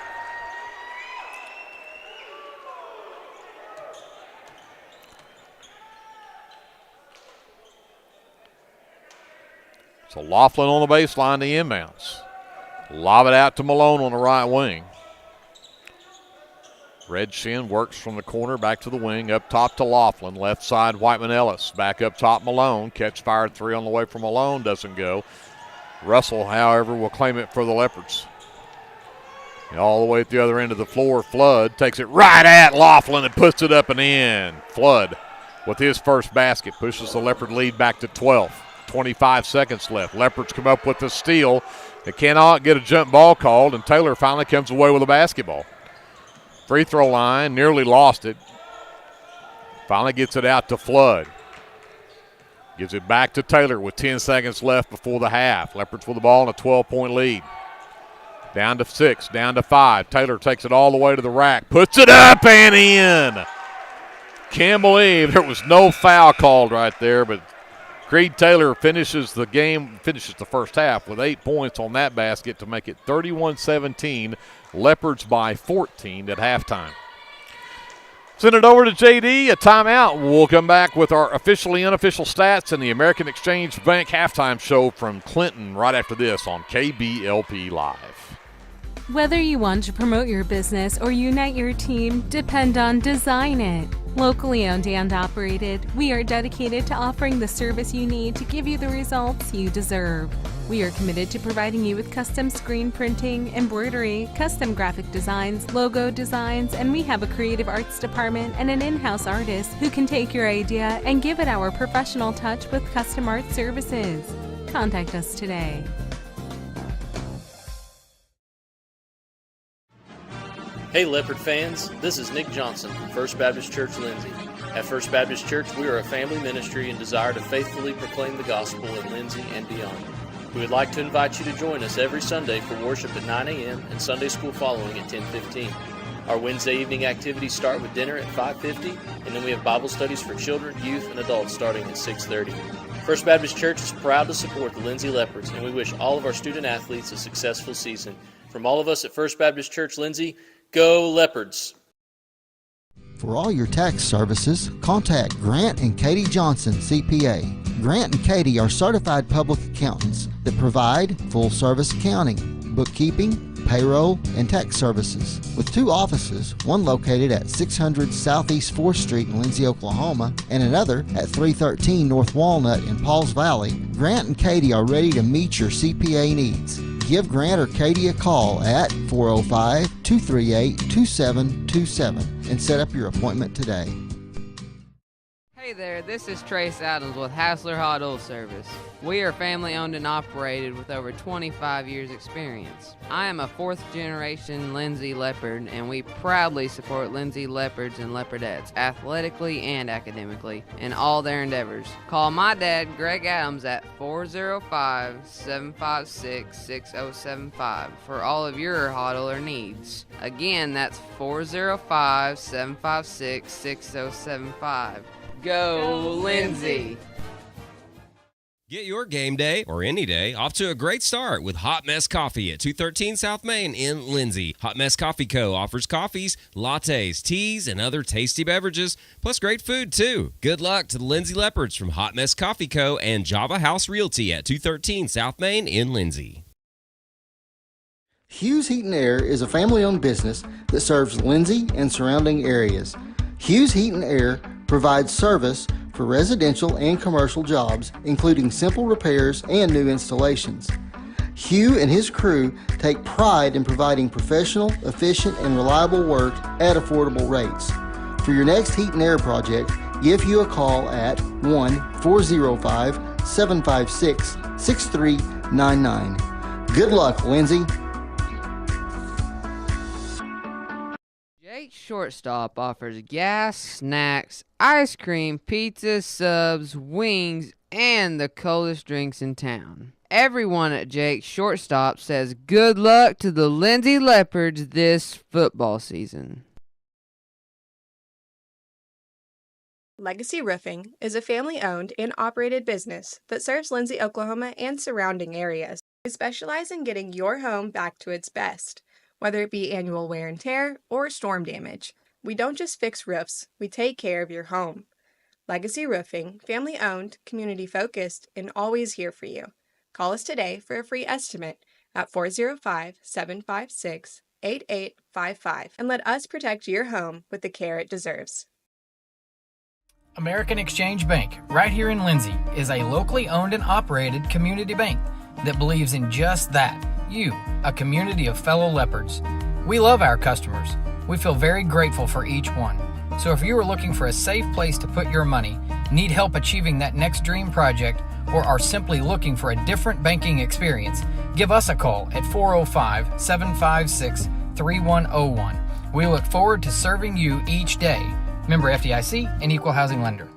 So Laughlin on the baseline, the inbounds. Lob it out to Malone on the right wing. Redshin works from the corner back to the wing, up top to Laughlin. Left side, Whiteman-Ellis. Back up top, Malone. Catch fired 3 on the way from Malone, doesn't go. Russell, however, will claim it for the Leopards. And all the way at the other end of the floor, Flood takes it right at Laughlin and puts it up and in. Flood with his first basket pushes the Leopard lead back to 12. 25 seconds left. Leopards come up with the steal. They cannot get a jump ball called, and Taylor finally comes away with a basketball. Free throw line, nearly lost it. Finally gets it out to Flood. Gives it back to Taylor with 10 seconds left before the half. Leopards with the ball in a 12-point lead. Down to 6, down to 5. Taylor takes it all the way to the rack. Puts it up and in. Can't believe there was no foul called right there, but Creed Taylor finishes the first half with 8 points on that basket to make it 31-17. Leopards by 14 at halftime. Send it over to JD, a timeout. We'll come back with our officially unofficial stats and the American Exchange Bank halftime show from Clinton right after this on KBLP Live. Whether you want to promote your business or unite your team, depend on Design It. Locally owned and operated, we are dedicated to offering the service you need to give you the results you deserve. We are committed to providing you with custom screen printing, embroidery, custom graphic designs, logo designs, and we have a creative arts department and an in-house artist who can take your idea and give it our professional touch with custom art services. Contact us today. Hey Leopard fans, this is Nick Johnson from First Baptist Church Lindsay. At First Baptist Church, we are a family ministry and desire to faithfully proclaim the gospel in Lindsay and beyond. We would like to invite you to join us every Sunday for worship at 9 a.m. and Sunday school following at 10:15. Our Wednesday evening activities start with dinner at 5:50, and then we have Bible studies for children, youth, and adults starting at 6:30. First Baptist Church is proud to support the Lindsay Leopards, and we wish all of our student athletes a successful season. From all of us at First Baptist Church Lindsay, go Leopards! For all your tax services, contact Grant and Katie Johnson, CPA. Grant and Katie are certified public accountants that provide full-service accounting, bookkeeping, payroll, and tax services. With 2 offices, one located at 600 Southeast 4th Street in Lindsay, Oklahoma, and another at 313 North Walnut in Pauls Valley, Grant and Katie are ready to meet your CPA needs. Give Grant or Katie a call at 405-238-2727 and set up your appointment today. Hey there, this is Trace Adams with Hassler Hot Oil Service. We are family owned and operated with over 25 years experience. I am a 4th generation Lindsay Leopard, and we proudly support Lindsay Leopards and Leopardettes athletically and academically in all their endeavors. Call my dad, Greg Adams, at 405-756-6075 for all of your hot oiler needs. Again, that's 405-756-6075. Go Lindsay! Get your game day, or any day, off to a great start with Hot Mess Coffee at 213 South Main in Lindsay. Hot Mess Coffee Co. offers coffees, lattes, teas, and other tasty beverages, plus great food, too. Good luck to the Lindsay Leopards from Hot Mess Coffee Co. and Java House Realty at 213 South Main in Lindsay. Hughes Heat and Air is a family-owned business that serves Lindsay and surrounding areas. Hughes Heat and Air provides service for residential and commercial jobs, including simple repairs and new installations. Hugh and his crew take pride in providing professional, efficient, and reliable work at affordable rates. For your next heat and air project, give Hugh a call at 1-405-756-6399. Good luck, Lindsay. Jake Shortstop offers gas, snacks, ice cream, pizza, subs, wings, and the coldest drinks in town. Everyone at Jake Shortstop says good luck to the Lindsay Leopards this football season. Legacy Roofing is a family-owned and operated business that serves Lindsay, Oklahoma and surrounding areas. We specialize in getting your home back to its best, whether it be annual wear and tear or storm damage. We don't just fix roofs, we take care of your home. Legacy Roofing, family-owned, community-focused, and always here for you. Call us today for a free estimate at 405-756-8855 and let us protect your home with the care it deserves. American Exchange Bank, right here in Lindsay, is a locally owned and operated community bank that believes in just that, you, a community of fellow leopards. We love our customers. We feel very grateful for each one. So if you are looking for a safe place to put your money, need help achieving that next dream project, or are simply looking for a different banking experience, give us a call at 405-756-3101. We look forward to serving you each day. Member FDIC and Equal Housing Lender.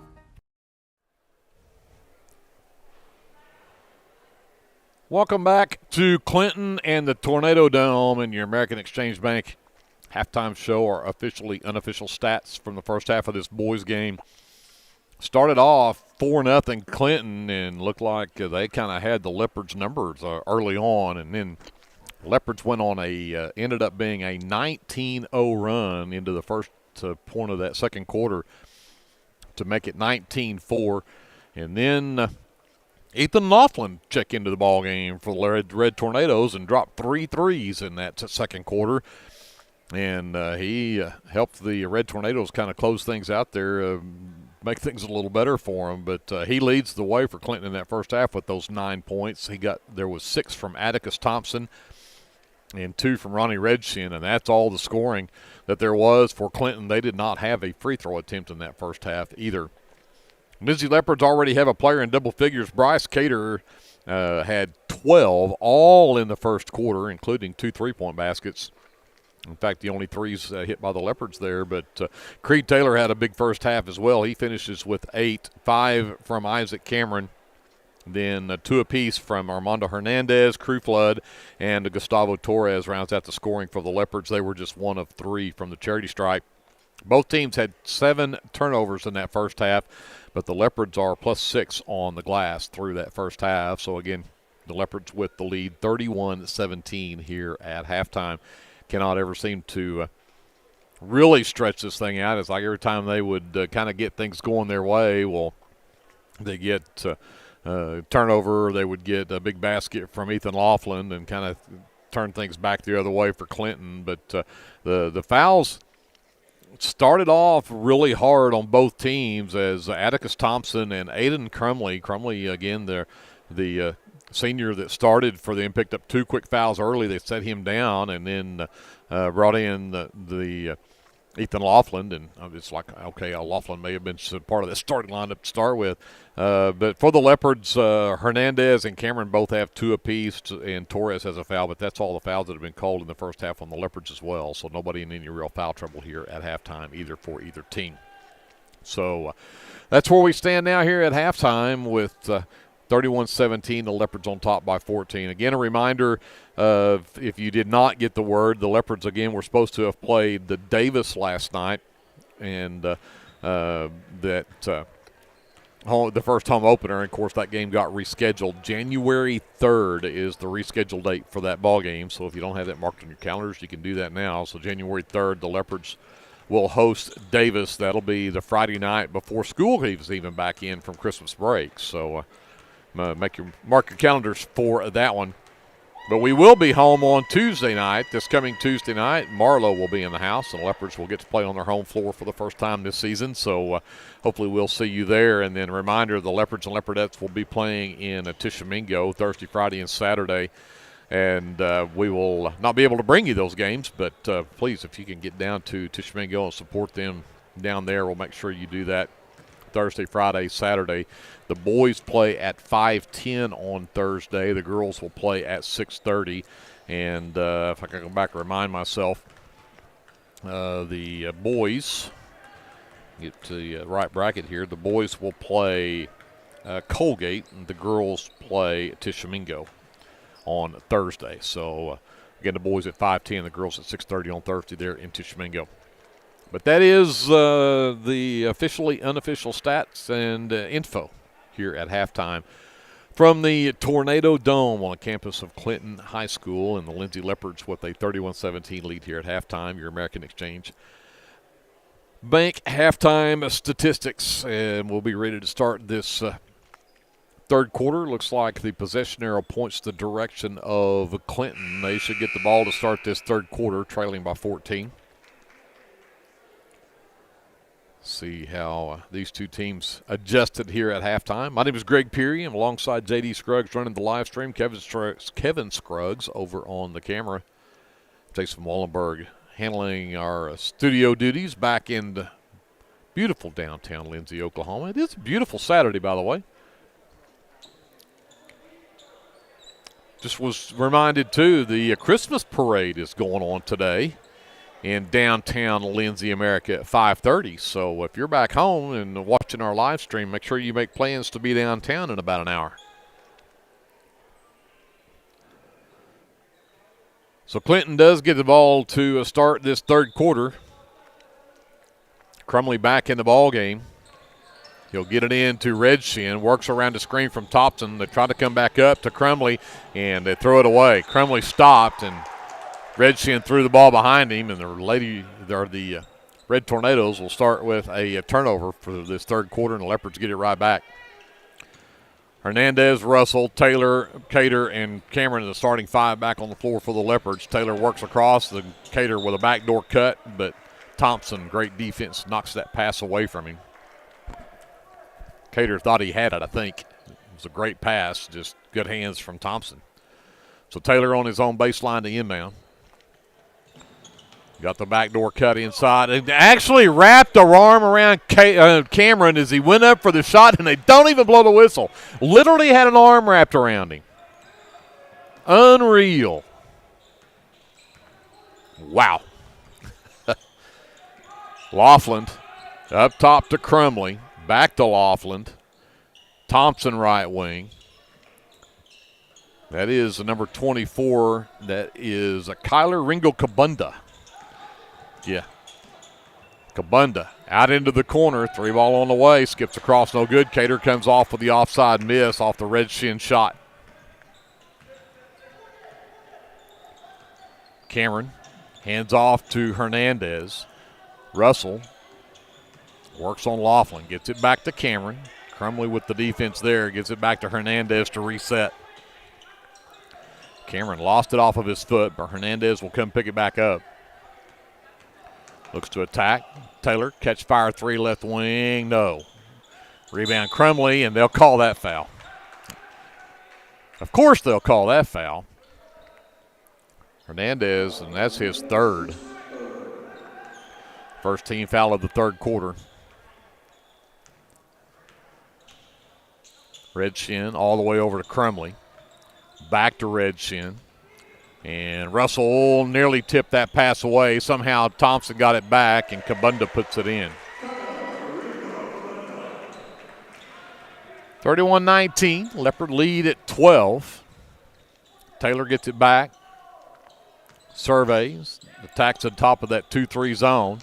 Welcome back to Clinton and the Tornado Dome and your American Exchange Bank halftime show, our officially unofficial stats from the first half of this boys game. started off 4-0 Clinton, and looked like they kind of had the Leopards' numbers early on, and then Leopards went on ended up being a 19-0 run into the first point of that second quarter to make it 19-4, and then Ethan Laughlin checked into the ball game for the Red Tornadoes and dropped 3 threes in that second quarter. And he helped the Red Tornadoes kind of close things out there, make things a little better for them. But he leads the way for Clinton in that first half with those 9 points. There was 6 from Atticus Thompson and 2 from Ronnie Redshin, and that's all the scoring that there was for Clinton. They did not have a free throw attempt in that first half either. Lindsay Leopards already have a player in double figures. Bryce Cater had 12, all in the first quarter, including 2 3-point baskets. In fact, the only threes hit by the Leopards there. But Creed Taylor had a big first half as well. He finishes with 8, 5 from Isaac Cameron, then 2 apiece from Armando Hernandez, Crew Flood, and Gustavo Torres rounds out the scoring for the Leopards. They were just 1 of 3 from the charity stripe. Both teams had 7 turnovers in that first half, but the Leopards are +6 on the glass through that first half. So, again, the Leopards with the lead 31-17 here at halftime. Cannot ever seem to really stretch this thing out. It's like every time they would kind of get things going their way, well, they get turnover, they would get a big basket from Ethan Laughlin and kind of turn things back the other way for Clinton. But the fouls started off really hard on both teams as Atticus Thompson and Aiden Crumley again, the senior that started for them, picked up 2 quick fouls early. They set him down and then brought in the Ethan Laughlin, and it's like, okay, Laughlin may have been part of that starting lineup to start with. But for the Leopards, Hernandez and Cameron both have 2 apiece, and Torres has a foul, but that's all the fouls that have been called in the first half on the Leopards as well. So nobody in any real foul trouble here at halftime either for either team. So that's where we stand now here at halftime with 31-17, the Leopards on top by 14. Again, a reminder of, if you did not get the word, the Leopards, again, were supposed to have played the Davis last night, and the first home opener. And, of course, that game got rescheduled. January 3rd is the rescheduled date for that ball game. So if you don't have that marked on your calendars, you can do that now. So January 3rd, the Leopards will host Davis. That'll be the Friday night before school is even back in from Christmas break. So mark your calendars for that one. But we will be home on Tuesday night. This coming Tuesday night, Marlowe will be in the house, and the Leopards will get to play on their home floor for the first time this season. So hopefully we'll see you there. And then a reminder, the Leopards and Leopardettes will be playing in Tishomingo Thursday, Friday, and Saturday. And we will not be able to bring you those games, but please, if you can get down to Tishomingo and support them down there, we'll make sure you do that Thursday, Friday, Saturday. The boys play at 5:10 on Thursday. The girls will play at 6:30. And if I can go back and remind myself, the boys, get to the right bracket here, the boys will play Colgate, and the girls play Tishomingo on Thursday. So, again, the boys at 5:10, the girls at 6:30 on Thursday there in Tishomingo. But that is the officially unofficial stats and info here at halftime from the Tornado Dome on the campus of Clinton High School, and the Lindsay Leopards with a 31-17 lead here at halftime. Your American Exchange Bank halftime statistics, and we'll be ready to start this third quarter. Looks like the possession arrow points the direction of Clinton. They should get the ball to start this third quarter, trailing by 14. See how these two teams adjusted here at halftime. My name is Greg Peary. I'm alongside J.D. Scruggs running the live stream. Kevin Scruggs over on the camera. Jason Wallenberg handling our studio duties back in beautiful downtown Lindsay, Oklahoma. It is a beautiful Saturday, by the way. Just was reminded, too, the Christmas parade is going on today in downtown Lindsay, America at 5:30. So if you're back home and watching our live stream, make sure you make plans to be downtown in about an hour. So Clinton does get the ball to start this third quarter. Crumley back in the ball game. He'll get it in to Redshin, works around the screen from Thompson. They try to come back up to Crumley, and they throw it away. Crumley stopped, and Redshin threw the ball behind him, and the Red Tornadoes will start with a turnover for this third quarter, and the Leopards get it right back. Hernandez, Russell, Taylor, Cater, and Cameron are the starting five back on the floor for the Leopards. Taylor works across the Cater with a backdoor cut, but Thompson, great defense, knocks that pass away from him. Cater thought he had it, I think. It was a great pass, just good hands from Thompson. So Taylor on his own baseline to inbound. Got the backdoor cut inside. And actually wrapped her arm around Cameron as he went up for the shot, and they don't even blow the whistle. Literally had an arm wrapped around him. Unreal. Wow. Laughlin up top to Crumley. Back to Laughlin. Thompson right wing. That is the number 24. That is a Kyler Ringo Kabunda. Yeah. Kabunda out into the corner. Three ball on the way. Skips across, no good. Cater comes off with the offside miss off the Redshin shot. Cameron hands off to Hernandez. Russell works on Laughlin. Gets it back to Cameron. Crumley with the defense there. Gets it back to Hernandez to reset. Cameron lost it off of his foot, but Hernandez will come pick it back up. Looks to attack. Taylor, catch fire three, left wing. No. Rebound Crumley, and they'll call that foul. Of course they'll call that foul. Hernandez, and that's his third. First team foul of the third quarter. Redshin all the way over to Crumley. Back to Redshin. And Russell nearly tipped that pass away. Somehow Thompson got it back, and Kabunda puts it in. 31-19. Leopard lead at 12. Taylor gets it back. Surveys. Attacks on top of that 2-3 zone.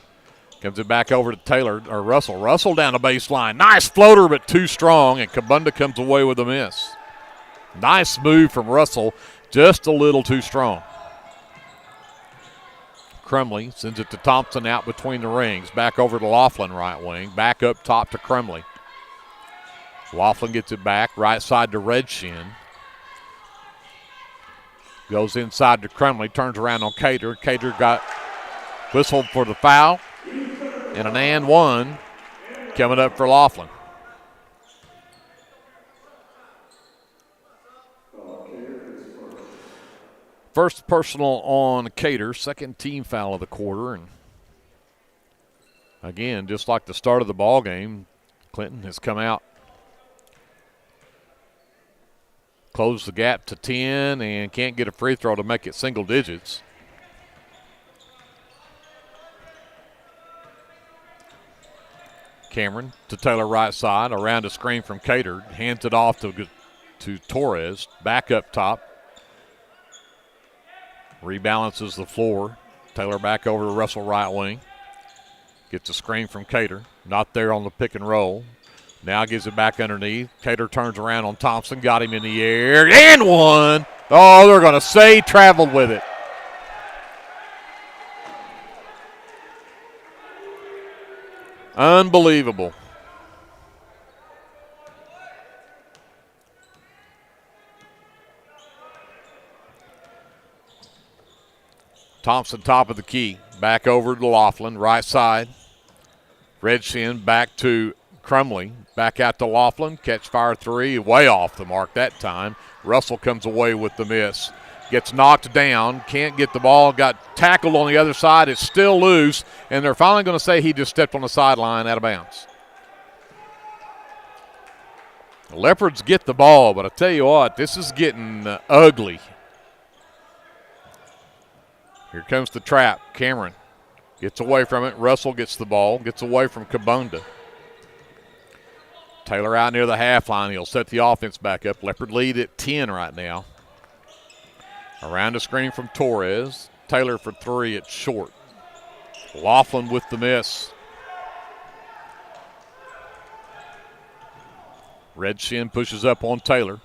Comes it back over to Taylor, or Russell. Russell down the baseline. Nice floater, but too strong, and Kabunda comes away with a miss. Nice move from Russell, just a little too strong. Crumley sends it to Thompson out between the rings. Back over to Laughlin, right wing. Back up top to Crumley. Laughlin gets it back, right side to Redshin. Goes inside to Crumley, turns around on Cater. Cater got whistled for the foul. And an and one coming up for Laughlin. First personal on Cater, second team foul of the quarter. And again, just like the start of the ball game, Clinton has come out, closed the gap to 10, and can't get a free throw to make it single digits. Cameron to Taylor right side, around a screen from Cater, hands it off to Torres, back up top. Rebalances the floor. Taylor back over to Russell right wing. Gets a screen from Cater. Not there on the pick and roll. Now gives it back underneath. Cater turns around on Thompson. Got him in the air. And one. Oh, they're going to say traveled with it. Unbelievable. Thompson top of the key. Back over to Laughlin, right side. Redshin back to Crumley. Back out to Laughlin. Catch fire three. Way off the mark that time. Russell comes away with the miss. Gets knocked down. Can't get the ball. Got tackled on the other side. It's still loose. And they're finally going to say he just stepped on the sideline out of bounds. The Leopards get the ball, but I tell you what, this is getting ugly. Here comes the trap. Cameron gets away from it. Russell gets the ball. Gets away from Kabunda. Taylor out near the half line. He'll set the offense back up. Leopard lead at 10 right now. Around the screen from Torres. Taylor for three. It's short. Laughlin with the miss. Red Shin pushes up on Taylor.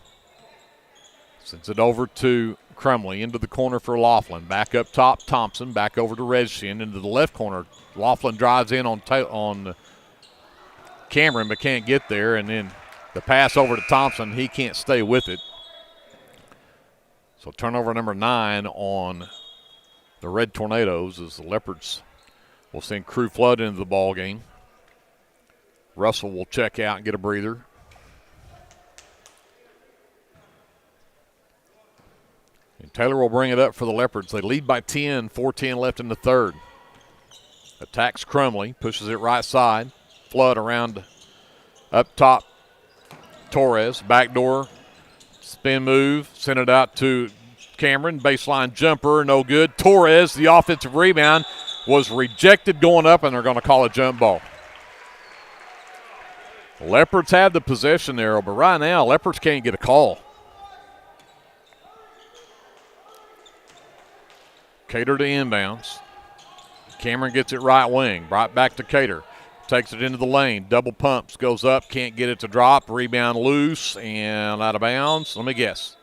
Sends it over to Crumley into the corner for Laughlin. Back up top, Thompson. Back over to Red Shin into the left corner. Laughlin drives in on Cameron but can't get there. And then the pass over to Thompson. He can't stay with it. So turnover number 9 on the Red Tornadoes as the Leopards will send Crew Flood into the ball game. Russell will check out and get a breather. And Taylor will bring it up for the Leopards. They lead by 10, 4:10 left in the third. Attacks Crumley, pushes it right side. Flood around up top. Torres, backdoor, spin move, send it out to Cameron. Baseline jumper, no good. Torres, the offensive rebound, was rejected going up, and they're going to call a jump ball. Leopards have the possession there, but right now, Leopards can't get a call. Cater to inbounds. Cameron gets it right wing. Right back to Cater. Takes it into the lane. Double pumps. Goes up. Can't get it to drop. Rebound loose and out of bounds. Let me guess.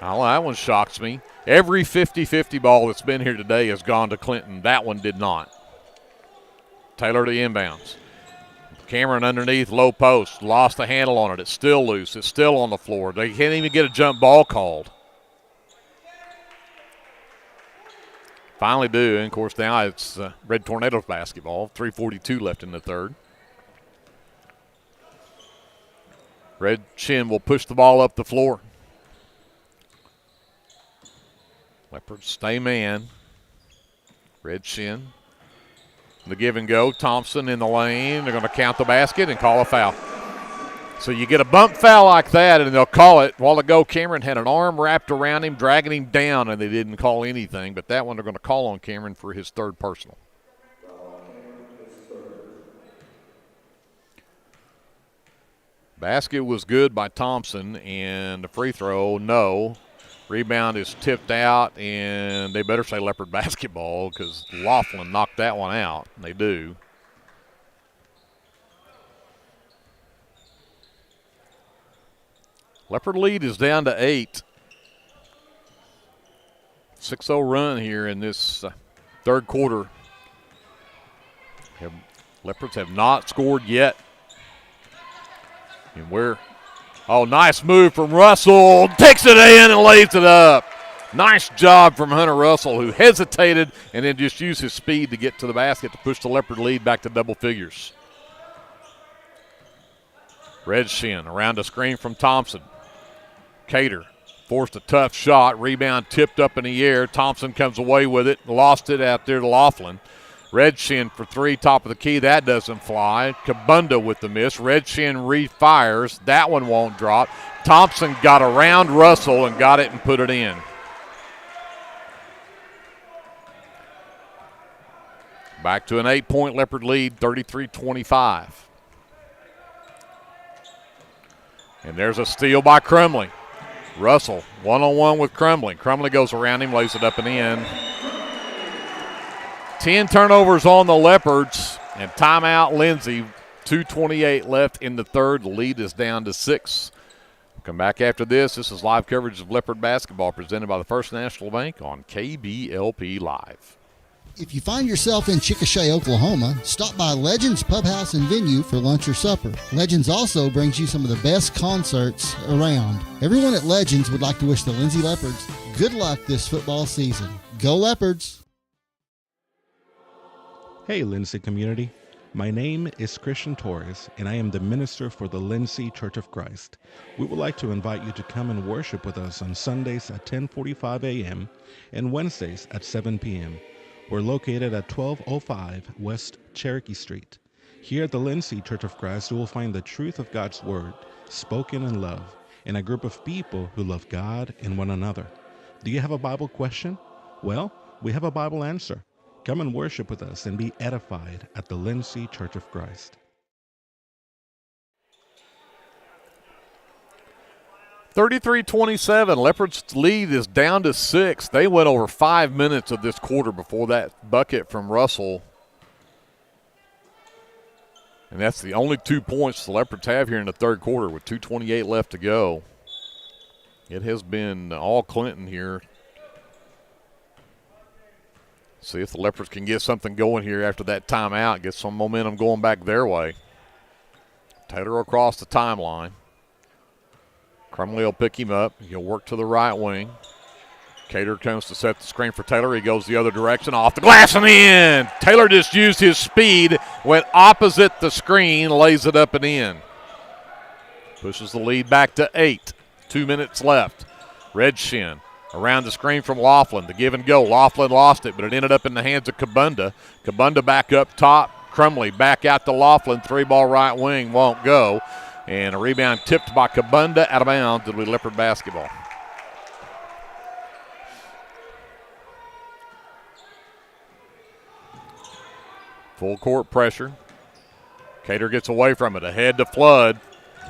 Oh, that one shocks me. Every 50-50 ball that's been here today has gone to Clinton. That one did not. Taylor to inbounds. Cameron underneath, low post. Lost the handle on it. It's still loose. It's still on the floor. They can't even get a jump ball called. Finally do, and of course now it's Red Tornadoes basketball. 3:42 left in the third. Red Shin will push the ball up the floor. Leopards stay man. Red Shin. The give and go. Thompson in the lane. They're going to count the basket and call a foul. So you get a bump foul like that, and they'll call it. A while ago, Cameron had an arm wrapped around him, dragging him down, and they didn't call anything. But that one they're going to call on Cameron for his third personal. Basket was good by Thompson, and the free throw, no. Rebound is tipped out, and they better say Leopard basketball because Laughlin knocked that one out. And they do. Leopard lead is down to 8. 6-0 run here in this third quarter. Leopards have not scored yet. And nice move from Russell. Takes it in and lays it up. Nice job from Hunter Russell, who hesitated and then just used his speed to get to the basket to push the Leopard lead back to double figures. Red Shin around a screen from Thompson. Cater forced a tough shot. Rebound tipped up in the air. Thompson comes away with it. Lost it out there to Laughlin. Red Shin for 3, top of the key. That doesn't fly. Kabunda with the miss. Red Shin refires. That one won't drop. Thompson got around Russell and got it and put it in. Back to an 8-point Leopard lead, 33-25. And there's a steal by Crumley. Russell, one-on-one with Crumley. Crumley goes around him, lays it up and in. 10 turnovers on the Leopards, and timeout Lindsay. 2:28 left in the third. The lead is down to 6. We'll come back after this. This is live coverage of Leopard basketball presented by the First National Bank on KBLP Live. If you find yourself in Chickasha, Oklahoma, stop by Legends Pub House and Venue for lunch or supper. Legends also brings you some of the best concerts around. Everyone at Legends would like to wish the Lindsay Leopards good luck this football season. Go Leopards! Hey Lindsay community, my name is Christian Torres and I am the minister for the Lindsay Church of Christ. We would like to invite you to come and worship with us on Sundays at 10:45 a.m. and Wednesdays at 7 p.m. We're located at 1205 West Cherokee Street. Here at the Lindsay Church of Christ, you will find the truth of God's Word, spoken in love, and a group of people who love God and one another. Do you have a Bible question? Well, we have a Bible answer. Come and worship with us and be edified at the Lindsay Church of Christ. 33-27, Leopards' lead is down to 6. They went over 5 minutes of this quarter before that bucket from Russell. And that's the only 2 points the Leopards have here in the third quarter with 2:28 left to go. It has been all Clinton here. See if the Leopards can get something going here after that timeout, get some momentum going back their way. Taylor across the timeline. Crumley will pick him up. He'll work to the right wing. Cater comes to set the screen for Taylor. He goes the other direction, off the glass and in. Taylor just used his speed, went opposite the screen, lays it up and in. Pushes the lead back to 8. 2 minutes left. Redshin around the screen from Laughlin. The give and go. Laughlin lost it, but it ended up in the hands of Kabunda. Kabunda back up top. Crumley back out to Laughlin. 3-ball right wing won't go. And a rebound tipped by Kabunda out of bounds. It'll be Leopard basketball. Full court pressure. Cater gets away from it. Ahead to Flood.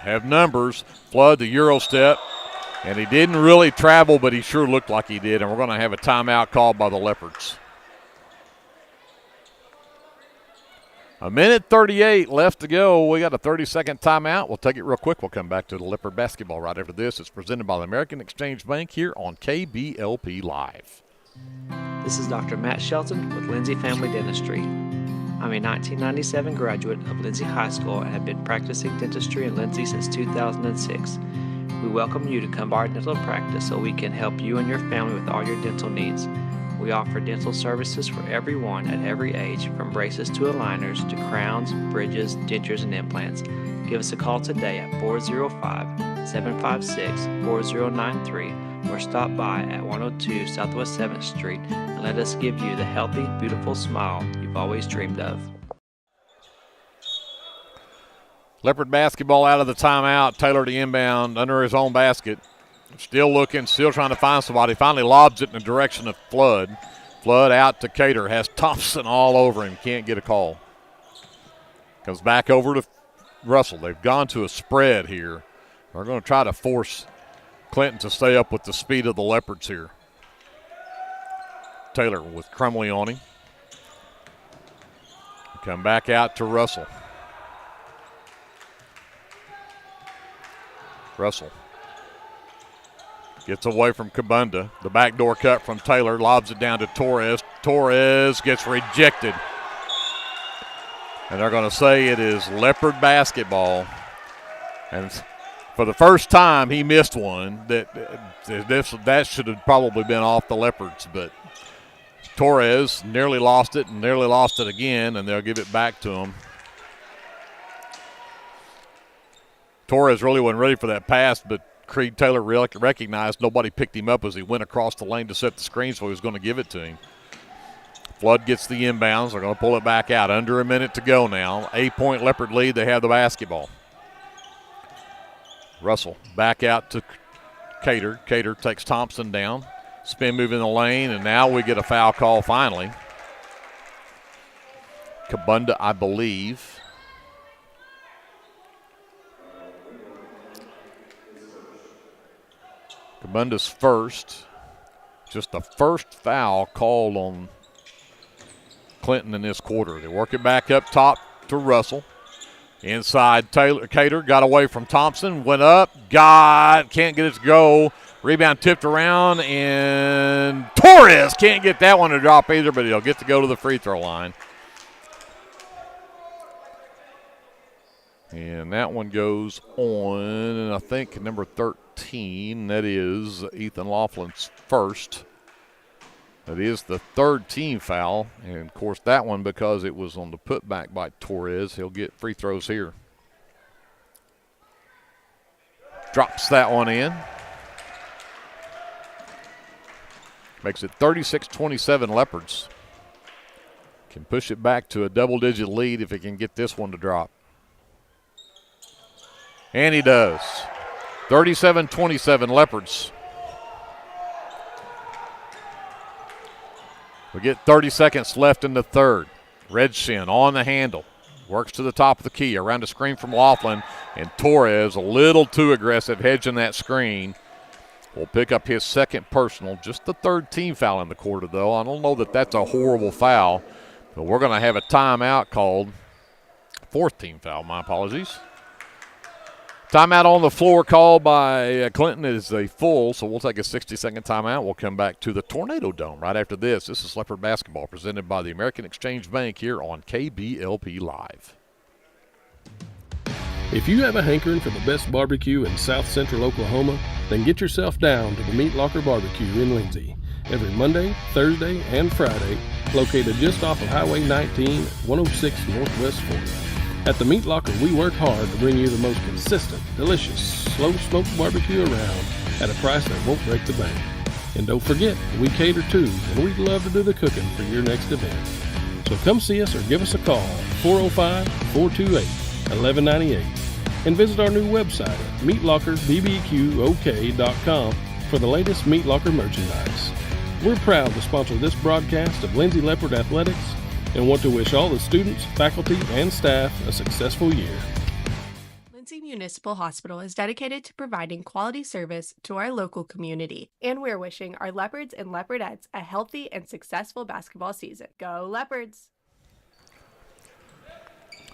Have numbers. Flood the Euro step. And he didn't really travel, but he sure looked like he did. And we're going to have a timeout called by the Leopards. 1:38 left to go. We got a 30-second timeout. We'll take it real quick. We'll come back to the Leopard basketball right after this. It's presented by the American Exchange Bank here on KBLP Live. This is Dr. Matt Shelton with Lindsay Family Dentistry. I'm a 1997 graduate of Lindsay High School and have been practicing dentistry in Lindsay since 2006. We welcome you to come by our dental practice so we can help you and your family with all your dental needs. We offer dental services for everyone at every age, from braces to aligners to crowns, bridges, dentures, and implants. Give us a call today at 405-756-4093 or stop by at 102 Southwest 7th Street and let us give you the healthy, beautiful smile you've always dreamed of. Leopard basketball out of the timeout. Taylor to inbound under his own basket. Still looking, still trying to find somebody. Finally lobs it in the direction of Flood. Flood out to Cater. Has Thompson all over him. Can't get a call. Comes back over to Russell. They've gone to a spread here. They're going to try to force Clinton to stay up with the speed of the Leopards here. Taylor with Crumley on him. Come back out to Russell. Russell gets away from Kabunda. The backdoor cut from Taylor, lobs it down to Torres. Torres gets rejected. And they're going to say it is Leopard basketball. And for the first time, he missed one. That should have probably been off the Leopards, but Torres nearly lost it and nearly lost it again, and they'll give it back to him. Torres really wasn't ready for that pass, but Creed Taylor recognized nobody picked him up as he went across the lane to set the screen, so he was going to give it to him. Flood gets the inbounds. They're going to pull it back out. Under a minute to go now. 8-point Leopard lead. They have the basketball. Russell back out to Cater. Cater takes Thompson down. Spin move in the lane, and now we get a foul call finally. Kabunda, I believe. Kabunda's first. Just the first foul called on Clinton in this quarter. They work it back up top to Russell. Inside, Taylor Cater got away from Thompson, went up, can't get it to go. Rebound tipped around, and Torres can't get that one to drop either, but he'll get to go to the free throw line. And that one goes on, and I think number 13, that is Ethan Laughlin's first. That is the third team foul, and of course that one, because it was on the putback by Torres, he'll get free throws here. Drops that one in. Makes it 36-27 Leopards. Can push it back to a double-digit lead if he can get this one to drop. And he does. 37-27 Leopards. We get 30 seconds left in the third. Redshin on the handle. Works to the top of the key. Around a screen from Laughlin. And Torres, a little too aggressive, hedging that screen. Will pick up his second personal. Just the third team foul in the quarter, though. I don't know that that's a horrible foul. But we're going to have a timeout called fourth team foul. My apologies. Timeout on the floor called by Clinton is a full, so we'll take a 60-second timeout. We'll come back to the Tornado Dome right after this. This is Leopard basketball presented by the American Exchange Bank here on KBLP Live. If you have a hankering for the best barbecue in South Central Oklahoma, then get yourself down to the Meat Locker Barbecue in Lindsay. Every Monday, Thursday, and Friday, located just off of Highway 19, 106 Northwest 4th. At the Meat Locker, we work hard to bring you the most consistent, delicious, slow-smoked barbecue around at a price that won't break the bank. And don't forget, we cater too, and we'd love to do the cooking for your next event. So come see us or give us a call at 405-428-1198 and visit our new website at meatlockerbbqok.com for the latest Meat Locker merchandise. We're proud to sponsor this broadcast of Lindsay Leopard Athletics and want to wish all the students, faculty, and staff a successful year. Lindsay Municipal Hospital is dedicated to providing quality service to our local community, and we're wishing our Leopards and Leopardettes a healthy and successful basketball season. Go Leopards!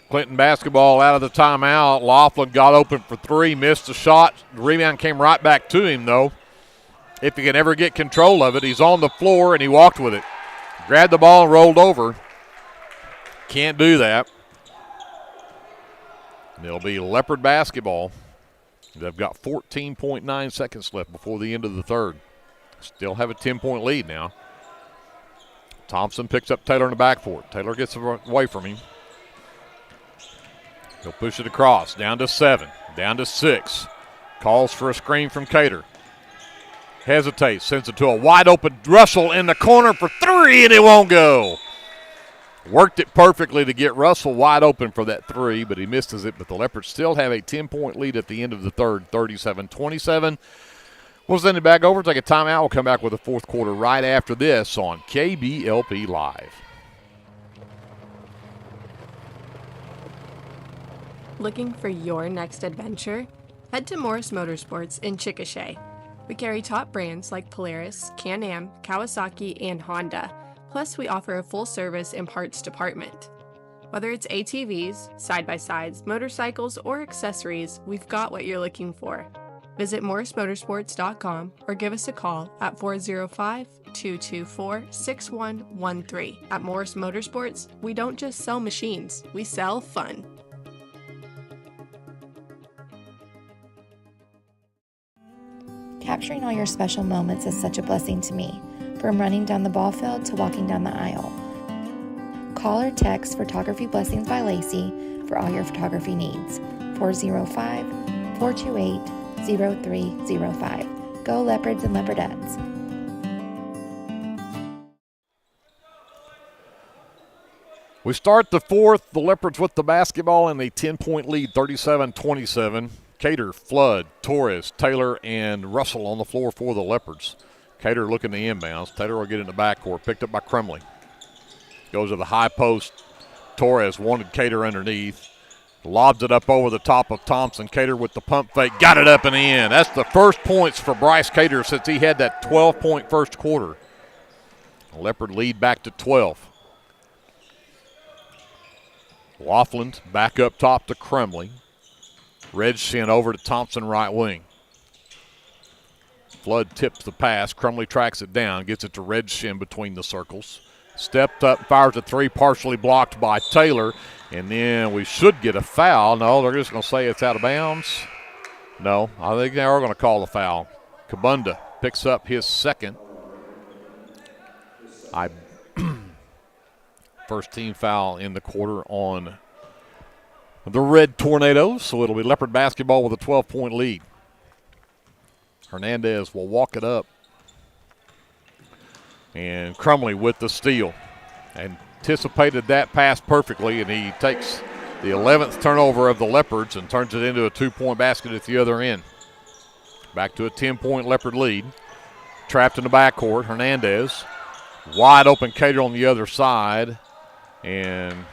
Clinton basketball out of the timeout. Laughlin got open for three, missed the shot. The rebound came right back to him, though. If he can ever get control of it, he's on the floor, and he walked with it. Grabbed the ball and rolled over. Can't do that. And it'll be Leopard basketball. They've got 14.9 seconds left before the end of the third. Still have a 10-point lead now. Thompson picks up Taylor in the backcourt. Taylor gets away from him. He'll push it across. Down to 7. Down to 6. Calls for a screen from Cater. Hesitates. Sends it to a wide-open Russell in the corner for three, and it won't go. Worked it perfectly to get Russell wide open for that three, but he misses it. But the Leopards still have a 10-point lead at the end of the third, 37-27. We'll send it back over, take a timeout. We'll come back with the fourth quarter right after this on KBLP Live. Looking for your next adventure? Head to Morris Motorsports in Chickasha. We carry top brands like Polaris, Can-Am, Kawasaki, and Honda. Plus, we offer a full-service and parts department. Whether it's ATVs, side-by-sides, motorcycles, or accessories, we've got what you're looking for. Visit morrismotorsports.com or give us a call at 405-224-6113. At Morris Motorsports, we don't just sell machines, we sell fun. Capturing all your special moments is such a blessing to me, from running down the ball field to walking down the aisle. Call or text Photography Blessings by Lacey for all your photography needs. 405-428-0305. Go Leopards and Leopardettes. We start the fourth. The Leopards with the basketball in a 10-point lead, 37-27. Cater, Flood, Torres, Taylor, and Russell on the floor for the Leopards. Cater looking to inbounds. Taylor will get in the backcourt. Picked up by Crumley. Goes to the high post. Torres wanted Cater underneath. Lobs it up over the top of Thompson. Cater with the pump fake. Got it up and in. That's the first points for Bryce Cater since he had that 12-point first quarter. Leopard lead back to 12. Laughlin back up top to Crumley. Redshin over to Thompson right wing. Flood tips the pass. Crumley tracks it down, gets it to Redshin between the circles. Stepped up, fires a three, partially blocked by Taylor. And then we should get a foul. No, they're just going to say it's out of bounds. No, I think they are going to call the foul. Kabunda picks up his second. First team foul in the quarter on the Red Tornadoes, so it'll be Leopard basketball with a 12-point lead. Hernandez will walk it up. And Crumley with the steal. Anticipated that pass perfectly, and he takes the 11th turnover of the Leopards and turns it into a 2-point basket at the other end. Back to a 10-point Leopard lead. Trapped in the backcourt, Hernandez. Wide open Cater on the other side. And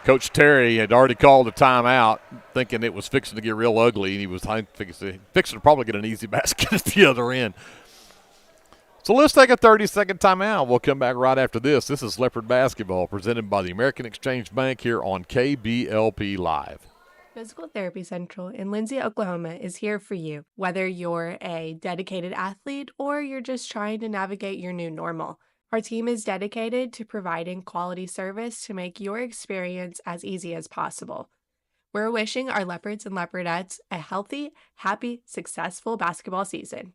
Coach Terry had already called a timeout, thinking it was fixing to get real ugly, and he was fixing to probably get an easy basket at the other end. So let's take a 30-second timeout. We'll come back right after this. This is Leopard Basketball presented by the American Exchange Bank here on KBLP Live. Physical Therapy Central in Lindsay, Oklahoma is here for you, whether you're a dedicated athlete or you're just trying to navigate your new normal. Our team is dedicated to providing quality service to make your experience as easy as possible. We're wishing our Leopards and Leopardettes a healthy, happy, successful basketball season.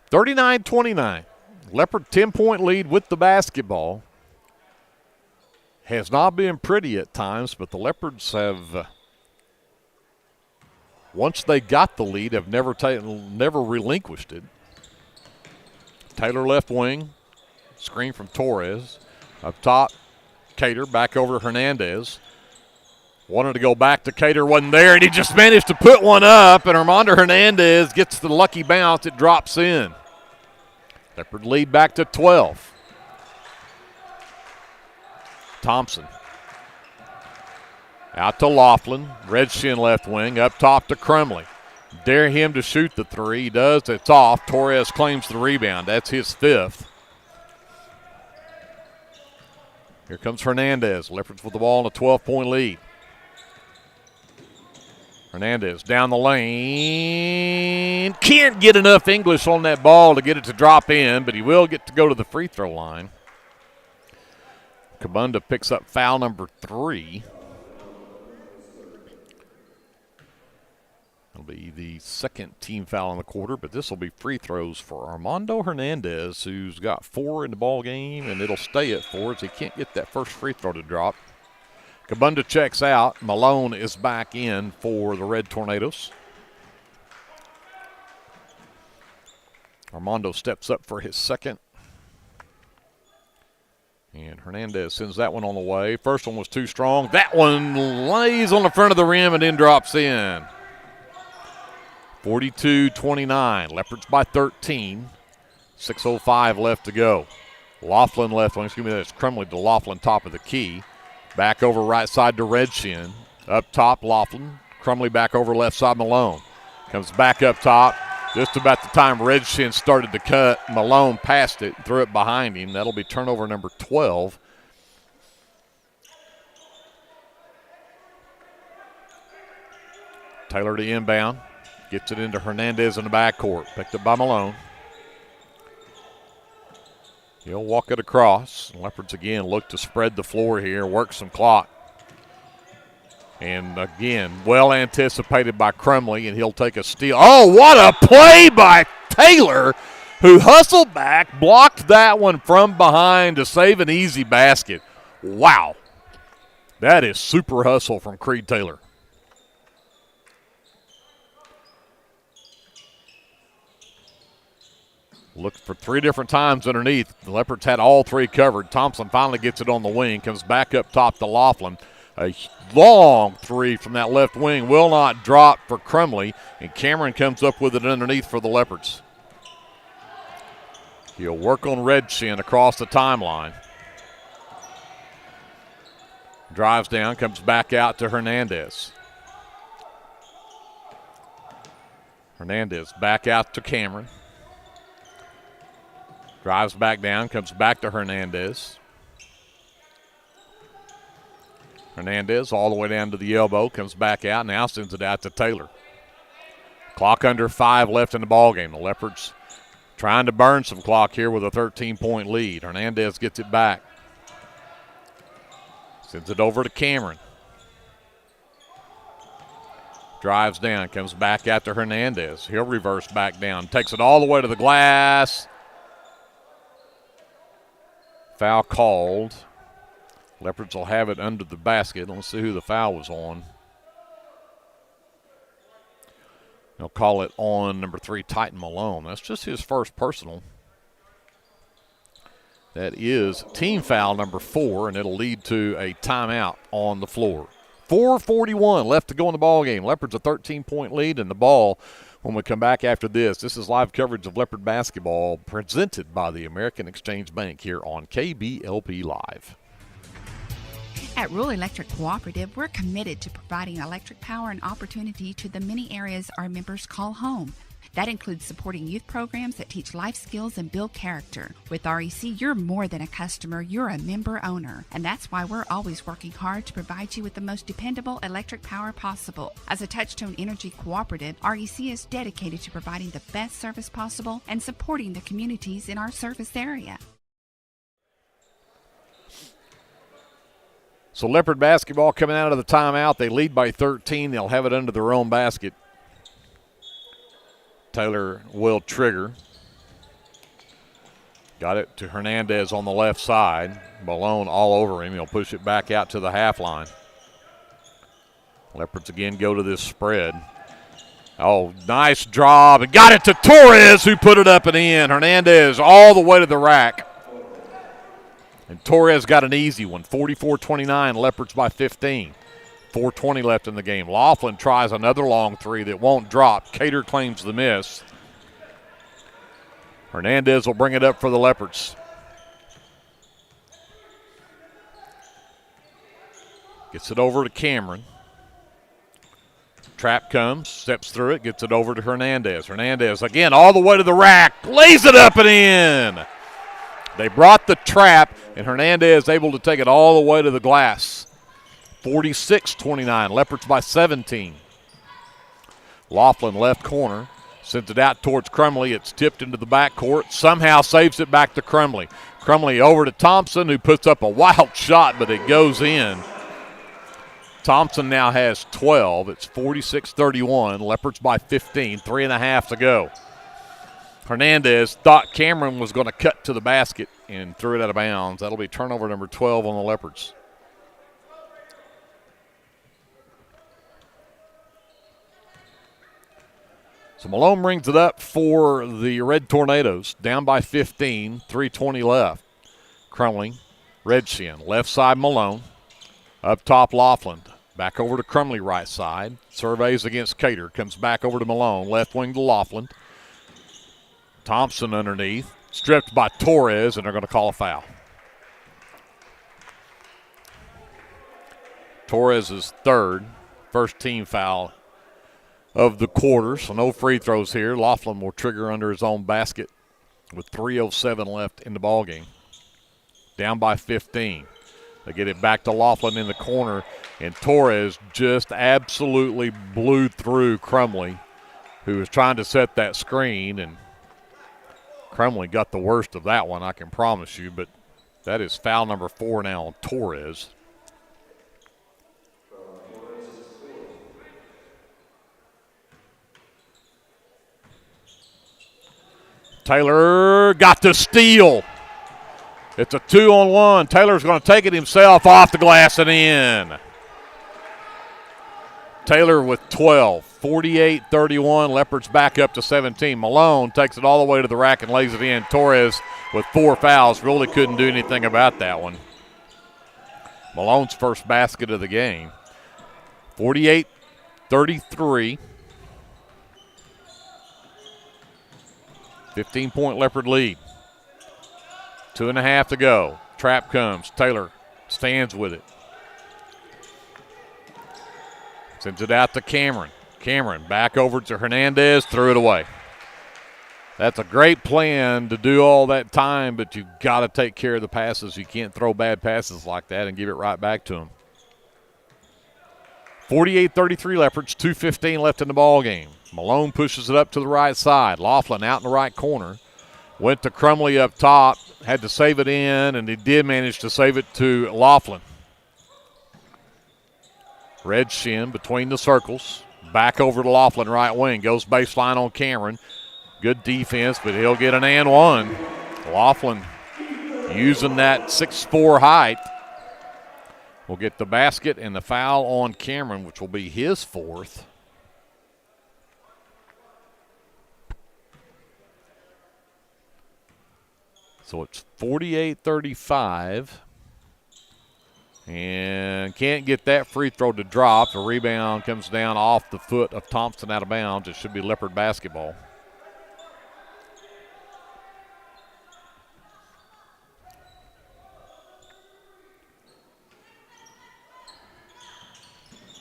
39-29. Leopard 10-point lead with the basketball. Has not been pretty at times, but the Leopards have, once they got the lead, have never relinquished it. Taylor left wing, screen from Torres. Up top, Cater back over to Hernandez. Wanted to go back to Cater, wasn't there, and he just managed to put one up, and Armando Hernandez gets the lucky bounce. It drops in. Leopard lead back to 12. Thompson. Out to Laughlin. Red shin left wing. Up top to Crumley. Dare him to shoot the three. He does. It's off. Torres claims the rebound. That's his fifth. Here comes Hernandez. Leopards with the ball in a 12-point lead. Hernandez down the lane. Can't get enough English on that ball to get it to drop in, but he will get to go to the free throw line. Kabunda picks up foul number 3. It'll be the second team foul in the quarter, but this will be free throws for Armando Hernandez, who's got 4 in the ball game, and it'll stay at 4 as he can't get that first free throw to drop. Kabunda checks out. Malone is back in for the Red Tornadoes. Armando steps up for his second. And Hernandez sends that one on the way. First one was too strong. That one lays on the front of the rim and then drops in. 42-29. Leopards by 13. 6:05 left to go. Laughlin left wing. Excuse me, that's Crumley to Laughlin, top of the key. Back over right side to Redshin. Up top, Laughlin. Crumley back over left side, Malone. Comes back up top. Just about the time Redshin started to cut, Malone passed it, threw it behind him. That'll be turnover number 12. Taylor to inbound. Gets it into Hernandez in the backcourt. Picked up by Malone. He'll walk it across. Leopards again look to spread the floor here, work some clock. And again, well anticipated by Crumley, and he'll take a steal. Oh, what a play by Taylor, who hustled back, blocked that one from behind to save an easy basket. Wow. That is super hustle from Creed Taylor. Looked for 3 different times underneath. The Leopards had all 3 covered. Thompson finally gets it on the wing, comes back up top to Laughlin. A long 3 from that left wing will not drop for Crumley, and Cameron comes up with it underneath for the Leopards. He'll work on Redshin across the timeline. Drives down, comes back out to Hernandez. Hernandez back out to Cameron. Drives back down, comes back to Hernandez. Hernandez all the way down to the elbow, comes back out, now sends it out to Taylor. Clock under 5 left in the ballgame. The Leopards trying to burn some clock here with a 13-point lead. Hernandez gets it back. Sends it over to Cameron. Drives down, comes back out to Hernandez. He'll reverse back down, takes it all the way to the glass. Foul called. Leopards will have it under the basket. Let's see who the foul was on. They'll call it on number 3, Titan Malone. That's just his first personal. That is team foul number 4, and it'll lead to a timeout on the floor. 4:41 left to go in the ball game. Leopards a 13-point lead in the ball. When we come back after this, this is live coverage of Leopard basketball presented by the American Exchange Bank here on KBLP Live. At Rural Electric Cooperative, we're committed to providing electric power and opportunity to the many areas our members call home. That includes supporting youth programs that teach life skills and build character. With REC, you're more than a customer, you're a member owner. And that's why we're always working hard to provide you with the most dependable electric power possible. As a Touchtone Energy cooperative, REC is dedicated to providing the best service possible and supporting the communities in our service area. So Leopard basketball coming out of the timeout. They lead by 13. They'll have it under their own basket. Taylor will trigger. Got it to Hernandez on the left side. Malone all over him. He'll push it back out to the half line. Leopards again go to this spread. Oh, nice job. And got it to Torres, who put it up and in. Hernandez all the way to the rack. And Torres got an easy one. 44-29, Leopards by 15. 4:20 left in the game. Laughlin tries another long three that won't drop. Cater claims the miss. Hernandez will bring it up for the Leopards. Gets it over to Cameron. Trap comes, steps through it, gets it over to Hernandez. Hernandez again all the way to the rack, lays it up and in. They brought the trap, and Hernandez able to take it all the way to the glass. 46-29, Leopards by 17. Laughlin left corner, sends it out towards Crumley. It's tipped into the backcourt, somehow saves it back to Crumley. Crumley over to Thompson, who puts up a wild shot, but it goes in. Thompson now has 12. It's 46-31, Leopards by 15, 3.5 to go. Hernandez thought Cameron was going to cut to the basket and threw it out of bounds. That'll be turnover number 12 on the Leopards. So Malone brings it up for the Red Tornadoes, down by 15, 3:20 left. Crumley, Redshin, left side Malone, up top Laughlin, back over to Crumley right side, surveys against Cater, comes back over to Malone, left wing to Laughlin. Thompson underneath, stripped by Torres, and they're going to call a foul. Torres' third, first team foul of the quarter, so no free throws here. Laughlin will trigger under his own basket with 3:07 left in the ballgame. Down by 15. They get it back to Laughlin in the corner, and Torres just absolutely blew through Crumley, who was trying to set that screen, and Crumley got the worst of that one, I can promise you, but that is foul number 4 now on Torres. Taylor got the steal. It's a 2-on-1. Taylor's going to take it himself off the glass and in. Taylor with 12, 48-31. Leopards back up to 17. Malone takes it all the way to the rack and lays it in. Torres with 4 fouls really couldn't do anything about that one. Malone's first basket of the game. 48-33. 15-point Leopard lead. 2.5 to go. Trap comes. Taylor stands with it. Sends it out to Cameron. Cameron back over to Hernandez, threw it away. That's a great plan to do all that time, but you've got to take care of the passes. You can't throw bad passes like that and give it right back to them. 48-33 Leopards, 2:15 left in the ball game. Malone pushes it up to the right side. Laughlin out in the right corner. Went to Crumley up top, had to save it in, and he did manage to save it to Laughlin. Red Shin between the circles. Back over to Laughlin, right wing. Goes baseline on Cameron. Good defense, but he'll get an and one. Laughlin using that 6'4" height will get the basket and the foul on Cameron, which will be his 4th. So it's 48-35. And can't get that free throw to drop. The rebound comes down off the foot of Thompson out of bounds. It should be Leopard basketball.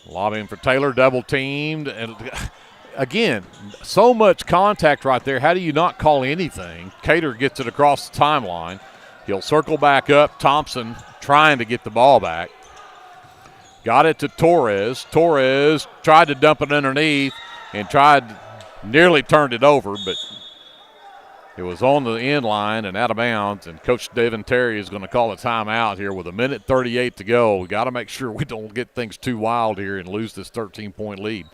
Lobbying for Taylor, double teamed. And again, so much contact right there. How do you not call anything? Cater gets it across the timeline. He'll circle back up. Thompson trying to get the ball back. Got it to Torres. Torres tried to dump it underneath and nearly turned it over, but it was on the end line and out of bounds, and Coach Devin Terry is going to call a timeout here with 1:38 to go. We got to make sure we don't get things too wild here and lose this 13-point lead.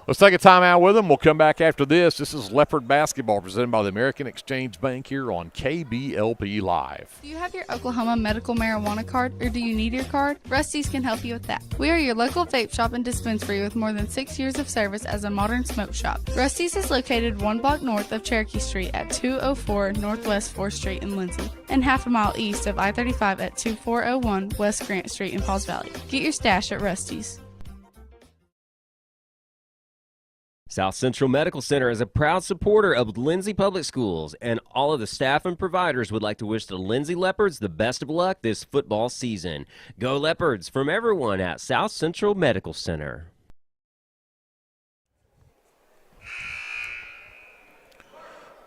Let's take a timeout with them. We'll come back after this. This is Leopard basketball presented by the American Exchange Bank here on KBLP Live. Do you have your Oklahoma medical marijuana card, or do you need your card? Rusty's can help you with that. We are your local vape shop and dispensary with more than 6 years of service as a modern smoke shop. Rusty's is located 1 block north of Cherokee Street at 204 Northwest 4th Street in Lindsay, and half a mile east of I-35 at 2401 West Grant Street in Pauls Valley. Get your stash at Rusty's. South Central Medical Center is a proud supporter of Lindsay Public Schools, and all of the staff and providers would like to wish the Lindsay Leopards the best of luck this football season. Go Leopards from everyone at South Central Medical Center.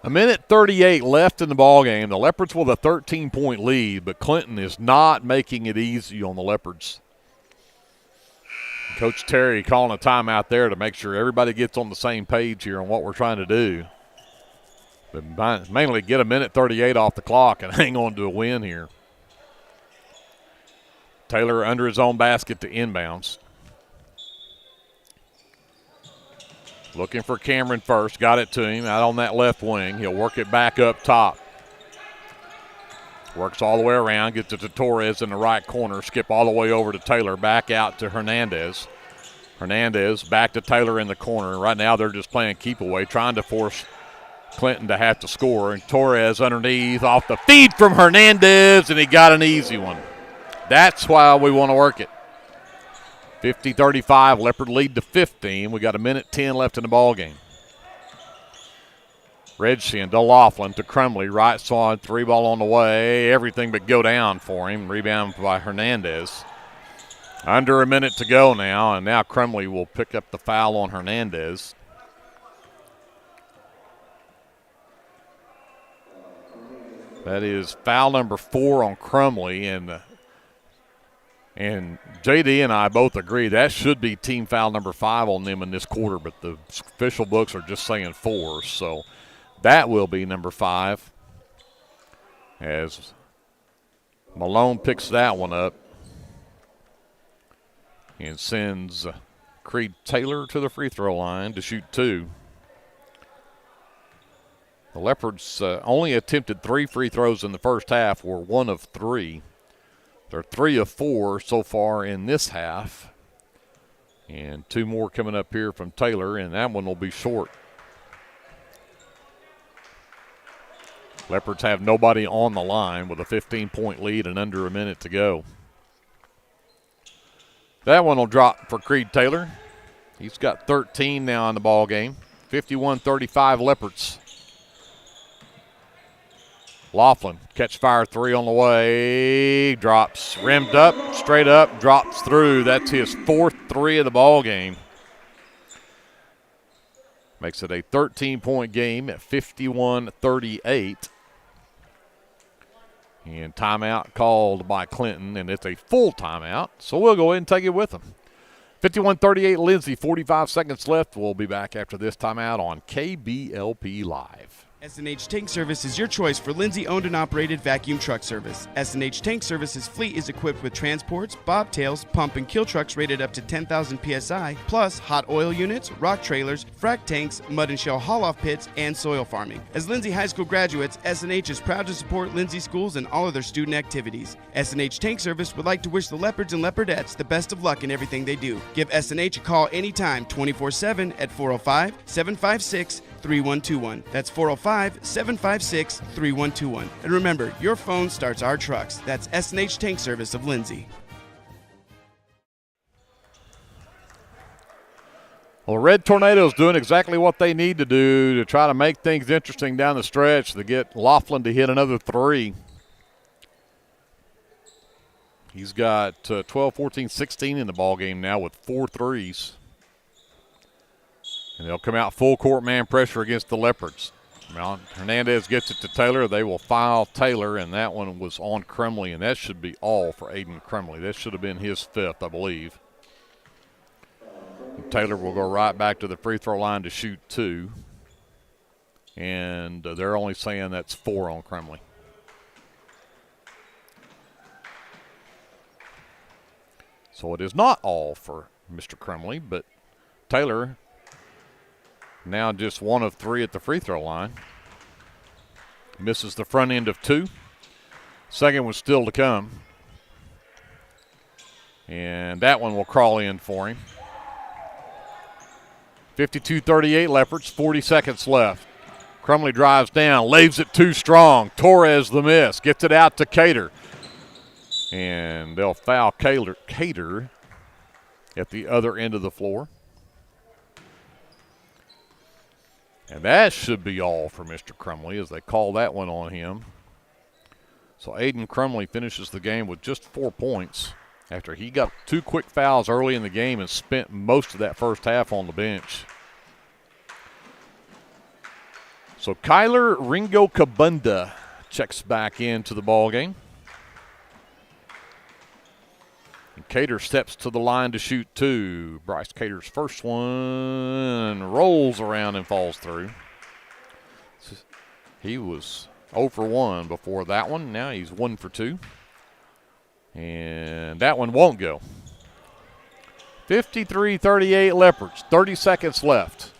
A minute 38 left in the ballgame. The Leopards with a 13-point lead, but Clinton is not making it easy on the Leopards. Coach Terry calling a timeout there to make sure everybody gets on the same page here on what we're trying to do. But mainly get a minute 38 off the clock and hang on to a win here. Taylor under his own basket to inbounds. Looking for Cameron first. Got it to him out on that left wing. He'll work it back up top. Works all the way around, gets it to Torres in the right corner, skip all the way over to Taylor, back out to Hernandez. Hernandez back to Taylor in the corner. Right now they're just playing keep away, trying to force Clinton to have to score. And Torres underneath off the feed from Hernandez, and he got an easy one. That's why we want to work it. 50-35, Leopard lead to 15. We got a minute 10 left in the ball game. Redshin to Laughlin to Crumley, right side, 3-ball on the way. Everything but go down for him. Rebound by Hernandez. Under a minute to go now, and now Crumley will pick up the foul on Hernandez. That is foul number 4 on Crumley, and JD and I both agree that should be team foul number 5 on them in this quarter, but the official books are just saying 4, so that will be number 5 as Malone picks that one up and sends Creed Taylor to the free throw line to shoot 2. The Leopards only attempted 3 free throws in the first half, were 1 of 3. They're 3 of 4 so far in this half. And 2 more coming up here from Taylor, and that one will be short. Leopards have nobody on the line with a 15-point lead and under a minute to go. That one will drop for Creed Taylor. He's got 13 now in the ball game. 51-35 Leopards. Laughlin, catch fire 3 on the way. Drops, rimmed up, straight up, drops through. That's his 4th 3 of the ball game. Makes it a 13-point game at 51-38. And timeout called by Clinton, and it's a full timeout, so we'll go ahead and take it with them. 51-38 Lindsay, 45 seconds left. We'll be back after this timeout on KBLP Live. S&H Tank Service is your choice for Lindsay-owned and operated vacuum truck service. S&H Tank Service's fleet is equipped with transports, bobtails, pump and kill trucks rated up to 10,000 PSI, plus hot oil units, rock trailers, frac tanks, mud and shell haul-off pits, and soil farming. As Lindsay High School graduates, S&H is proud to support Lindsay schools and all of their student activities. S&H Tank Service would like to wish the Leopards and Leopardettes the best of luck in everything they do. Give S&H a call anytime, 24/7 at 405-756-3121. That's 405-756-3121. And remember, your phone starts our trucks. That's S&H Tank Service of Lindsay. Well, Red Tornadoes doing exactly what they need to do to try to make things interesting down the stretch to get Laughlin to hit another 3. He's got 12, 14, 16 in the ballgame now with 4 threes. And they'll come out full court man pressure against the Leopards. Well, Hernandez gets it to Taylor. They will foul Taylor, and that one was on Crumley, and that should be all for Aiden Crumley. That should have been his fifth, I believe. And Taylor will go right back to the free throw line to shoot 2. And they're only saying that's 4 on Crumley. So it is not all for Mr. Crumley, but Taylor now just 1 of 3 at the free throw line. Misses the front end of 2. Second one still to come. And that one will crawl in for him. 52-38 Leopards, 40 seconds left. Crumley drives down, lays it too strong. Torres the miss, gets it out to Cater. And they'll foul Cater at the other end of the floor. And that should be all for Mr. Crumley as they call that one on him. So Aiden Crumley finishes the game with just 4 points after he got 2 quick fouls early in the game and spent most of that first half on the bench. So Kyler Ringo Kabunda checks back into the ball game. And Cater steps to the line to shoot 2. Bryce Cater's first one rolls around and falls through. He was 0 for 1 before that one. Now he's 1 for 2. And that one won't go. 53-38 Leopards, 30 seconds left.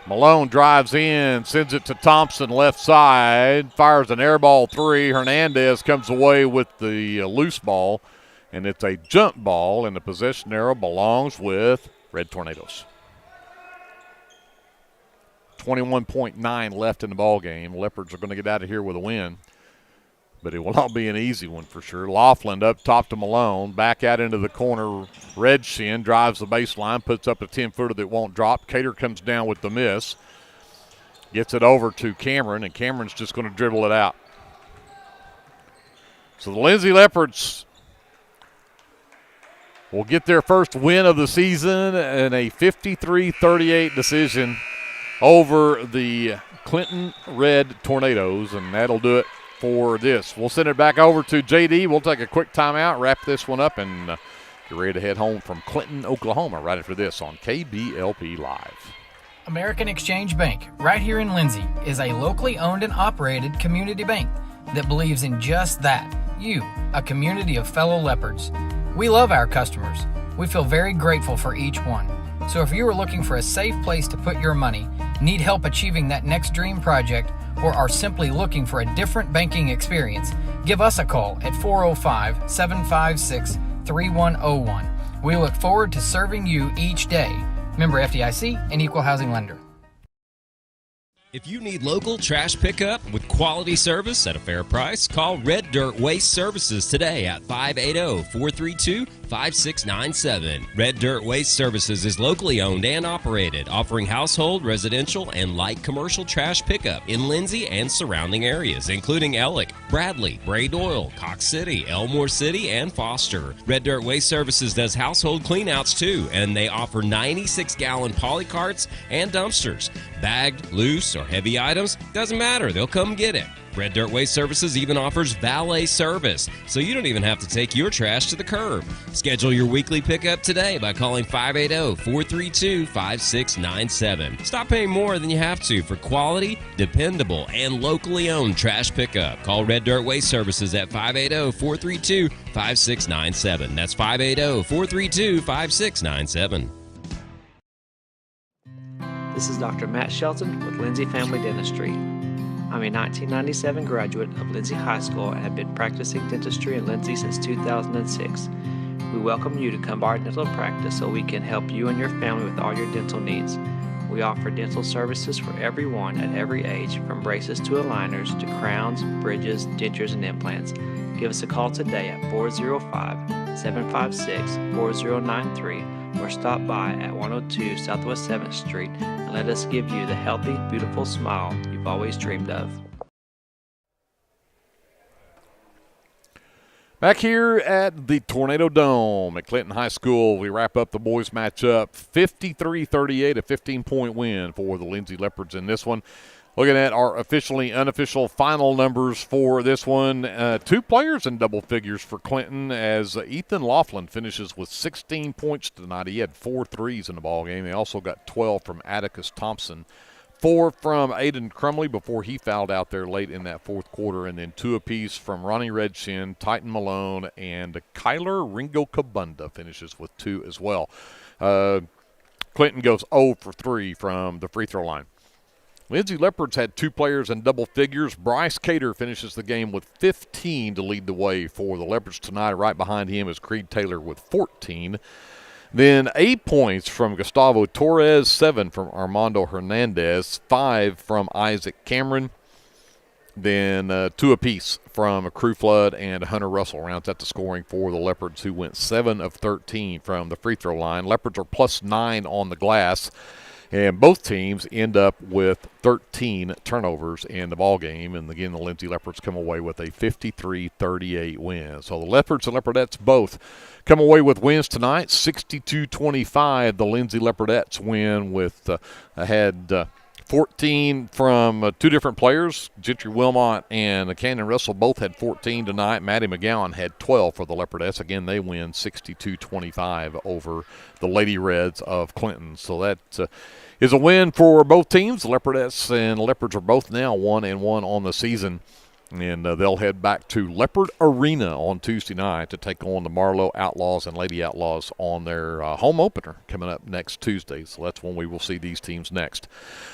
Malone drives in, sends it to Thompson left side, fires an air ball 3. Hernandez comes away with the loose ball, and it's a jump ball, and the possession arrow belongs with Red Tornadoes. 21.9 left in the ball game. Leopards are going to get out of here with a win, but it will not be an easy one for sure. Laughlin up top to Malone, back out into the corner. Red Shin drives the baseline, puts up a 10-footer that won't drop. Cater comes down with the miss. Gets it over to Cameron, and Cameron's just going to dribble it out. So the Lindsay Leopards will get their first win of the season in a 53-38 decision over the Clinton Red Tornadoes, and that'll do it for this. We'll send it back over to JD. We'll take a quick timeout, wrap this one up, and get ready to head home from Clinton, Oklahoma right after this on KBLP Live. American Exchange Bank, right here in Lindsay, is a locally owned and operated community bank that believes in just that, you, a community of fellow leopards. We love our customers. We feel very grateful for each one. So if you are looking for a safe place to put your money, need help achieving that next dream project, or are simply looking for a different banking experience, give us a call at 405-756-3101. We look forward to serving you each day. Member FDIC and Equal Housing Lender. If you need local trash pickup with quality service at a fair price, call Red Dirt Waste Services today at 580-432-5697. Red Dirt Waste Services is locally owned and operated, offering household, residential, and light commercial trash pickup in Lindsay and surrounding areas, including Ellick, Bradley, Bray Doyle, Cox City, Elmore City, and Foster. Red Dirt Waste Services does household cleanouts too, and they offer 96-gallon poly carts and dumpsters. Bagged, loose, or heavy items, doesn't matter, they'll come get it. Red Dirt Waste Services even offers valet service, so you don't even have to take your trash to the curb. Schedule your weekly pickup today by calling 580-432-5697. Stop paying more than you have to for quality, dependable, and locally owned trash pickup. Call Red Dirt Waste Services at 580-432-5697. That's 580-432-5697. This is Dr. Matt Shelton with Lindsay Family Dentistry. I'm a 1997 graduate of Lindsay High School and have been practicing dentistry in Lindsay since 2006. We welcome you to come by our dental practice so we can help you and your family with all your dental needs. We offer dental services for everyone at every age, from braces to aligners to crowns, bridges, dentures, and implants. Give us a call today at 405-756-4093 or stop by at 102 Southwest 7th Street and let us give you the healthy, beautiful smile you've always dreamed of. Back here at the Tornado Dome at Clinton High School, we wrap up the boys matchup 53-38, a 15-point win for the Lindsay Leopards in this one. Looking at our officially unofficial final numbers for this one, 2 players in double figures for Clinton as Ethan Laughlin finishes with 16 points tonight. He had 4 threes in the ballgame. They also got 12 from Atticus Thompson. 4 from Aiden Crumley before he fouled out there late in that fourth quarter, and then 2 apiece from Ronnie Redshin, Titan Malone, and Kyler Ringo Kabunda finishes with 2 as well. Clinton goes 0 for 3 from the free throw line. Lindsay Leopards had 2 players in double figures. Bryce Cater finishes the game with 15 to lead the way for the Leopards tonight. Right behind him is Creed Taylor with 14. Then 8 points from Gustavo Torres, 7 from Armando Hernandez, 5 from Isaac Cameron. Then 2 apiece from Crew Flood and Hunter Russell rounds out the scoring for the Leopards, who went 7 of 13 from the free throw line. Leopards are +9 on the glass. And both teams end up with 13 turnovers in the ballgame. And again, the Lindsay Leopards come away with a 53-38 win. So the Leopards and Leopardettes both come away with wins tonight. 62-25, the Lindsay Leopardettes win with had 14 from 2 different players. Gentry Wilmot and Cannon Russell both had 14 tonight. Maddie McGowan had 12 for the Leopardettes. Again, they win 62-25 over the Lady Reds of Clinton. So that is a win for both teams. The Leopardettes and Leopards are both now 1-1 on the season. And they'll head back to Leopard Arena on Tuesday night to take on the Marlowe Outlaws and Lady Outlaws on their home opener coming up next Tuesday. So that's when we will see these teams next.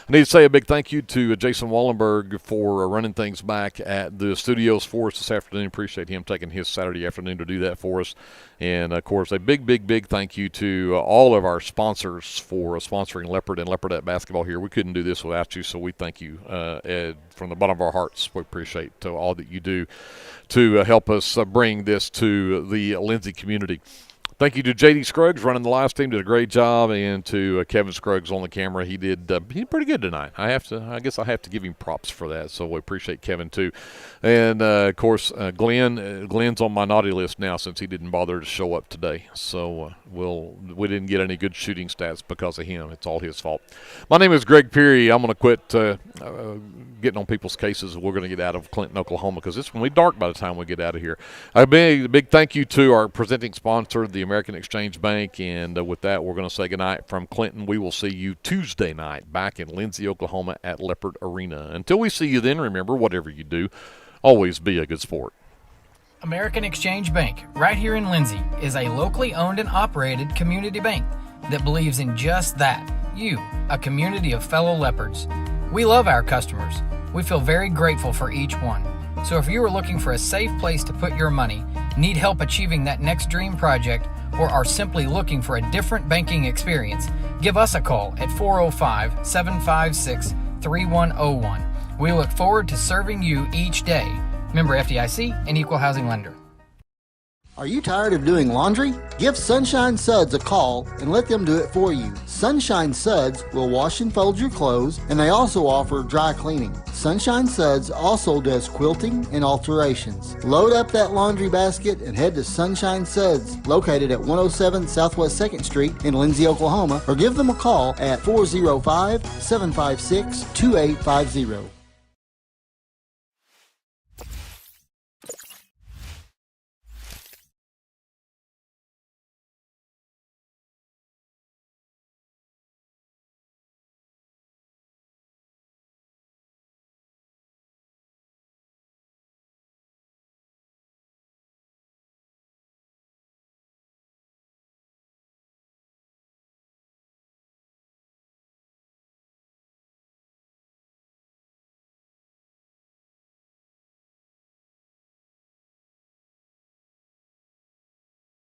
I need to say a big thank you to Jason Wallenberg for running things back at the studios for us this afternoon. Appreciate him taking his Saturday afternoon to do that for us. And, of course, a big thank you to all of our sponsors for sponsoring Leopard and Leopardette basketball here. We couldn't do this without you, so we thank you, Ed, from the bottom of our hearts. We appreciate all that you do to help us bring this to the Lindsay community. Thank you to J.D. Scruggs running the live stream, did a great job, and to Kevin Scruggs on the camera. He did pretty good tonight. I guess I have to give him props for that, so we appreciate Kevin too. And, of course, Glenn's on my naughty list now since he didn't bother to show up today. So we didn't get any good shooting stats because of him. It's all his fault. My name is Greg Peary. I'm going to quit getting on people's cases. We're going to get out of Clinton, Oklahoma, because it's going to be dark by the time we get out of here. A big thank you to our presenting sponsor, the American Exchange Bank, and with that, we're going to say goodnight from Clinton. We will see you Tuesday night back in Lindsay, Oklahoma at Leopard Arena. Until we see you then, remember, whatever you do, always be a good sport. American Exchange Bank, right here in Lindsay, is a locally owned and operated community bank that believes in just that, you, a community of fellow Leopards. We love our customers. We feel very grateful for each one. So if you are looking for a safe place to put your money, need help achieving that next dream project, or are simply looking for a different banking experience, give us a call at 405-756-3101. We look forward to serving you each day. Member FDIC and Equal Housing Lender. Are you tired of doing laundry? Give Sunshine Suds a call and let them do it for you. Sunshine Suds will wash and fold your clothes, and they also offer dry cleaning. Sunshine Suds also does quilting and alterations. Load up that laundry basket and head to Sunshine Suds, located at 107 Southwest 2nd Street in Lindsay, Oklahoma, or give them a call at 405-756-2850.